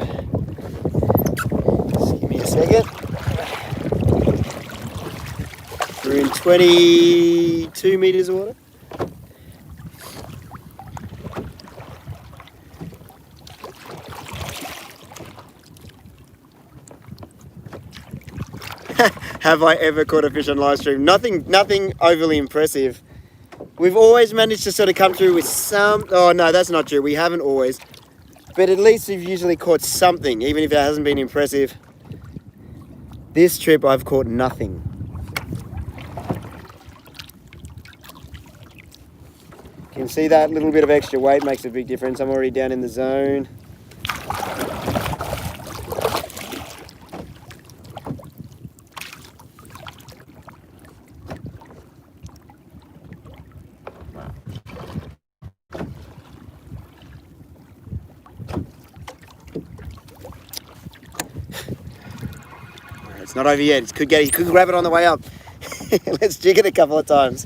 Just give me a second. We're in 22 metres of water. Have I ever caught a fish on live stream? Nothing overly impressive. We've always managed to sort of come through with some... Oh no, that's not true. We haven't always. But at least we've usually caught something, even if it hasn't been impressive. This trip I've caught nothing. You can see that little bit of extra weight makes a big difference. I'm already down in the zone. It's not over yet. He could grab it on the way up. Let's jig it a couple of times.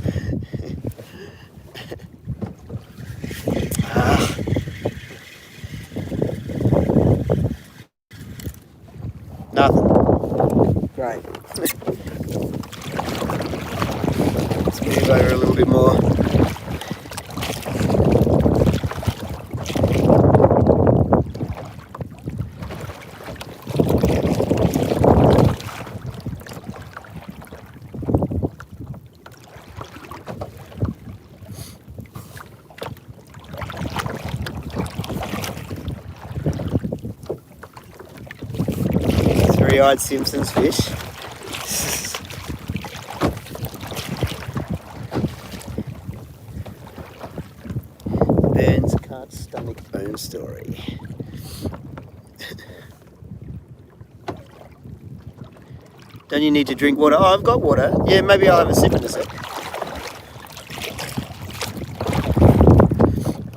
Nothing. Great. Let's move over a little bit more. Three-eyed Simpsons fish. Burns cut stomach bone story. Don't you need to drink water? Oh, I've got water. Yeah, maybe I'll have a sip in a sec.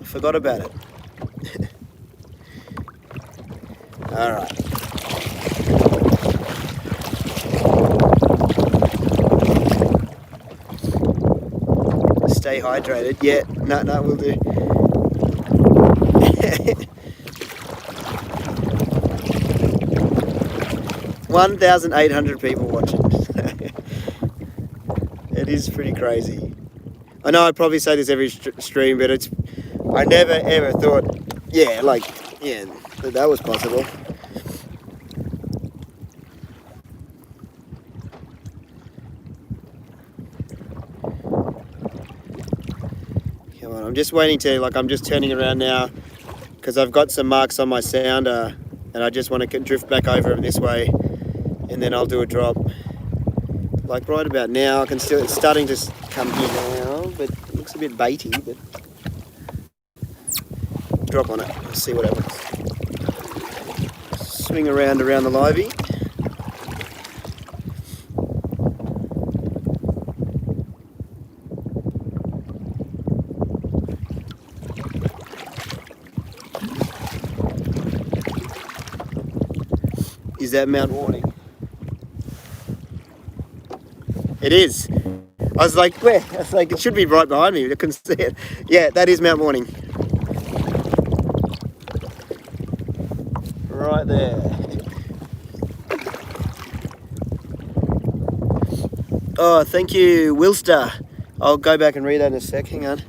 I forgot about it. All right. Stay hydrated. Yeah, no, we'll do. 1,800 people watching. It is pretty crazy. I know I probably say this every stream, but I never ever thought, that was possible. Come on, I'm just waiting to, I'm just turning around now because I've got some marks on my sounder and I just want to drift back over them this way and then I'll do a drop. Like right about now, I can still, it's starting to come here now, but it looks a bit baity, but drop on it, let's see what happens. Swing around the livey. Is that Mount Warning? It is. I was like, where? I was like, it should be right behind me. I couldn't see it. Yeah, that is Mount Warning. Right there. Oh, thank you, Wilster. I'll go back and read that in a sec. Hang on.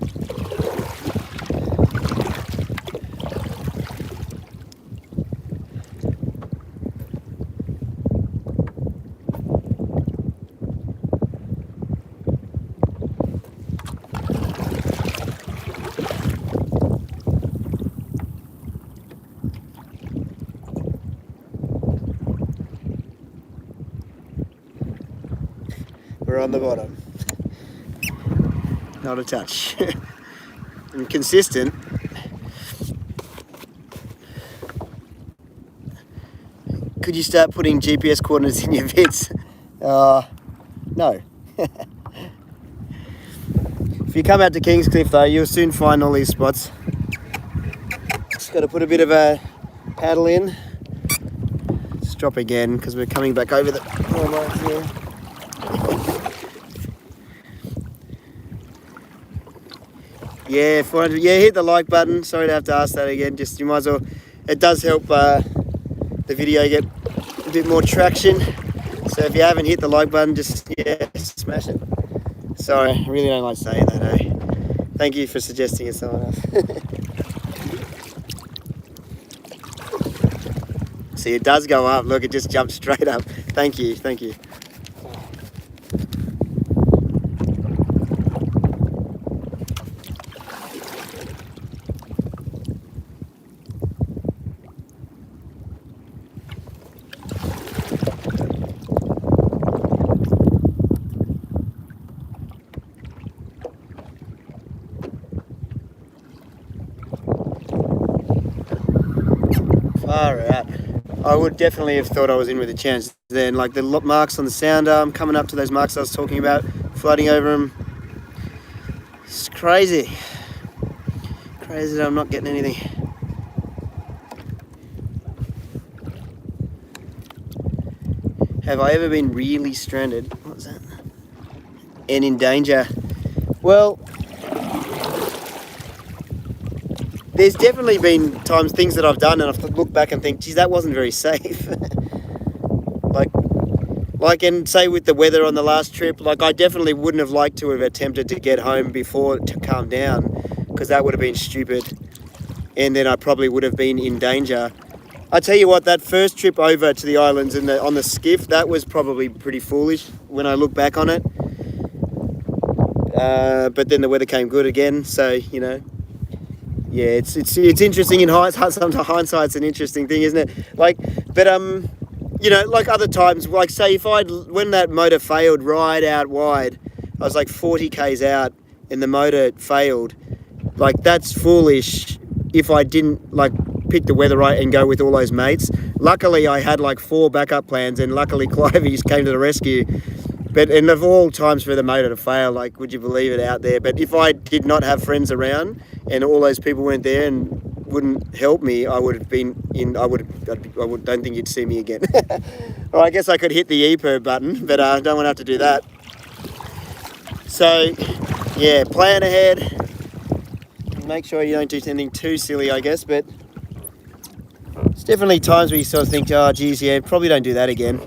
We're on the bottom. Not a touch. And consistent. Could you start putting GPS coordinates in your vids? No. If you come out to Kingscliff though, you'll soon find all these spots. Just got to put a bit of a paddle in. Let's drop again because we're coming back over the lines here. Yeah, 400. Yeah, hit the like button. Sorry to have to ask that again. Just you might as well. It does help the video get a bit more traction. So if you haven't hit the like button, just smash it. Sorry, I really don't like saying that. Eh? Thank you for suggesting it, someone else. See, it does go up. Look, it just jumped straight up. Thank you, thank you. Far out. I would definitely have thought I was in with a chance then. Like the marks on the sound arm, coming up to those marks I was talking about, floating over them. It's crazy. Crazy that I'm not getting anything. Have I ever been really stranded? What was that? And in danger? Well, there's definitely been times, things that I've done, and I've looked back and think, geez, that wasn't very safe. like, and say with the weather on the last trip, like I definitely wouldn't have liked to have attempted to get home before to calm down, because that would have been stupid, and then I probably would have been in danger. I tell you what, that first trip over to the islands on the skiff, that was probably pretty foolish when I look back on it. But then the weather came good again, so you know. Yeah, it's interesting in hindsight. Sometimes hindsight's an interesting thing, isn't it? Like, but you know, like other times, like say when that motor failed right out wide, I was like 40 k's out and the motor failed. Like that's foolish if I didn't like pick the weather right and go with all those mates. Luckily, I had like 4 backup plans, and luckily Clivey came to the rescue. But and of all times for the motor to fail, like, would you believe it, out there? But if I did not have friends around and all those people weren't there and wouldn't help me, I would have been in. Don't think you'd see me again. Or I guess I could hit the EPIRB button, but I don't want to have to do that. So, yeah, plan ahead. Make sure you don't do anything too silly, I guess. But it's definitely times where you sort of think, oh, geez, yeah, probably don't do that again.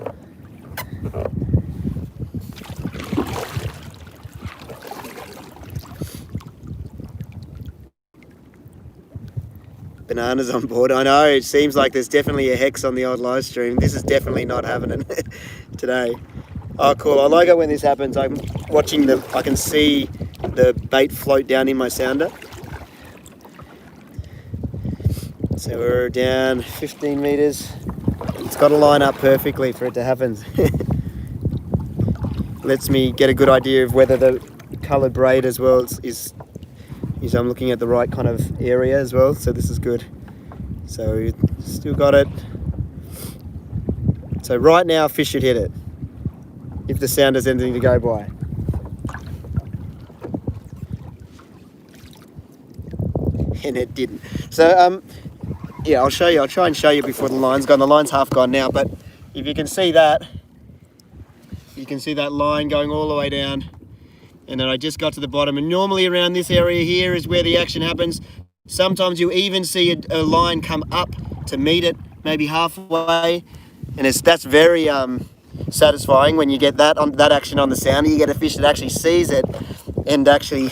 Bananas on board. I know, it seems like there's definitely a hex on the old live stream. This is definitely not happening today. Oh, cool. I like it when this happens. I'm watching I can see the bait float down in my sounder. So we're down 15 meters. It's got to line up perfectly for it to happen. Lets me get a good idea of whether the coloured braid as well is I'm looking at the right kind of area as well, so this is good. So still got it. So right now fish should hit it, if the sound has anything to go by. And it didn't. So yeah, I'll show you. I'll try and show you before the line's gone. The line's half gone now, but if you can see that, you can see that line going all the way down. And then I just got to the bottom, and normally around this area here is where the action happens. Sometimes you even see a line come up to meet it, maybe halfway, and that's very satisfying when you get that action on the sounder. You get a fish that actually sees it and actually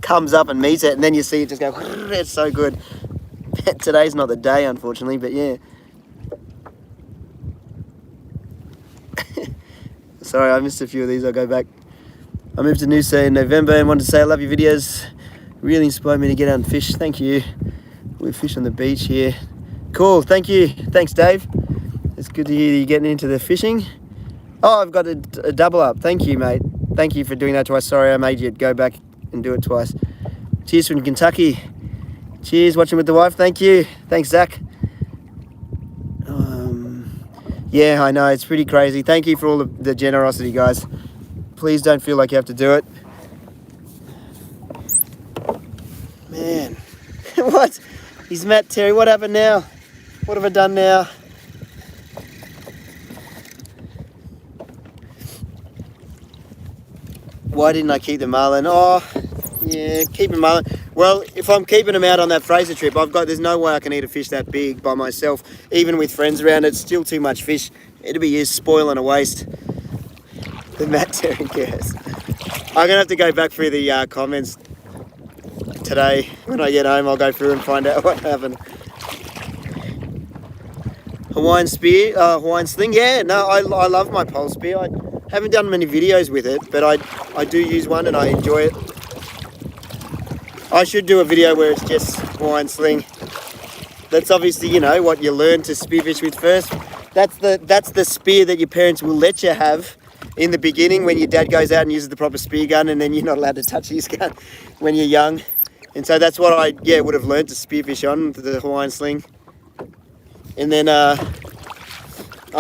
comes up and meets it, and then you see it just go. It's so good. Today's not the day, unfortunately, but yeah. Sorry, I missed a few of these. I'll go back. I moved to Noosa in November and wanted to say I love your videos. Really inspired me to get out and fish. Thank you. We fish on the beach here. Cool, thank you. Thanks, Dave. It's good to hear you getting into the fishing. Oh, I've got a double up. Thank you, mate. Thank you for doing that twice. Sorry I made you go back and do it twice. Cheers from Kentucky. Cheers, watching with the wife. Thank you. Thanks, Zach. Yeah, I know, it's pretty crazy. Thank you for all the generosity, guys. Please don't feel like you have to do it. Man, what? He's Matt Terry. What happened now? What have I done now? Why didn't I keep the marlin? Oh, Yeah, keep them out. Well, if I'm keeping them out on that Fraser trip, there's no way I can eat a fish that big by myself. Even with friends around, it's still too much fish. It'll be used spoiling a waste. The Matt Terry cares. I'm gonna have to go back through the comments today. When I get home, I'll go through and find out what happened. Hawaiian spear, Hawaiian sling. Yeah, no, I love my pole spear. I haven't done many videos with it, but I do use one and I enjoy it. I should do a video where it's just Hawaiian sling. That's obviously, you know, what you learn to spearfish with first. That's the spear that your parents will let you have in the beginning when your dad goes out and uses the proper spear gun, and then you're not allowed to touch his gun when you're young. And so that's what I would have learned to spearfish on, the Hawaiian sling. And then I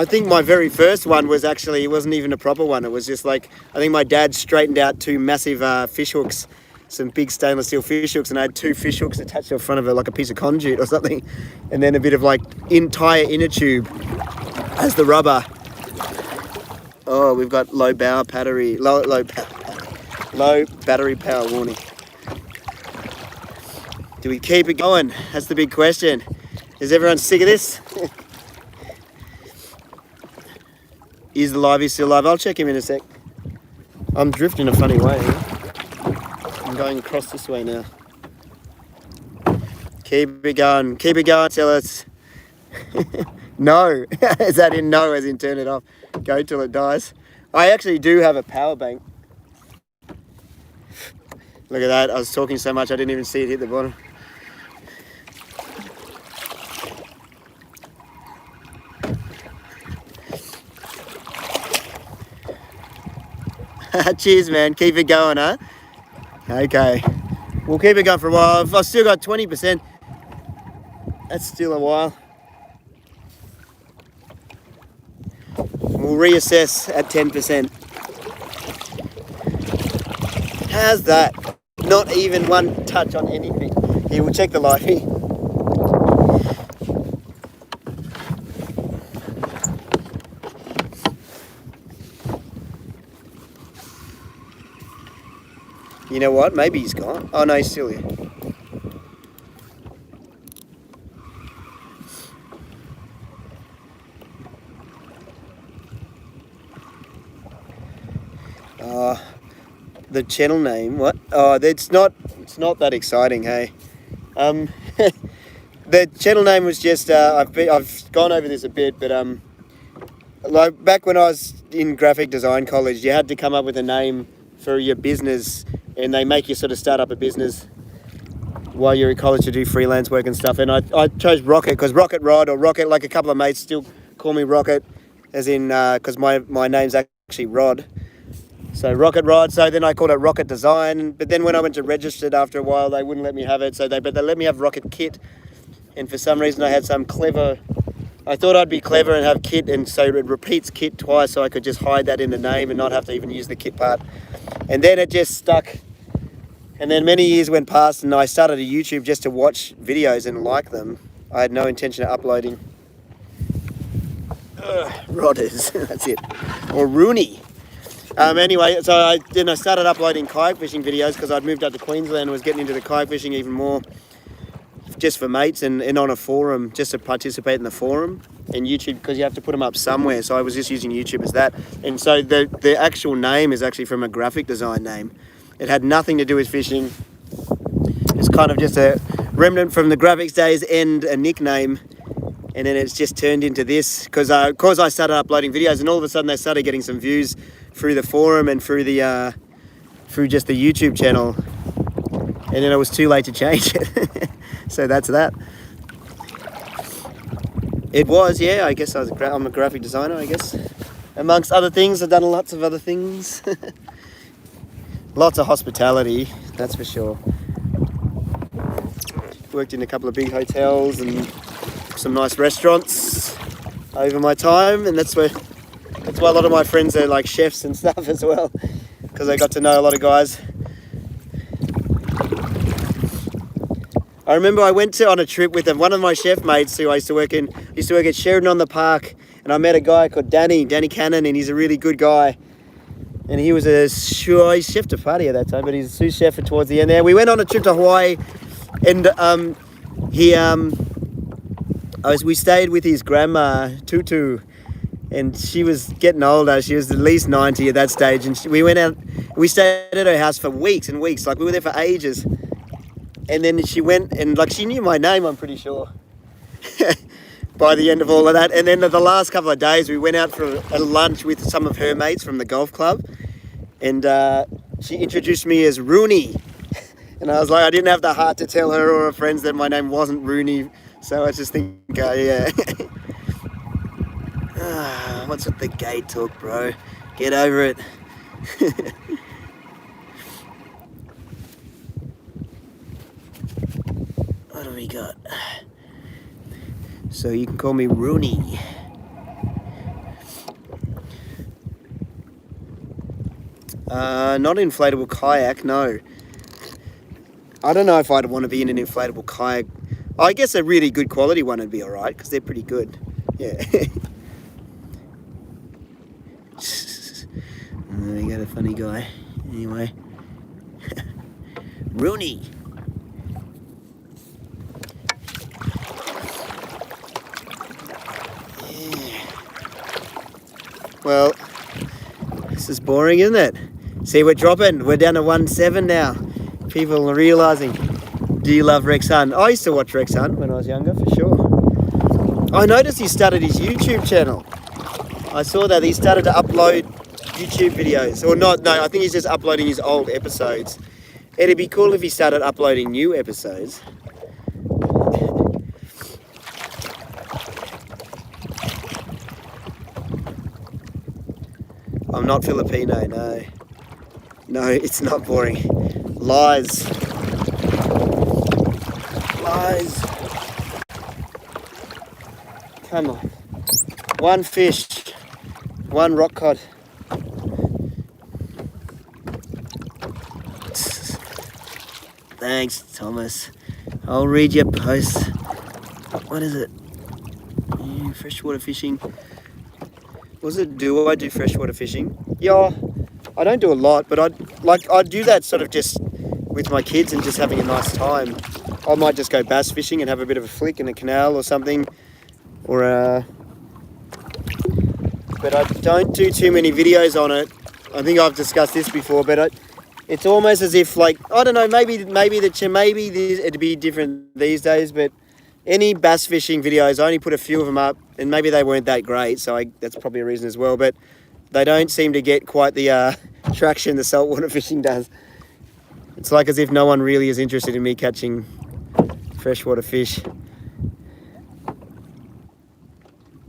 think my very first one was actually, it wasn't even a proper one. It was just like, I think my dad straightened out two massive fish hooks, some big stainless steel fish hooks, and I had two fish hooks attached to the front of it like a piece of conduit or something. And then a bit of like entire inner tube as the rubber. Oh, we've got low battery power warning. Do we keep it going? That's the big question. Is everyone sick of this? Is the livey still live? I'll check him in a sec. I'm drifting a funny way. I'm going across this way now. Keep it going till it's... No. Is that in no as in turn it off? Go till it dies. I actually do have a power bank. Look at that. I was talking so much I didn't even see it hit the bottom. Cheers, man. Keep it going, huh? Okay. We'll keep it going for a while. I've still got 20%. That's still a while. We'll reassess at 10%. How's that? Not even one touch on anything. Here, we'll check the livey. You know what? Maybe he's gone. Oh no, he's still here. The channel name, what? Oh, it's not that exciting, hey. The channel name was just I've gone over this a bit, but like back when I was in graphic design college, you had to come up with a name for your business, and they make you sort of start up a business while you're in college to do freelance work and stuff. And I chose Rocket because Rocket Rod or Rocket, like a couple of mates still call me Rocket, as in because my name's actually Rod. So Rocket Rod. So then I called it Rocket Design. But then when I went to registered after a while, they wouldn't let me have it. But they let me have Rocket Kit. And for some reason I had some clever. I thought I'd be clever and have kit, and so it repeats kit twice, so I could just hide that in the name and not have to even use the kit part. And then it just stuck. And then many years went past, and I started a YouTube just to watch videos and like them. I had no intention of uploading. Rodders, that's it. Or Rooney. Anyway, so I started uploading kayak fishing videos because I'd moved up to Queensland and was getting into the kayak fishing even more, just for mates and on a forum, just to participate in the forum. And YouTube, because you have to put them up somewhere, so I was just using YouTube as that. And so the actual name is actually from a graphic design name. It had nothing to do with fishing. It's kind of just a remnant from the graphics days and a nickname. And then it's just turned into this because I started uploading videos, and all of a sudden they started getting some views through the forum and through just the YouTube channel. And then it was too late to change it. So that's that. It was, yeah, I guess I'm a graphic designer, I guess. Amongst other things, I've done lots of other things. Lots of hospitality, that's for sure. Worked in a couple of big hotels and some nice restaurants over my time, and that's why a lot of my friends are like chefs and stuff as well, because I got to know a lot of guys. I remember I went on a trip with one of my chef mates who I used to work at Sheridan on the Park, and I met a guy called Danny Cannon, and he's a really good guy. And he was he's chef de partie at that time, but he's a sous chef towards the end there. We went on a trip to Hawaii, and we stayed with his grandma Tutu, and she was getting older. She was at least 90 at that stage, and we went out. We stayed at her house for weeks and weeks. Like, we were there for ages. And then she went and, like, she knew my name, I'm pretty sure, by the end of all of that. And then the last couple of days, we went out for a lunch with some of her mates from the golf club. And she introduced me as Rooney. And I was like, I didn't have the heart to tell her or her friends that my name wasn't Rooney. So I just think, yeah. What's with the gate talk, bro? Get over it. What do we got? So you can call me Rooney. Not an inflatable kayak, no. I don't know if I'd want to be in an inflatable kayak. I guess a really good quality one would be alright, because they're pretty good. Yeah. We got a funny guy. Anyway. Rooney. Yeah. Well, this is boring, isn't it? See, we're dropping. We're down to 1.7 now. People are realising. Do you love Rex Hunt? I used to watch Rex Hunt when I was younger, for sure. I noticed he started his YouTube channel. I saw that he started to upload YouTube videos. Or not, no, I think he's just uploading his old episodes. It'd be cool if he started uploading new episodes. I'm not Filipino, no. No, it's not boring. Lies. Lies. Come on. One fish. One rock cod. Thanks, Thomas. I'll read your post. What is it? Freshwater fishing. Do I do freshwater fishing? Yeah, I don't do a lot, but I'd do that sort of just with my kids and just having a nice time. I might just go bass fishing and have a bit of a flick in a canal or something, or but I don't do too many videos on it. I think I've discussed this before, but it's almost as if, like, I don't know, maybe it'd be different these days, but any bass fishing videos, I only put a few of them up, and maybe they weren't that great, so that's probably a reason as well, but they don't seem to get quite the traction the saltwater fishing does. It's like as if no one really is interested in me catching freshwater fish.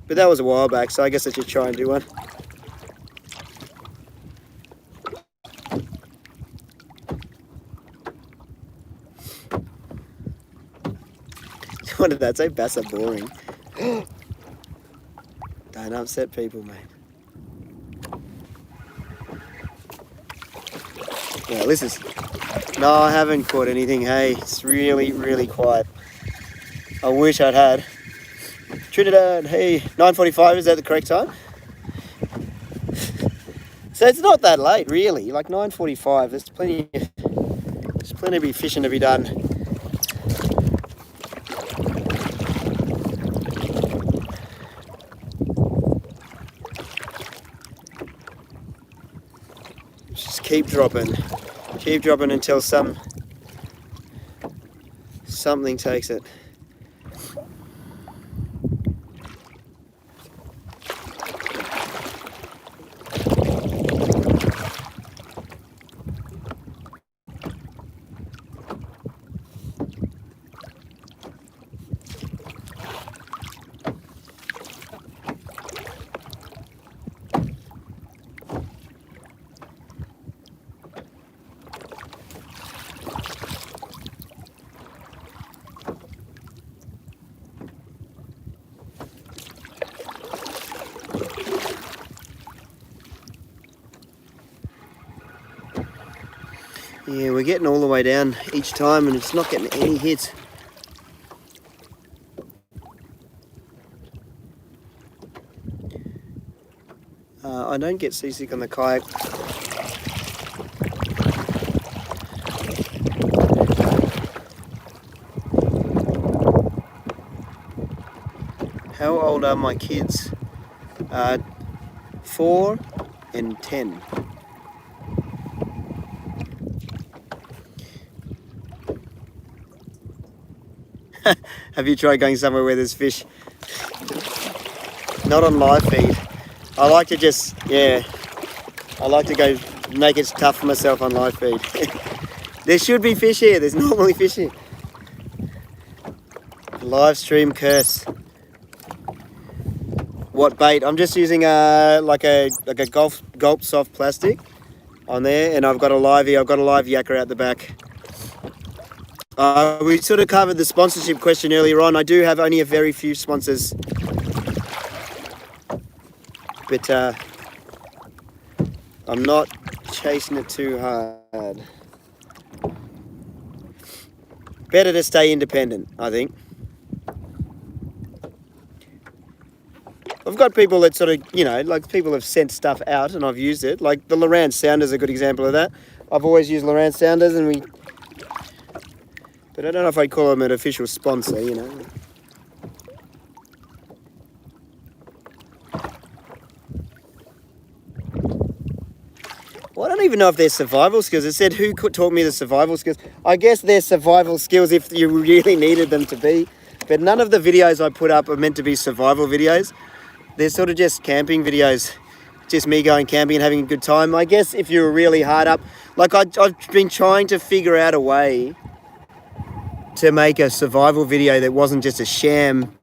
But that was a while back, so I guess I should try and do one. What did that say? Bass are boring. Don't upset people, mate. Yeah, this is... No, I haven't caught anything, hey. It's really, really quiet. I wish I'd had. Trinidad, hey. 9:45, is that the correct time? So it's not that late, really. Like 9:45, there's plenty of fishing to be done. Just keep dropping until something takes it. Yeah, we're getting all the way down each time and it's not getting any hits. I don't get seasick on the kayak How old are my kids? 4 and 10. Have you tried going somewhere where there's fish? Not on live feed. I like to just, I like to go make it tough for myself on live feed. There should be fish here. There's normally fish here. Live stream curse. What bait? I'm just using like a gulp soft plastic on there, and I've got a live yakker out the back. We sort of covered the sponsorship question earlier on. I do have only a very few sponsors, but I'm not chasing it too hard. Better to stay independent, I think. I've got people that sort of, like people have sent stuff out and I've used it. Like the Lowrance Sounder is a good example of that. I've always used Lowrance Sounders but I don't know if I'd call them an official sponsor, Well, I don't even know if they're survival skills. It said who taught me the survival skills. I guess they're survival skills if you really needed them to be. But none of the videos I put up are meant to be survival videos. They're sort of just camping videos. Just me going camping and having a good time. I guess if you were really hard up, like I've been trying to figure out a way to make a survival video that wasn't just a sham,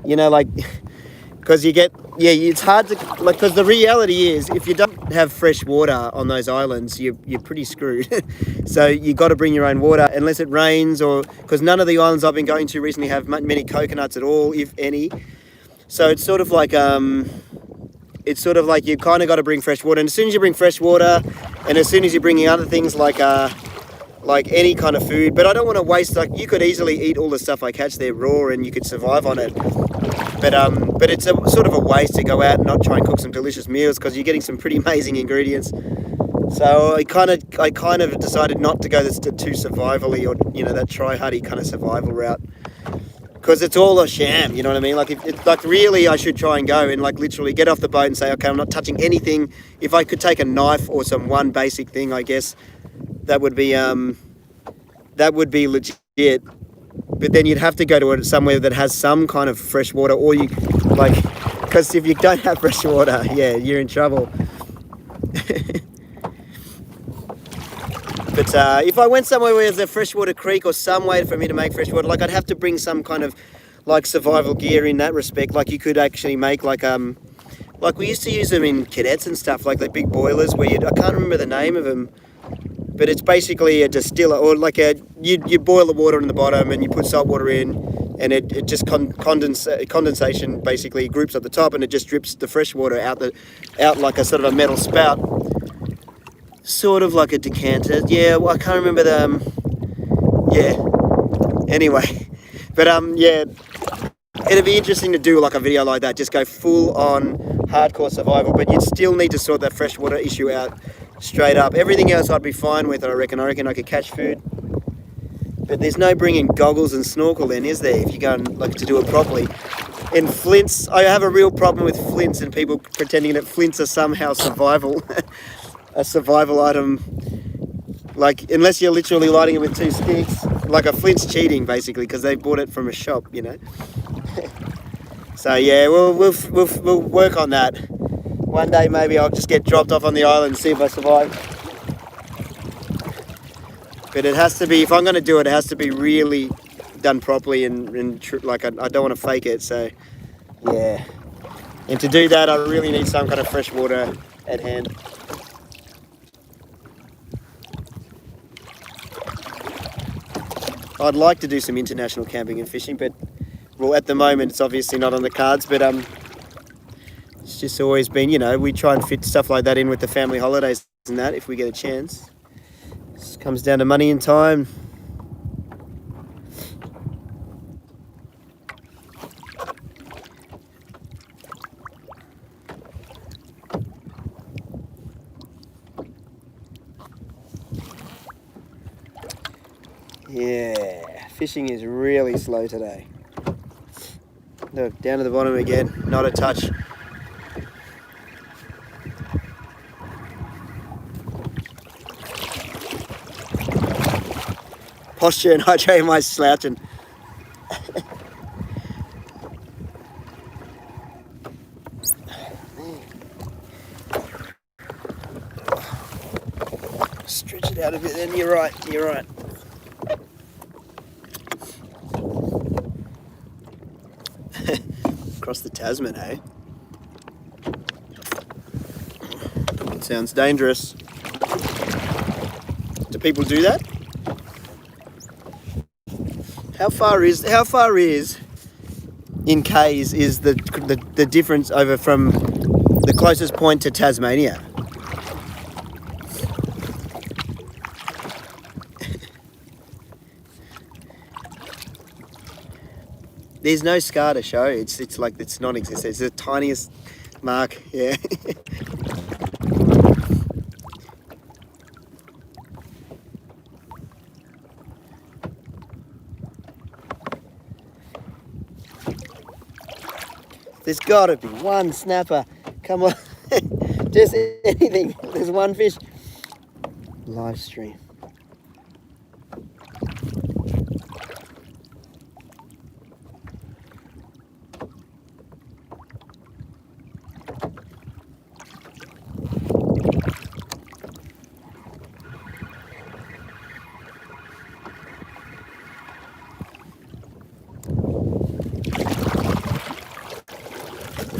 because it's hard to, because the reality is if you don't have fresh water on those islands, you're pretty screwed. So you got to bring your own water unless it rains, or because none of the islands I've been going to recently have many coconuts at all, if any. So it's sort of like you kind of got to bring fresh water, and as soon as you bring fresh water, and as soon as you're bringing other things like any kind of food, but I don't want to waste, you could easily eat all the stuff I catch there raw and you could survive on it. But it's a sort of a waste to go out and not try and cook some delicious meals because you're getting some pretty amazing ingredients. So I kind of decided not to go too survivally, or that try-hardy kind of survival route, because it's all a sham. You know what I mean? Really, I should try and go and literally get off the boat and say, okay, I'm not touching anything. If I could take a knife or some one basic thing, I guess that would be legit. But then you'd have to go to somewhere that has some kind of fresh water, or because if you don't have fresh water, you're in trouble. But if I went somewhere where there's a freshwater creek or some way for me to make fresh water, I'd have to bring some kind of survival gear in that respect. You could actually make we used to use them in cadets and stuff, the big boilers where I can't remember the name of them, but it's basically a distiller, or you boil the water in the bottom and you put salt water in, and it just condensation basically groups at the top, and it just drips the fresh water out like a sort of a metal spout, sort of like a decanter. I can't remember anyway, but it'd be interesting to do a video like that, just go full on hardcore survival, but you'd still need to sort that freshwater issue out straight up. Everything else I'd be fine with, I reckon I could catch food. But there's no bringing goggles and snorkel then, is there, if you're going to do it properly? And flints, I have a real problem with flints and people pretending that flints are somehow survival, a survival item. Unless you're literally lighting it with 2 sticks, a flint's cheating basically because they bought it from a shop, So we'll work on that. One day maybe I'll just get dropped off on the island and see if I survive. But it has to be, if I'm going to do it, it has to be really done properly and I don't want to fake it. So and to do that I really need some kind of fresh water at hand. I'd like to do some international camping and fishing, but at the moment it's obviously not on the cards, but it's just always been, we try and fit stuff like that in with the family holidays and that if we get a chance. It comes down to money and time. Yeah, fishing is really slow today. Look, down to the bottom again, not a touch. Posture and hydrate my slouching. Stretch it out a bit then, you're right. Across the Tasman, eh? It sounds dangerous. Do people do that? How far is in K's is the difference over from the closest point to Tasmania? There's no scar to show. It's like it's non-existent. It's the tiniest mark. Yeah. There's got to be one snapper. Come on, just anything. There's one fish. Live stream.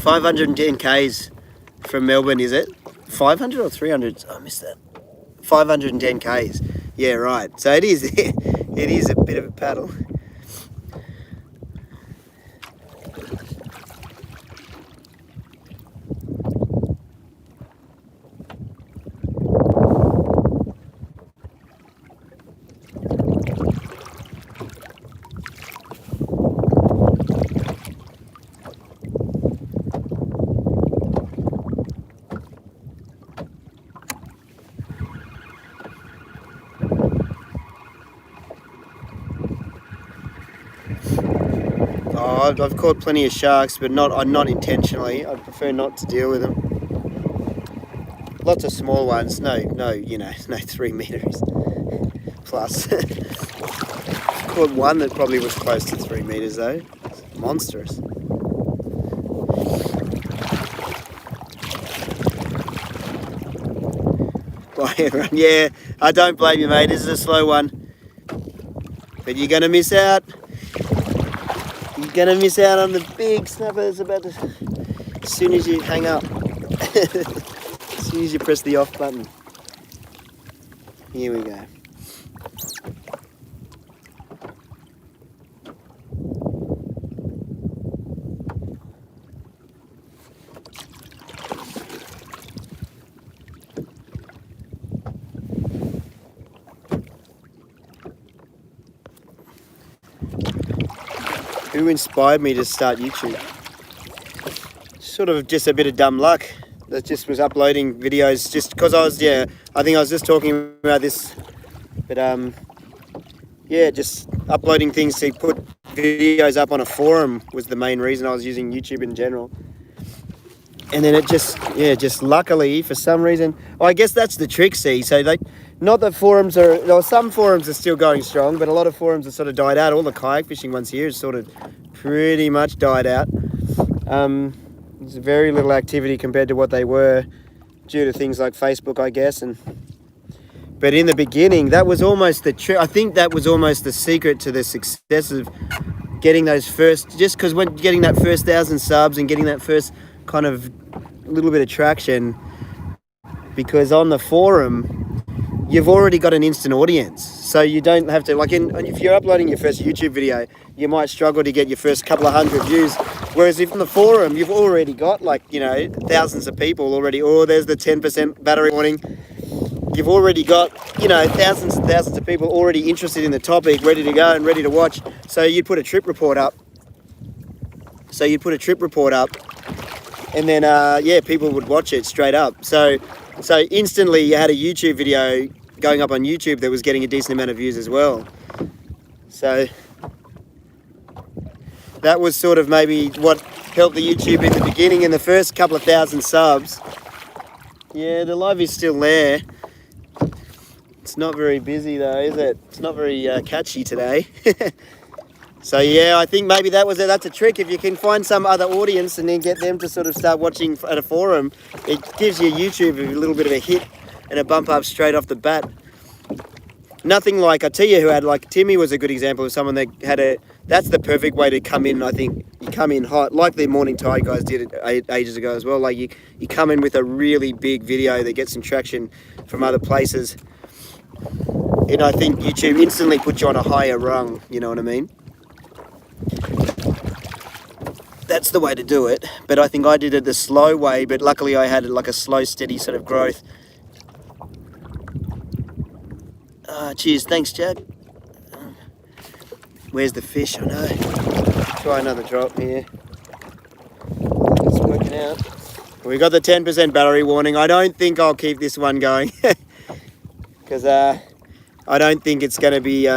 $510 from Melbourne, is it? 500 or 300? Oh, I missed that. 510 Ks. Yeah, right. So it is. It is a bit of a paddle. Oh, I've caught plenty of sharks, but not intentionally. I prefer not to deal with them. Lots of small ones. No, no 3 meters plus. I've caught one that probably was close to 3 meters though. It's monstrous. Bye everyone. Yeah, I don't blame you, mate. This is a slow one, but you're gonna miss out. You're gonna miss out on the big snapper that's about to. As soon as you hang up, as soon as you press the off button. Here we go. Who inspired me to start YouTube? Sort of just a bit of dumb luck. That just was uploading videos just because I think I was just talking about this, but yeah, just uploading things to put videos up on a forum was the main reason I was using YouTube in general. And then it just luckily for some reason, I guess that's the trick, see, so not that forums some forums are still going strong, but a lot of forums have sort of died out. All the kayak fishing ones here has sort of pretty much died out. There's very little activity compared to what they were due to things like Facebook, I guess. But in the beginning, that was almost I think that was almost the secret to the success of getting those first, just because when getting that first 1,000 subs and getting that first kind of little bit of traction, because on the forum, you've already got an instant audience, so you don't have to, if you're uploading your first YouTube video, you might struggle to get your first couple of hundred views, whereas if on the forum you've already got thousands of people already, there's the 10% battery warning, you've already got thousands and thousands of people already interested in the topic, ready to go and ready to watch. So you'd put a trip report up, and then people would watch it straight up. So instantly you had a YouTube video going up on YouTube that was getting a decent amount of views as well. So that was sort of maybe what helped the YouTube in the beginning, in the first couple of thousand subs. Yeah, the live is still there. It's not very busy though, is it? It's not very catchy today. So yeah, I think maybe that's a trick. If you can find some other audience and then get them to sort of start watching at a forum, it gives your YouTube a little bit of a hit and a bump up straight off the bat. Nothing like, I tell you who had, like Timmy was a good example of someone that had that's the perfect way to come in. I think you come in hot, like the Morning Tide guys did it ages ago as well. Like you come in with a really big video that gets some traction from other places. And I think YouTube instantly puts you on a higher rung, you know what I mean? That's the way to do it. But I think I did it the slow way, but luckily I had like a slow, steady sort of growth. Cheers, thanks Jack. Where's the fish? I know. Try another drop here. It's working out. We got the 10% battery warning. I don't think I'll keep this one going because I don't think it's going to be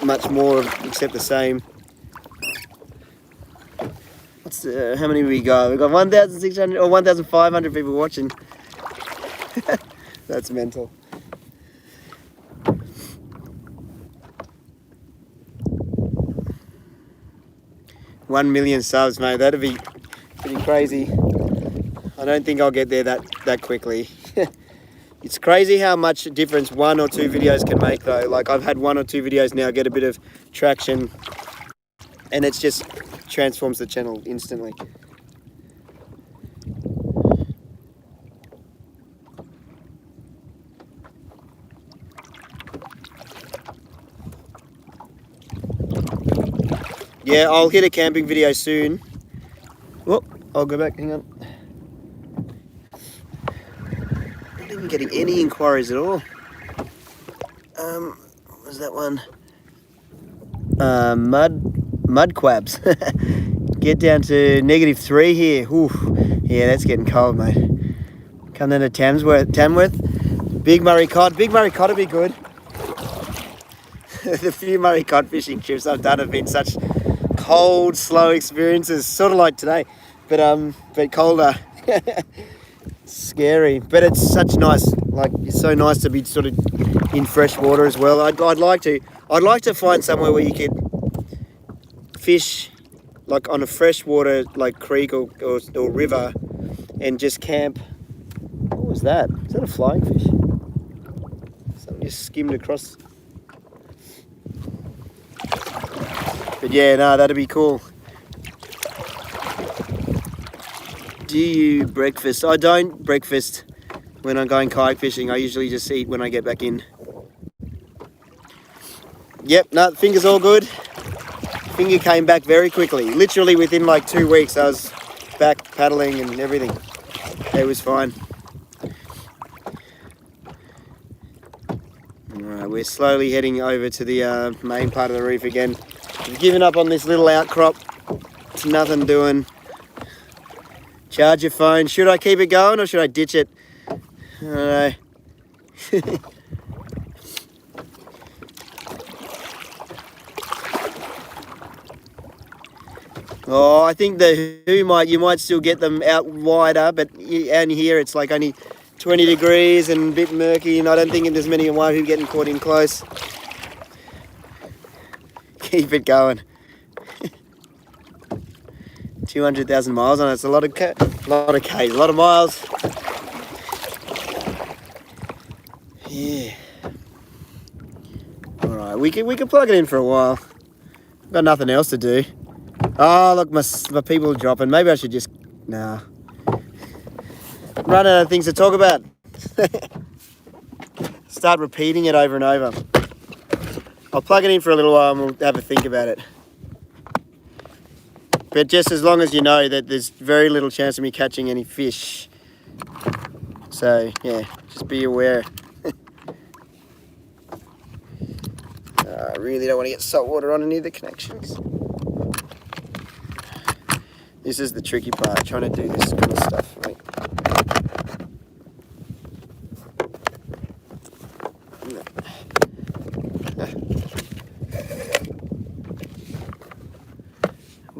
much more except the same. What's how many we got? We got 1,600 or 1,500 people watching. That's mental. 1 million subs, mate. That'd be pretty crazy. I don't think I'll get there that quickly. It's crazy how much difference 1 or 2 videos can make though. Like I've had 1 or 2 videos now get a bit of traction and it's just transforms the channel instantly. Yeah, I'll hit a camping video soon. Whoop, I'll go back, hang on. Not even getting any inquiries at all. What was that one? Mud quabs. Get down to -3 here. Oof. Yeah, that's getting cold, mate. Come down to Tamworth. Big Murray cod. Big Murray cod would be good. The few Murray cod fishing trips I've done have been such cold, slow experiences, sort of like today, but colder. Scary, but it's such nice. Like it's so nice to be sort of in fresh water as well. I'd like to find somewhere where you could fish like on a freshwater like creek or river and just camp. What was that? Is that a flying fish? Something just skimmed across. But yeah, no, that'd be cool. Do you breakfast? I don't breakfast when I'm going kayak fishing. I usually just eat when I get back in. Yep, no, finger's all good. Finger came back very quickly. Literally within like 2 weeks, I was back paddling and everything. It was fine. Alright, we're slowly heading over to the main part of the reef again. I've given up on this little outcrop. It's nothing doing. Charge your phone. Should I keep it going or should I ditch it? I don't know. Oh, I think you might still get them out wider, but out here it's like only 20 degrees and a bit murky, and I don't think there's many wahoo getting caught in close. Keep it going. 200,000 miles on it. It's a lot of K's, a lot of miles. Yeah. All right, we can plug it in for a while. Got nothing else to do. Oh, look, my people are dropping. Maybe I should just... Nah. Run out of things to talk about. Start repeating it over and over. I'll plug it in for a little while and we'll have a think about it. But just as long as you know that there's very little chance of me catching any fish. So, yeah, just be aware. I really don't want to get salt water on any of the connections. This is the tricky part, trying to do this kind of stuff, right?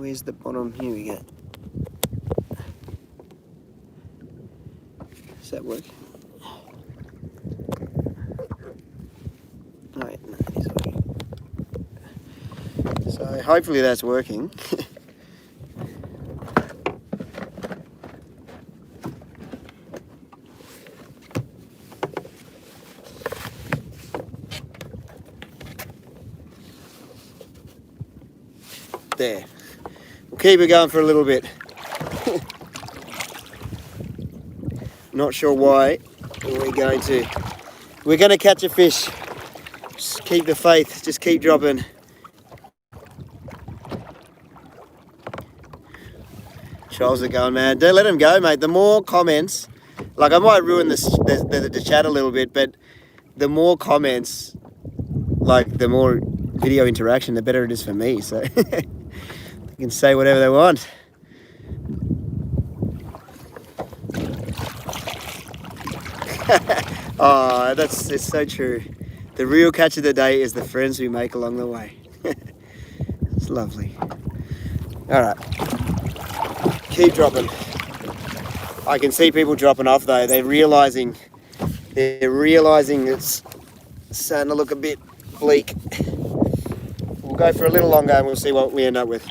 Where's the bottom? Here we go. Does that work? Oh, yeah, no, it's working. So hopefully that's working. There. We'll keep it going for a little bit. Not sure why. We're going to catch a fish. Just keep the faith. Just keep dropping. Charles are going, man. Don't let him go, mate. The more comments, like I might ruin the chat a little bit, but the more comments, like the more video interaction, the better it is for me. So they can say whatever they want. Oh, it's so true. The real catch of the day is the friends we make along the way. It's lovely. All right, keep dropping. I can see people dropping off though. They're realizing it's starting to look a bit bleak. We'll go for a little longer and we'll see what we end up with.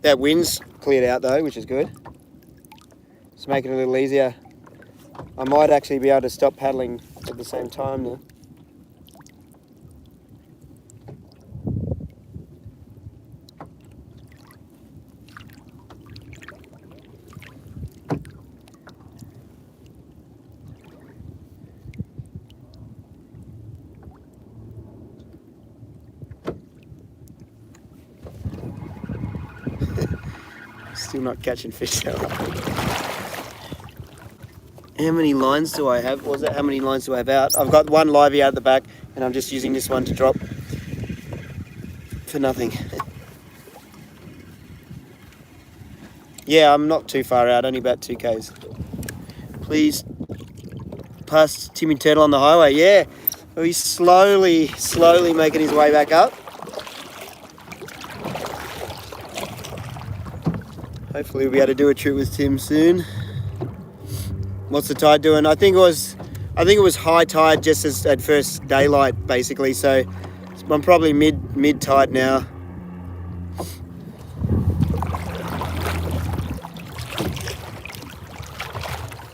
That wind's cleared out though, which is good. It's making it a little easier. I might actually be able to stop paddling at the same time now. Still not catching fish though. How many lines do I have? What was that? How many lines do I have out? I've got one livey out the back and I'm just using this one to drop for nothing. Yeah, I'm not too far out, only about 2 k's. Please pass Timmy Turtle on the highway. Yeah, well, he's slowly making his way back up. Hopefully we'll be able to do a trip with Tim soon. What's the tide doing? I think it was high tide just as at first daylight basically, so I'm probably mid tide now.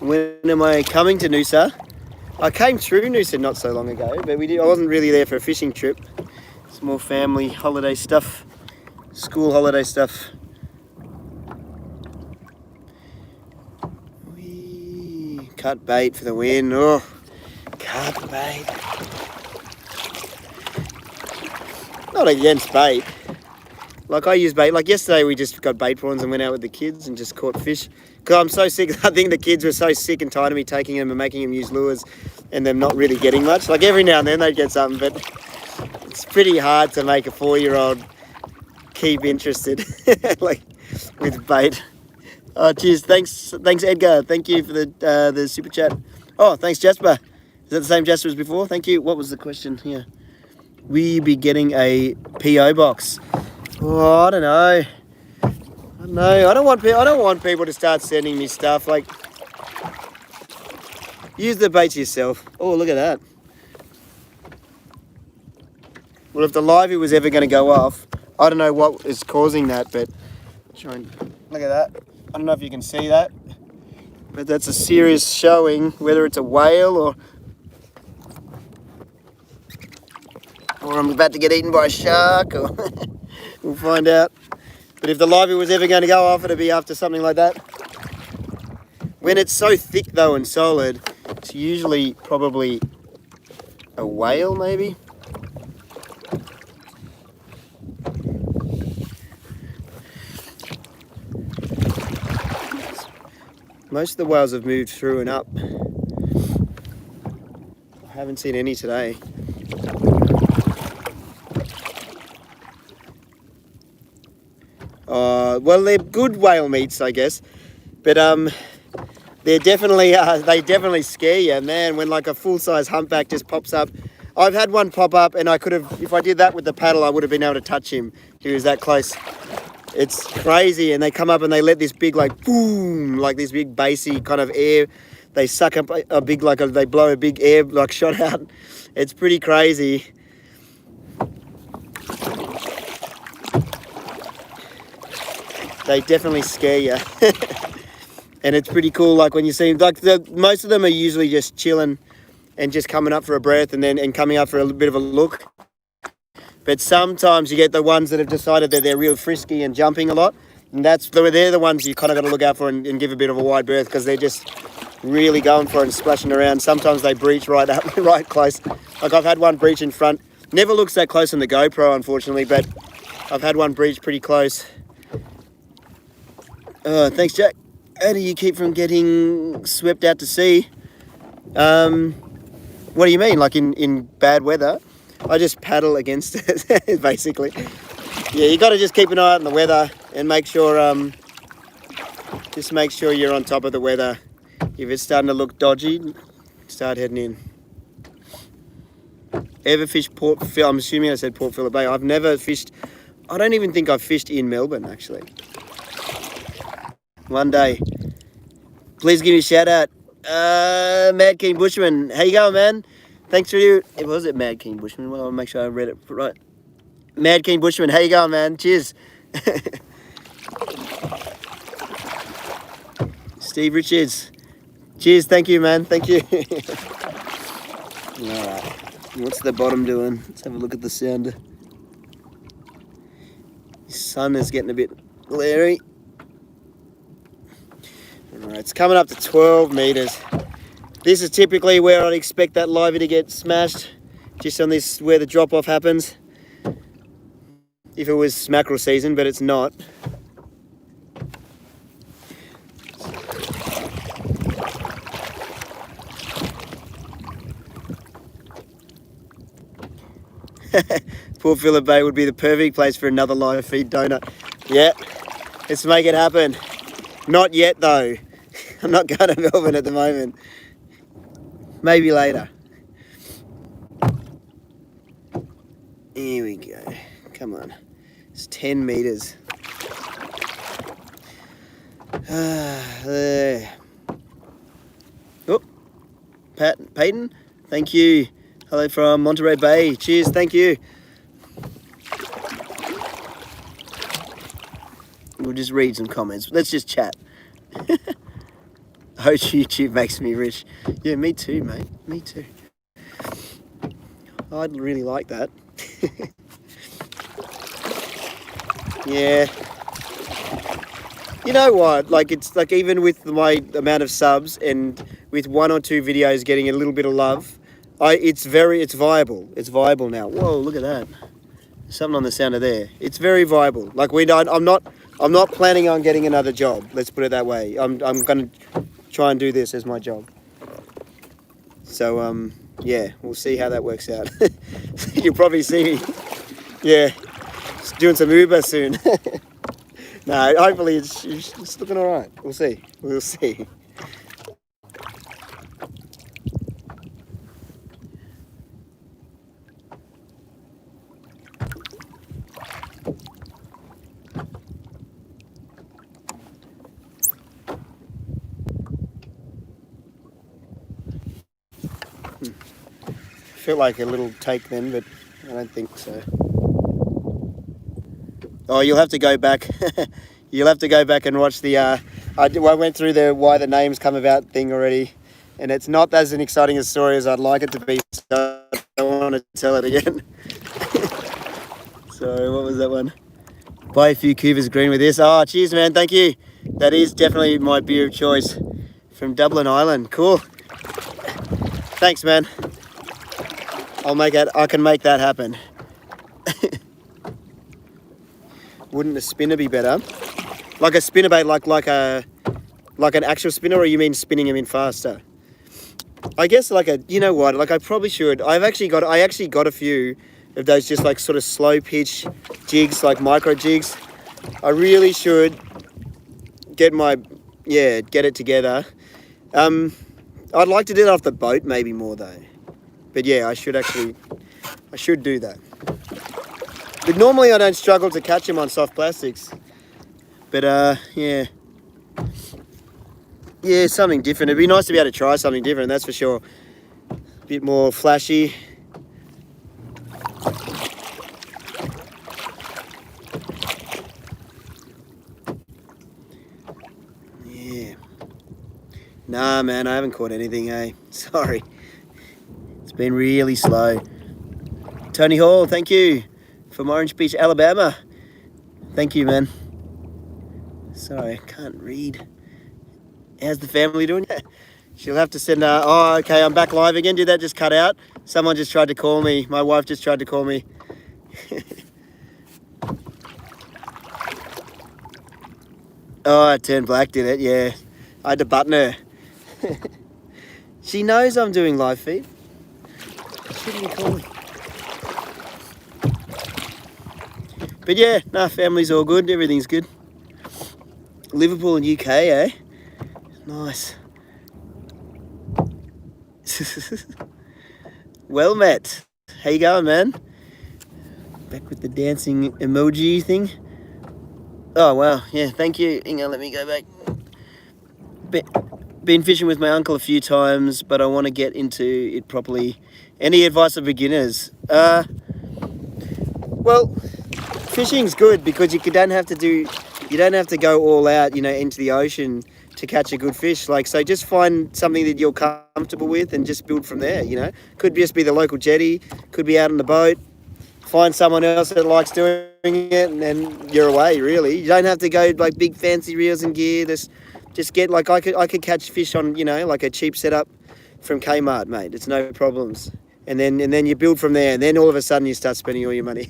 When am I coming to Noosa? I came through Noosa not so long ago, but I wasn't really there for a fishing trip. It's more family holiday stuff, school holiday stuff. Cut bait for the win. Oh, cut bait. Not against bait. Like I use bait. Like yesterday we just got bait prawns and went out with the kids and just caught fish. Because I'm so sick. I think the kids were so sick and tired of me taking them and making them use lures and them not really getting much. Like every now and then they'd get something, but it's pretty hard to make a 4-year-old keep interested like with bait. Oh, cheers. Thanks, Edgar. Thank you for the super chat. Oh, thanks, Jasper. Is that the same Jasper as before? Thank you. What was the question here? We be getting a PO box. Oh, I don't know. I don't want people to start sending me stuff. Like, use the baits yourself. Oh, look at that. Well, if the livey was ever going to go off, I don't know what is causing that, but try and look at that. I don't know if you can see that, but that's a serious showing, whether it's a whale or I'm about to get eaten by a shark, or we'll find out. But if the livey was ever going to go off, it'd be after something like that. When it's so thick though and solid, it's usually probably a whale maybe. Most of the whales have moved through and up. I haven't seen any today. Well, they're good whale meats, I guess, but they definitely scare you, man. When like a full-size humpback just pops up. I've had one pop up, and I could have, if I did that with the paddle, I would have been able to touch him. He was that close. It's crazy, and they come up and they let this big, like, boom, like this big bassy kind of air. They suck up a big, they blow a big air, like, shot out. It's pretty crazy. They definitely scare you. And it's pretty cool, like, when you see them, like, most of them are usually just chilling and just coming up for a breath and coming up for a bit of a look. But sometimes you get the ones that have decided that they're real frisky and jumping a lot. And they're the ones you kind of got to look out for and give a bit of a wide berth, because they're just really going for it and splashing around. Sometimes they breach right up, right close. Like I've had one breach in front. Never looks that close on the GoPro, unfortunately, but I've had one breach pretty close. Thanks, Jack. How do you keep from getting swept out to sea? What do you mean? Like in bad weather? I just paddle against it, basically. Yeah, you got to just keep an eye out on the weather and make sure, just make sure you're on top of the weather. If it's starting to look dodgy, start heading in. Ever fished Port Phillip? I'm assuming I said Port Phillip Bay. I've never fished. I don't even think I've fished in Melbourne, actually. One day. Please give me a shout out. Mad Keen Bushman. How you going, man? Thanks for you. Was it Mad Keen Bushman? Well, I'll make sure I read it right. Mad Keen Bushman. How you going, man? Cheers. Steve Richards. Cheers. Thank you, man. Thank you. All right. What's the bottom doing? Let's have a look at the sounder. The sun is getting a bit glary. All right, it's coming up to 12 meters. This is typically where I'd expect that livey to get smashed, just on this, where the drop-off happens. If it was mackerel season, but it's not. Port Phillip Bay would be the perfect place for another live feed donut. Yeah, let's make it happen. Not yet, though. I'm not going to Melbourne at the moment. Maybe later. Here we go. Come on. It's 10 meters. There. Oh, Peyton, thank you. Hello from Monterey Bay. Cheers, thank you. We'll just read some comments. Let's just chat. Oh, YouTube makes me rich. Yeah, me too, mate. Me too. I'd really like that. Yeah. You know what? Like, it's like, even with my amount of subs and with 1 or 2 videos getting a little bit of love, it's viable. It's viable now. Whoa, look at that. Something on the sounder there. It's very viable. Like, I'm not planning on getting another job. Let's put it that way. I'm going to try and do this as my job. So, yeah, we'll see how that works out. You'll probably see me, yeah, doing some Uber soon. No, hopefully it's looking all right. We'll see. We'll see. Felt like a little take then, but I don't think so. Oh, you'll have to go back. You'll have to go back and watch the. I went through the why the names come about thing already, and it's not as an exciting a story as I'd like it to be. So I don't want to tell it again. So what was that one? Buy a few Cougars green with this. Oh, cheers, man. Thank you. That is definitely my beer of choice from Dublin Island. Cool. Thanks, man. I can make that happen. Wouldn't a spinner be better? Like a spinnerbait, like a Like an actual spinner, or you mean spinning them in faster? I guess like a, you know what, like I probably should. I actually got a few of those just like sort of slow pitch jigs, like micro jigs. I really should get it together. I'd like to do that off the boat maybe more though. But yeah, I should do that. But normally I don't struggle to catch them on soft plastics. But yeah, something different. It'd be nice to be able to try something different, that's for sure. A bit more flashy. Yeah. Nah, man, I haven't caught anything, eh? Sorry. It's been really slow. Tony Hall, thank you. From Orange Beach, Alabama. Thank you, man. Sorry, I can't read. How's the family doing? She'll have to send oh, okay, I'm back live again. Did that just cut out? Someone just tried to call me. My wife just tried to call me. Oh, it turned black, did it? Yeah. I had to button her. She knows I'm doing live feed. Shouldn't you call me? But yeah, nah, family's all good. Everything's good. Liverpool and UK, eh? Nice. Well met. How you going, man? Back with the dancing emoji thing. Oh, wow. Yeah, thank you. Hang on, let me go back. Been fishing with my uncle a few times, but I want to get into it properly. Any advice for beginners? Well, fishing's good because you don't have to go all out, into the ocean to catch a good fish. Like, so just find something that you're comfortable with and just build from there, Could just be the local jetty, could be out on the boat. Find someone else that likes doing it, and then you're away, really. You don't have to go like big fancy reels and gear. Just get, like, I could catch fish on, like a cheap setup from Kmart, mate. It's no problems. And then you build from there, and then all of a sudden you start spending all your money.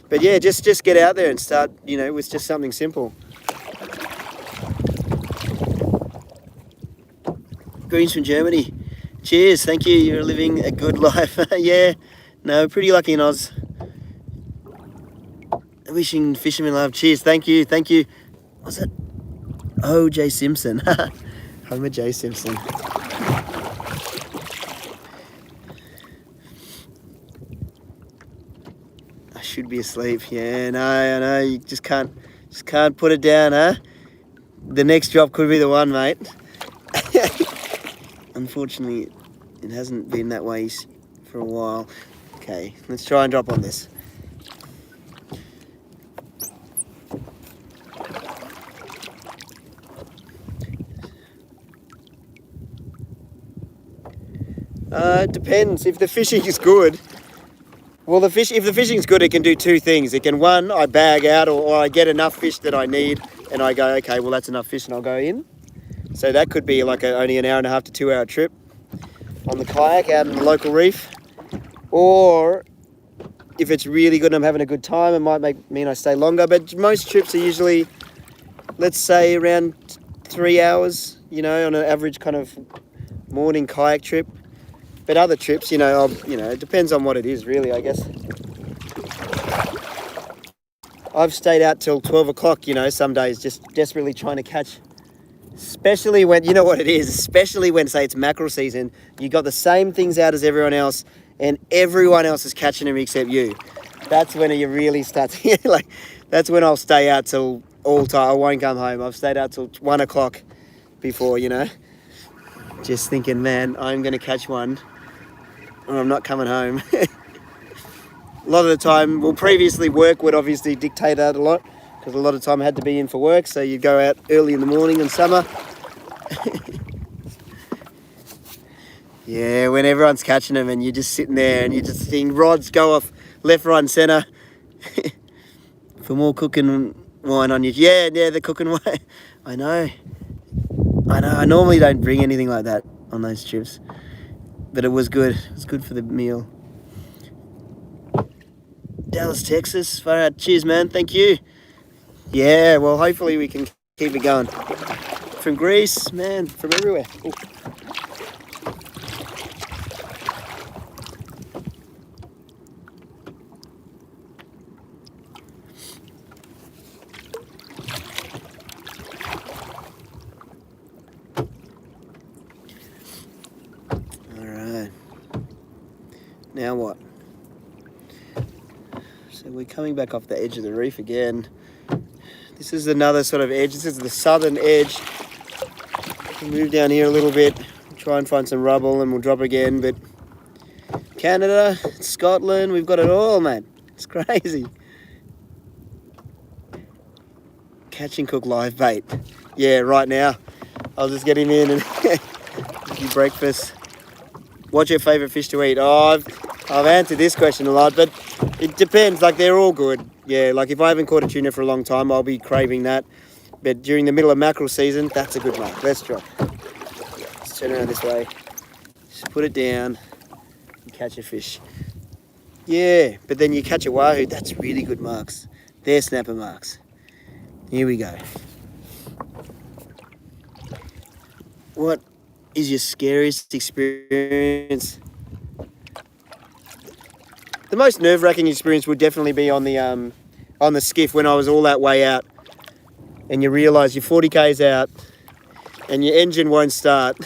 But yeah, just get out there and start, with just something simple. Greens from Germany. Cheers, thank you. You're living a good life. Yeah, no, pretty lucky in Oz. Wishing fishermen love. Cheers, thank you. What's that? Oh, J. Simpson. Homer J. Simpson. I should be asleep. Yeah, no, I know. You just can't put it down, huh? The next drop could be the one, mate. Unfortunately, it hasn't been that way for a while. Okay, let's try and drop on this. It depends. If the fishing is good, well, if the fishing is good, it can do two things. It can, one, I bag out or I get enough fish that I need, and I go, okay, well, that's enough fish, and I'll go in. So that could be like only an 1.5 to 2 hour trip on the kayak out in the local reef. Or if it's really good and I'm having a good time, it might mean I stay longer. But most trips are usually, let's say, around 3 hours, on an average kind of morning kayak trip. But other trips, it depends on what it is, really, I guess. I've stayed out till 12 o'clock, some days, just desperately trying to catch. Especially when, you know what it is, especially when, say, it's mackerel season, you got the same things out as everyone else, and everyone else is catching them except you. That's when you really start to, that's when I'll stay out till all time. I won't come home. I've stayed out till 1 o'clock before, just thinking, man, I'm going to catch one, or I'm not coming home. A lot of the time, well, previously work would obviously dictate that a lot, because a lot of time I had to be in for work, so you'd go out early in the morning in summer. Yeah, when everyone's catching them and you're just sitting there and you're just seeing rods go off left, right and centre. For more cooking wine on you. Yeah, the cooking wine. I know. I normally don't bring anything like that on those trips, but it was good. It was good for the meal. Dallas, Texas. Far out. Cheers, man. Thank you. Yeah, well, hopefully we can keep it going. from Greece, man, from everywhere. Ooh. Alright. Now what? So we're coming back off the edge of the reef again. This is another sort of edge. This is the southern edge. We'll move down here a little bit, try and find some rubble, and we'll drop again. But Canada, Scotland, we've got it all, man. It's crazy. Catch and cook live bait. Yeah, right now. I'll just get him in and give you breakfast. What's your favourite fish to eat? Oh, I've answered this question a lot, but it depends. Like, they're all good. Yeah, like if I haven't caught a tuna for a long time, I'll be craving that. But during the middle of mackerel season, that's a good mark. Let's drop. Let's turn around this way. Just put it down and catch a fish. Yeah, but then you catch a wahoo. That's really good marks. They're snapper marks. Here we go. What is your scariest experience? The most nerve-wracking experience would definitely be on the skiff when I was all that way out, and you realise you're 40 k's out, and your engine won't start,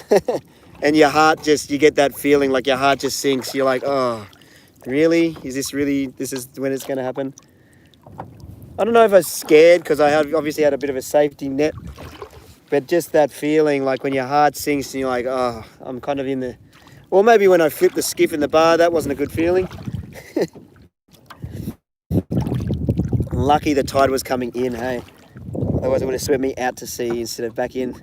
and your heart you get that feeling like your heart just sinks. You're like, oh, really? This is when it's going to happen? I don't know if I was scared because I obviously had a bit of a safety net, but just that feeling like when your heart sinks and you're like, oh, I'm kind of in the... Or maybe when I flipped the skiff in the bar, that wasn't a good feeling. Lucky the tide was coming in, hey? Otherwise it would have swept me out to sea instead of back in.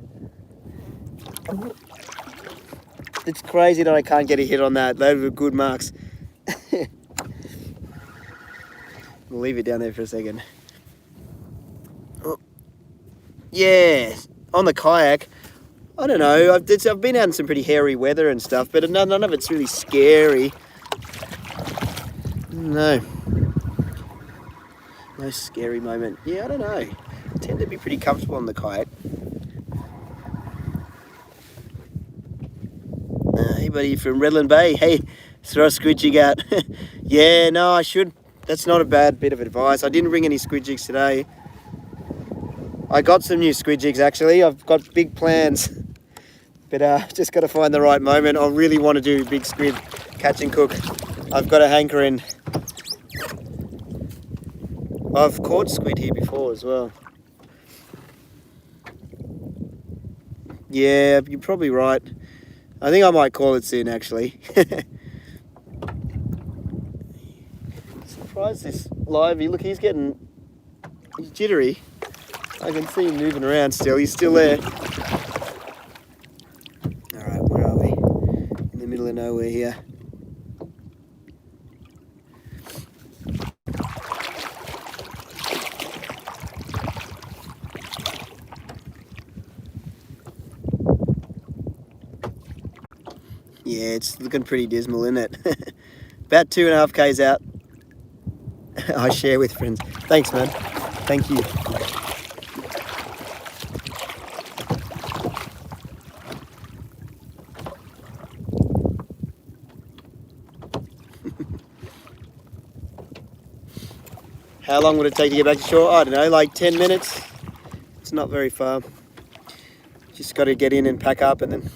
It's crazy that I can't get a hit on that. Those were good marks. We'll leave it down there for a second. Oh. Yeah, on the kayak, I don't know. I've been out in some pretty hairy weather and stuff, but none of it's really scary. No scary moment. Yeah, I don't know. I tend to be pretty comfortable on the kayak. Hey buddy from Redland Bay. Hey, throw a squid jig out. Yeah, no, I should. That's not a bad bit of advice. I didn't bring any squid jigs today. I got some new squid jigs actually. I've got big plans, but just got to find the right moment. I really want to do big squid catch and cook. I've got a hankering. I've caught squid here before as well. Yeah, you're probably right. I think I might call it soon actually. Surprised this livey. Look, he's jittery. I can see him moving around still. He's still there. Alright, where are we? In the middle of nowhere here. Yeah, it's looking pretty dismal, isn't it? About 2.5 k's out. I share with friends. Thanks, man. Thank you. How long would it take to get back to shore? I don't know, like 10 minutes. It's not very far. Just got to get in and pack up and then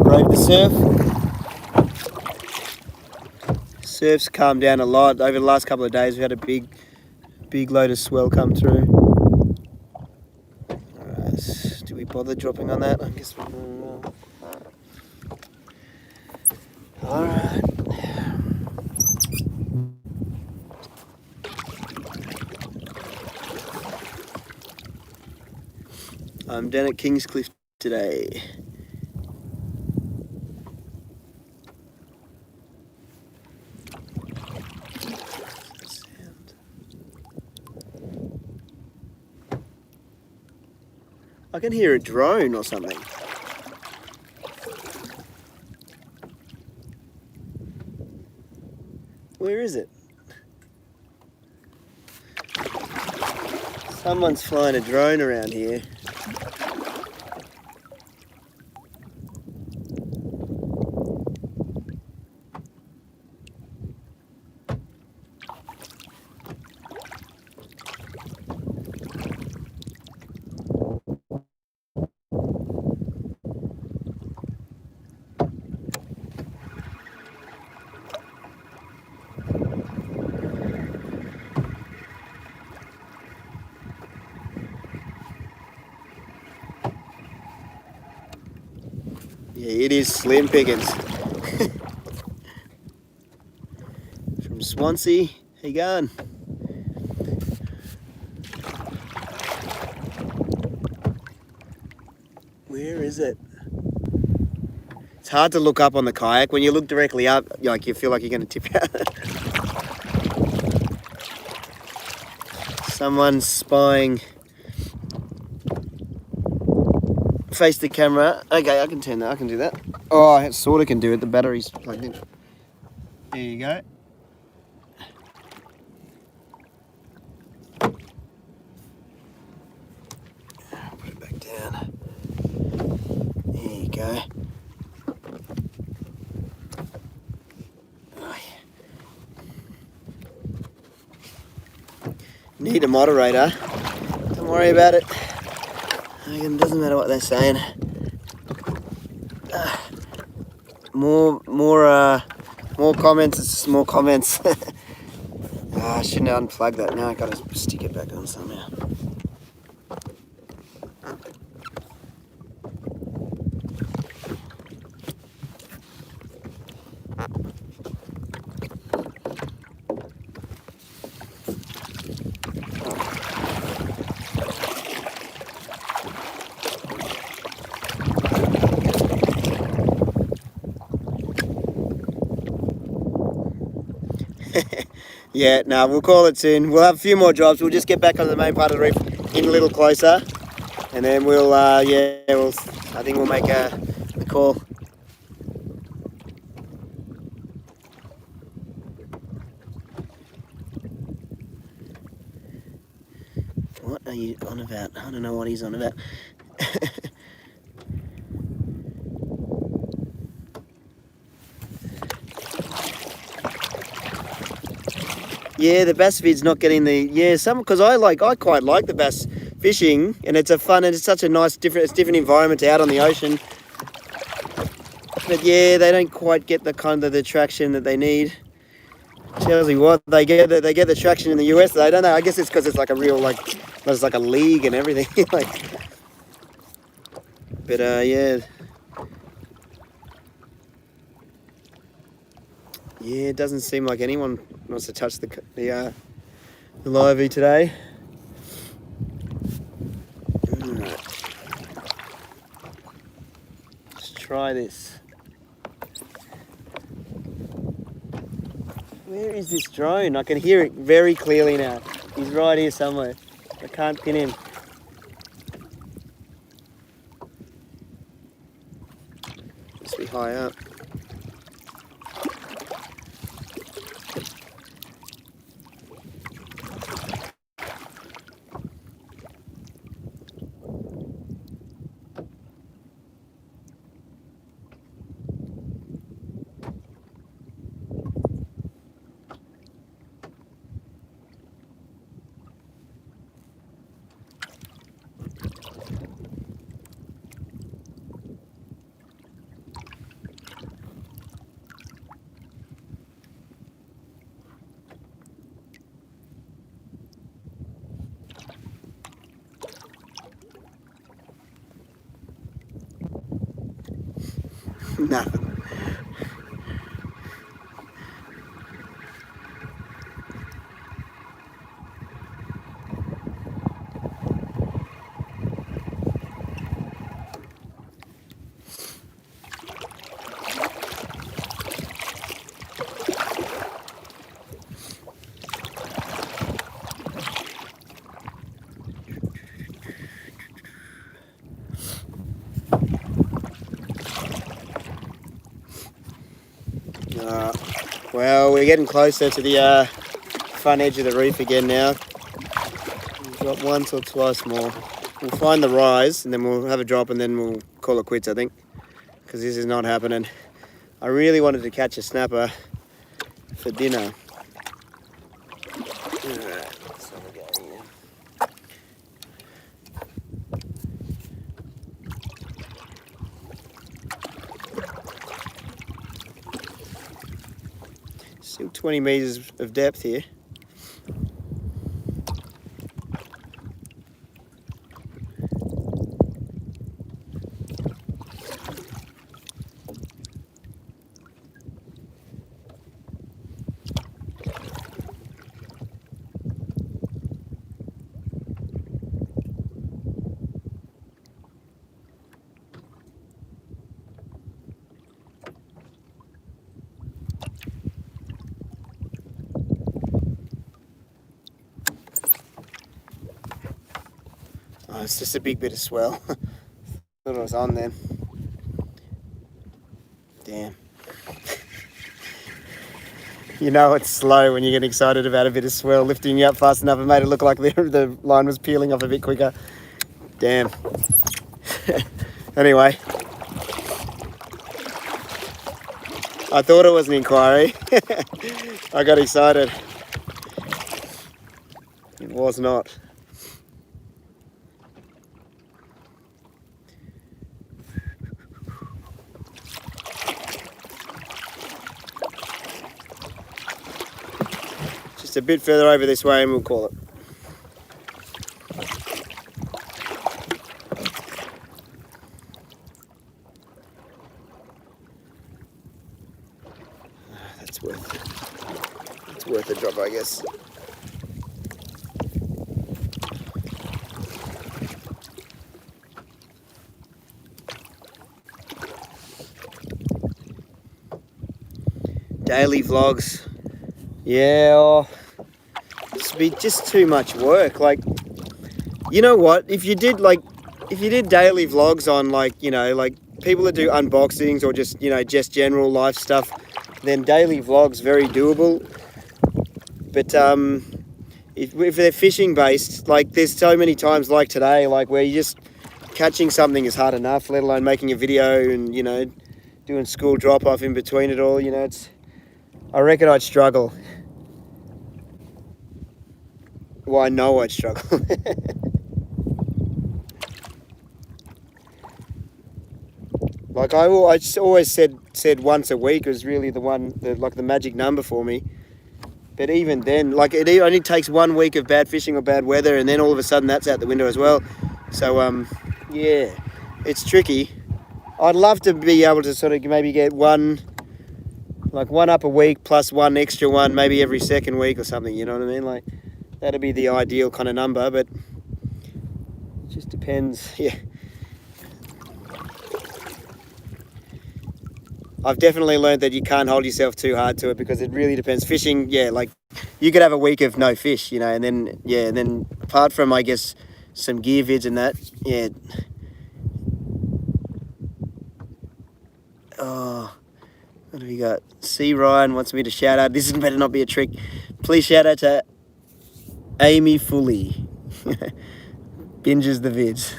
brave the surf. Surf's calmed down a lot. Over the last couple of days we had a big load of swell come through. Alright, do we bother dropping on that? I guess we will. Alright. I'm down at Kingscliff today. I can hear a drone or something. Where is it? Someone's flying a drone around here. Yeah, it is slim pickings. From Swansea, how you going? Where is it? It's hard to look up on the kayak. When you look directly up, like you feel like you're going to tip out. Someone's spying. Face the camera. Okay, I can turn that. I can do that. Oh, I sort of can do it. The battery's plugged in. There you go. Put it back down. There you go. Need a moderator. Don't worry about it. It doesn't matter what they're saying. More comments. It's just more comments. I shouldn't have unplugged that. Now I gotta stick it back on somehow. Yeah, no, we'll call it soon. We'll have a few more jobs. We'll just get back on the main part of the reef in a little closer, and then we'll, I think we'll make the call. What are you on about? I don't know what he's on about. Yeah, the bass feed's not getting the because I quite like the bass fishing, and it's such a nice different environment out on the ocean. But yeah, they don't quite get the kind of the traction that they need. Tells you what, they get the traction in the US though, don't they? I guess it's because it's like a real it's like a league and everything. But yeah. Yeah, it doesn't seem like anyone wants to touch the livey today. Right. Let's try this. Where is this drone? I can hear it very clearly now. He's right here somewhere. I can't pin him. Must be high up. Nothing. Well, we're getting closer to the front edge of the reef again now. We've got once or twice more. We'll find the rise and then we'll have a drop and then we'll call it quits, I think, because this is not happening. I really wanted to catch a snapper for dinner. Alright, let's have a go here. Still 20 meters of depth here. Oh, it's just a big bit of swell. Thought it was on then. Damn. You know it's slow when you get excited about a bit of swell lifting you up fast enough and made it look like the line was peeling off a bit quicker. Damn. Anyway. I thought it was an inquiry. I got excited. It was not. Just a bit further over this way and we'll call it. It's worth a drop, I guess. Daily vlogs. Yeah, it'd be just too much work. Like, you know what? If you did daily vlogs on like people that do unboxings or just general life stuff, then daily vlogs very doable. But if they're fishing based, like there's so many times like today, like where you just catching something is hard enough, let alone making a video and doing school drop off in between it all. I reckon I'd struggle. Well, I know I'd struggle. Like I just always said once a week was really the magic number for me. But even then, like it only takes 1 week of bad fishing or bad weather, and then all of a sudden that's out the window as well. So yeah, it's tricky. I'd love to be able to sort of maybe get one up a week plus one extra one maybe every second week or something. You know what I mean? Like that'd be the ideal kind of number, but it just depends. Yeah. I've definitely learned that you can't hold yourself too hard to it because it really depends. Fishing, yeah, like you could have a week of no fish, and then apart from I guess some gear vids and that, yeah. Oh, what have we got? C. Ryan wants me to shout out. This better not be a trick. Please shout out to Amy Fully. Binges the vids.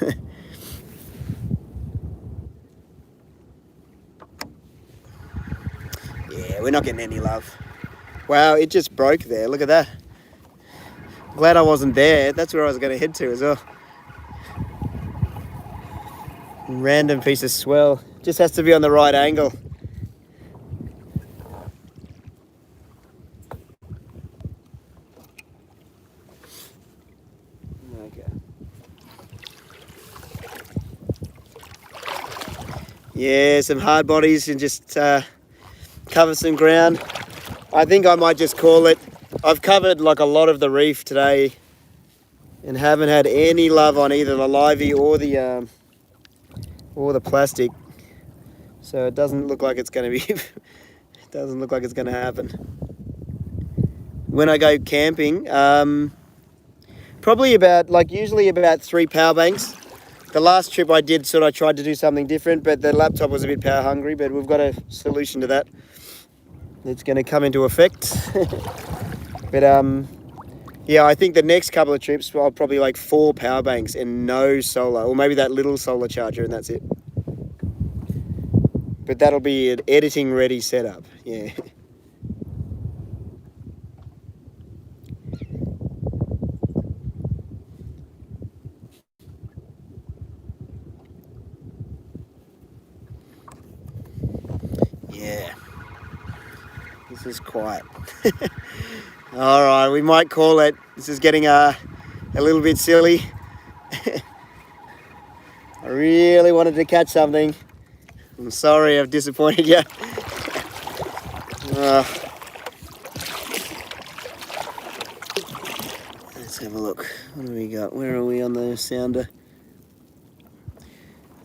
Yeah, we're not getting any love. Wow, it just broke there. Look at that. Glad I wasn't there. That's where I was going to head to as well. Random piece of swell. Just has to be on the right angle. Okay. Yeah, some hard bodies and just cover some ground. I think I might just call it. I've covered like a lot of the reef today and haven't had any love on either the livey or the plastic. So it doesn't look like it's going to be. It doesn't look like it's going to happen. When I go camping, probably usually about 3 power banks. The last trip I did, I tried to do something different, but the laptop was a bit power hungry. But we've got a solution to that. It's going to come into effect. But yeah, I think the next couple of trips I'll probably like 4 power banks and no solar, or maybe that little solar charger, and that's it. But that'll be an editing ready setup. Yeah. Yeah. This is quiet. All right, we might call it. This is getting a little bit silly. I really wanted to catch something. I'm sorry I've disappointed you. Let's have a look. What do we got? Where are we on the sounder?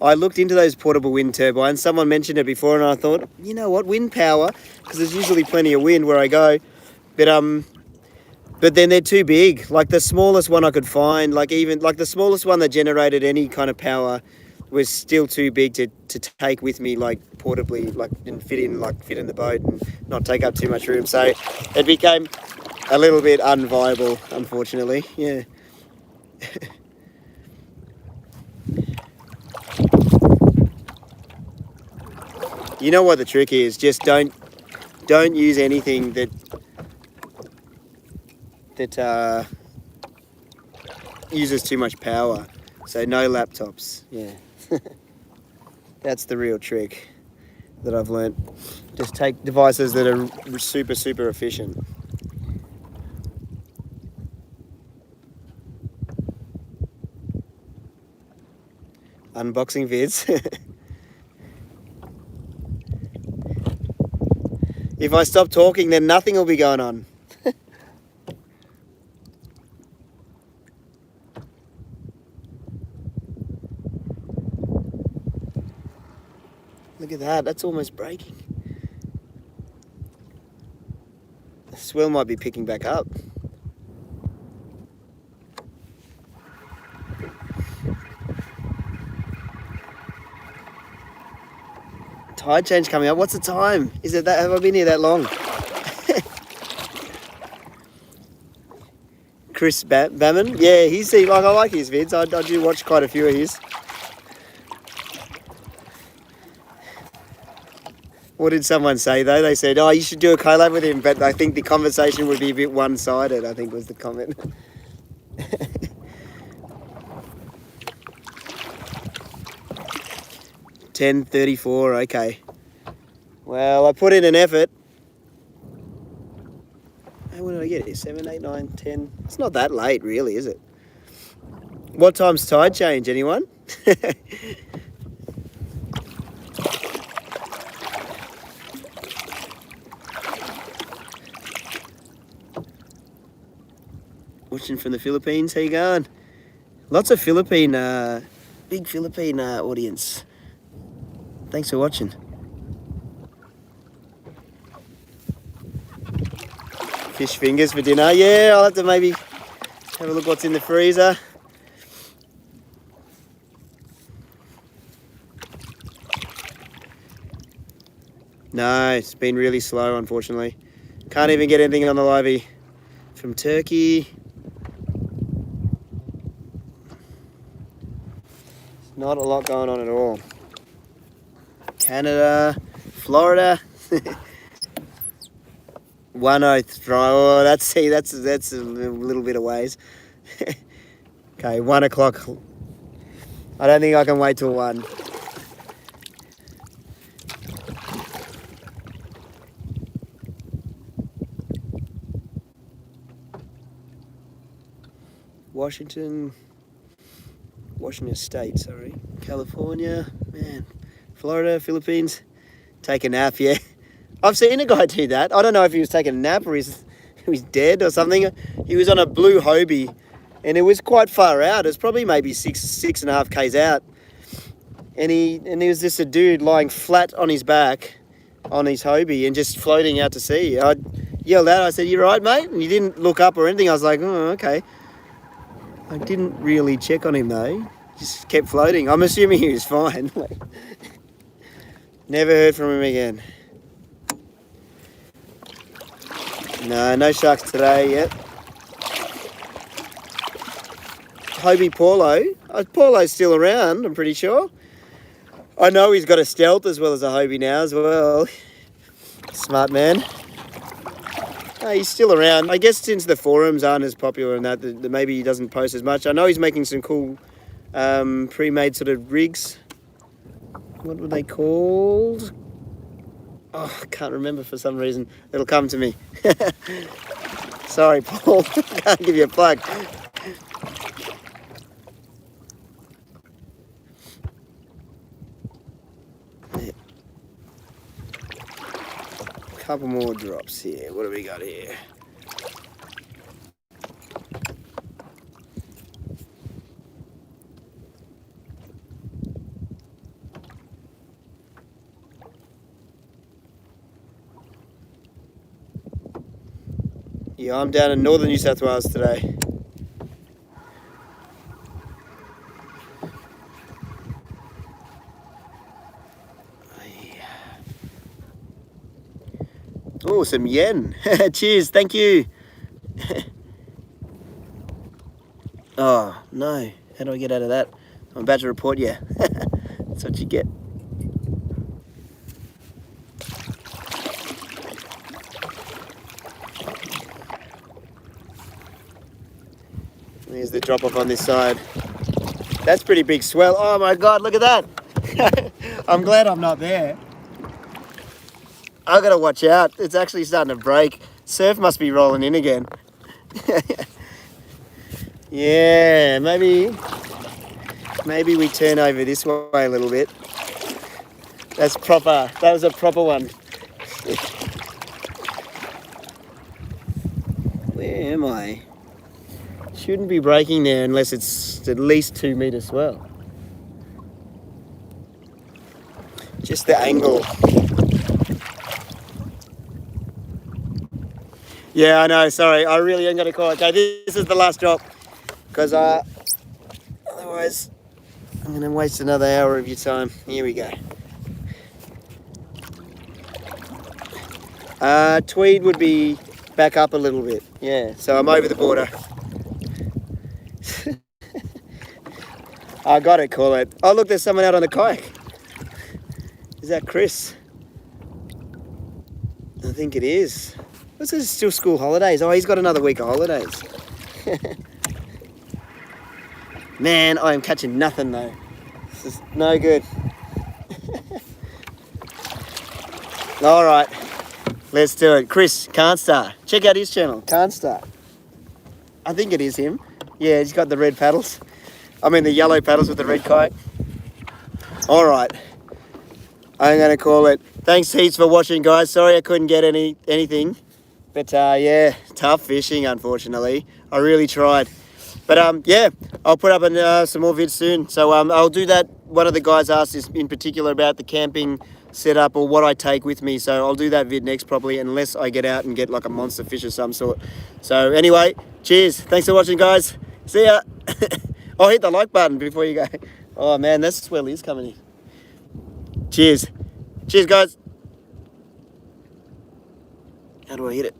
I looked into those portable wind turbines. Someone mentioned it before and I thought, you know what, wind power, because there's usually plenty of wind where I go. But But then they're too big. Like the smallest one I could find, like even like the smallest one that generated any kind of power was still too big to take with me, like portably, like and fit in the boat and not take up too much room. So it became a little bit unviable, unfortunately. Yeah. You know what the trick is? Just don't use anything that uses too much power. So no laptops. Yeah. That's the real trick that I've learnt. Just take devices that are super efficient. Unboxing vids. If I stop talking, then nothing will be going on. Look at that, that's almost breaking. The swell might be picking back up. Tide change coming up. What's the time? Is it that? Have I been here that long? Chris Bammon? Yeah, I like his vids. I do watch quite a few of his. What did someone say though? They said, oh, you should do a collab with him, but I think the conversation would be a bit one-sided, I think was the comment. 10:34, okay. Well, I put in an effort. Hey, when did I get it? 7, 8, 9, 10. It's not that late, really, is it? What time's tide change, anyone? Watching from the Philippines. How you going? Lots of Philippine, big Philippine audience. Thanks for watching. Fish fingers for dinner. Yeah, I'll have to maybe have a look what's in the freezer. No, it's been really slow, unfortunately. Can't even get anything on the livey from Turkey. Not a lot going on at all. Canada, Florida. 103. Oh, that's a little bit of ways. Okay, 1 o'clock. I don't think I can wait till 1. Washington State, sorry. California, man. Florida, Philippines. Take a nap, yeah. I've seen a guy do that. I don't know if he was taking a nap or he was dead or something. He was on a blue Hobie and it was quite far out. It was probably maybe 6.5 k's out. And he was just a dude lying flat on his back on his Hobie and just floating out to sea. I yelled out, I said, "You right, mate?" And he didn't look up or anything. I was like, oh, okay. I didn't really check on him though. Just kept floating. I'm assuming he was fine. Never heard from him again. No sharks today yet. Hobie Paulo. Paulo's still around, I'm pretty sure. I know he's got a stealth as well as a Hobie now as well. Smart man. He's still around. I guess since the forums aren't as popular and that maybe he doesn't post as much. I know he's making some cool pre-made sort of rigs. What were they called? Oh, I can't remember for some reason. It'll come to me. Sorry, Paul. Can't give you a plug. Couple more drops here. What do we got here? Yeah, I'm down in northern New South Wales today. Oh, some yen. Cheers, thank you. Oh, no. How do I get out of that? I'm about to report you. That's what you get. There's the drop off on this side. That's pretty big swell. Oh my God, look at that. I'm glad I'm not there. I gotta watch out. It's actually starting to break. Surf must be rolling in again. Yeah, maybe we turn over this way a little bit. That's proper. That was a proper one. Where am I? Shouldn't be breaking there unless it's at least 2 meters swell. Just the angle. Yeah, I know. Sorry, I really am going to call it. Okay, this is the last drop because otherwise I'm going to waste another hour of your time. Here we go. Tweed would be back up a little bit. Yeah, so I'm over the border. I got to call it. Oh, look, there's someone out on the kayak. Is that Chris? I think it is. This is still school holidays. Oh, he's got another week of holidays. Man, I am catching nothing though. This is no good. All right, let's do it. Chris Canstar. Check out his channel, Canstar. I think it is him. Yeah, he's got the red paddles. I mean the yellow paddles with the red kayak. All right, I'm gonna call it. Thanks heaps for watching, guys. Sorry I couldn't get anything. But yeah, tough fishing, unfortunately. I really tried. But yeah, I'll put up some more vids soon. So I'll do that. One of the guys asked us in particular about the camping setup or what I take with me. So I'll do that vid next probably, unless I get out and get like a monster fish of some sort. So anyway, cheers. Thanks for watching, guys. See ya. Oh, hit the like button before you go. Oh man, that swell is coming in. Cheers. Cheers, guys. How do I hit it?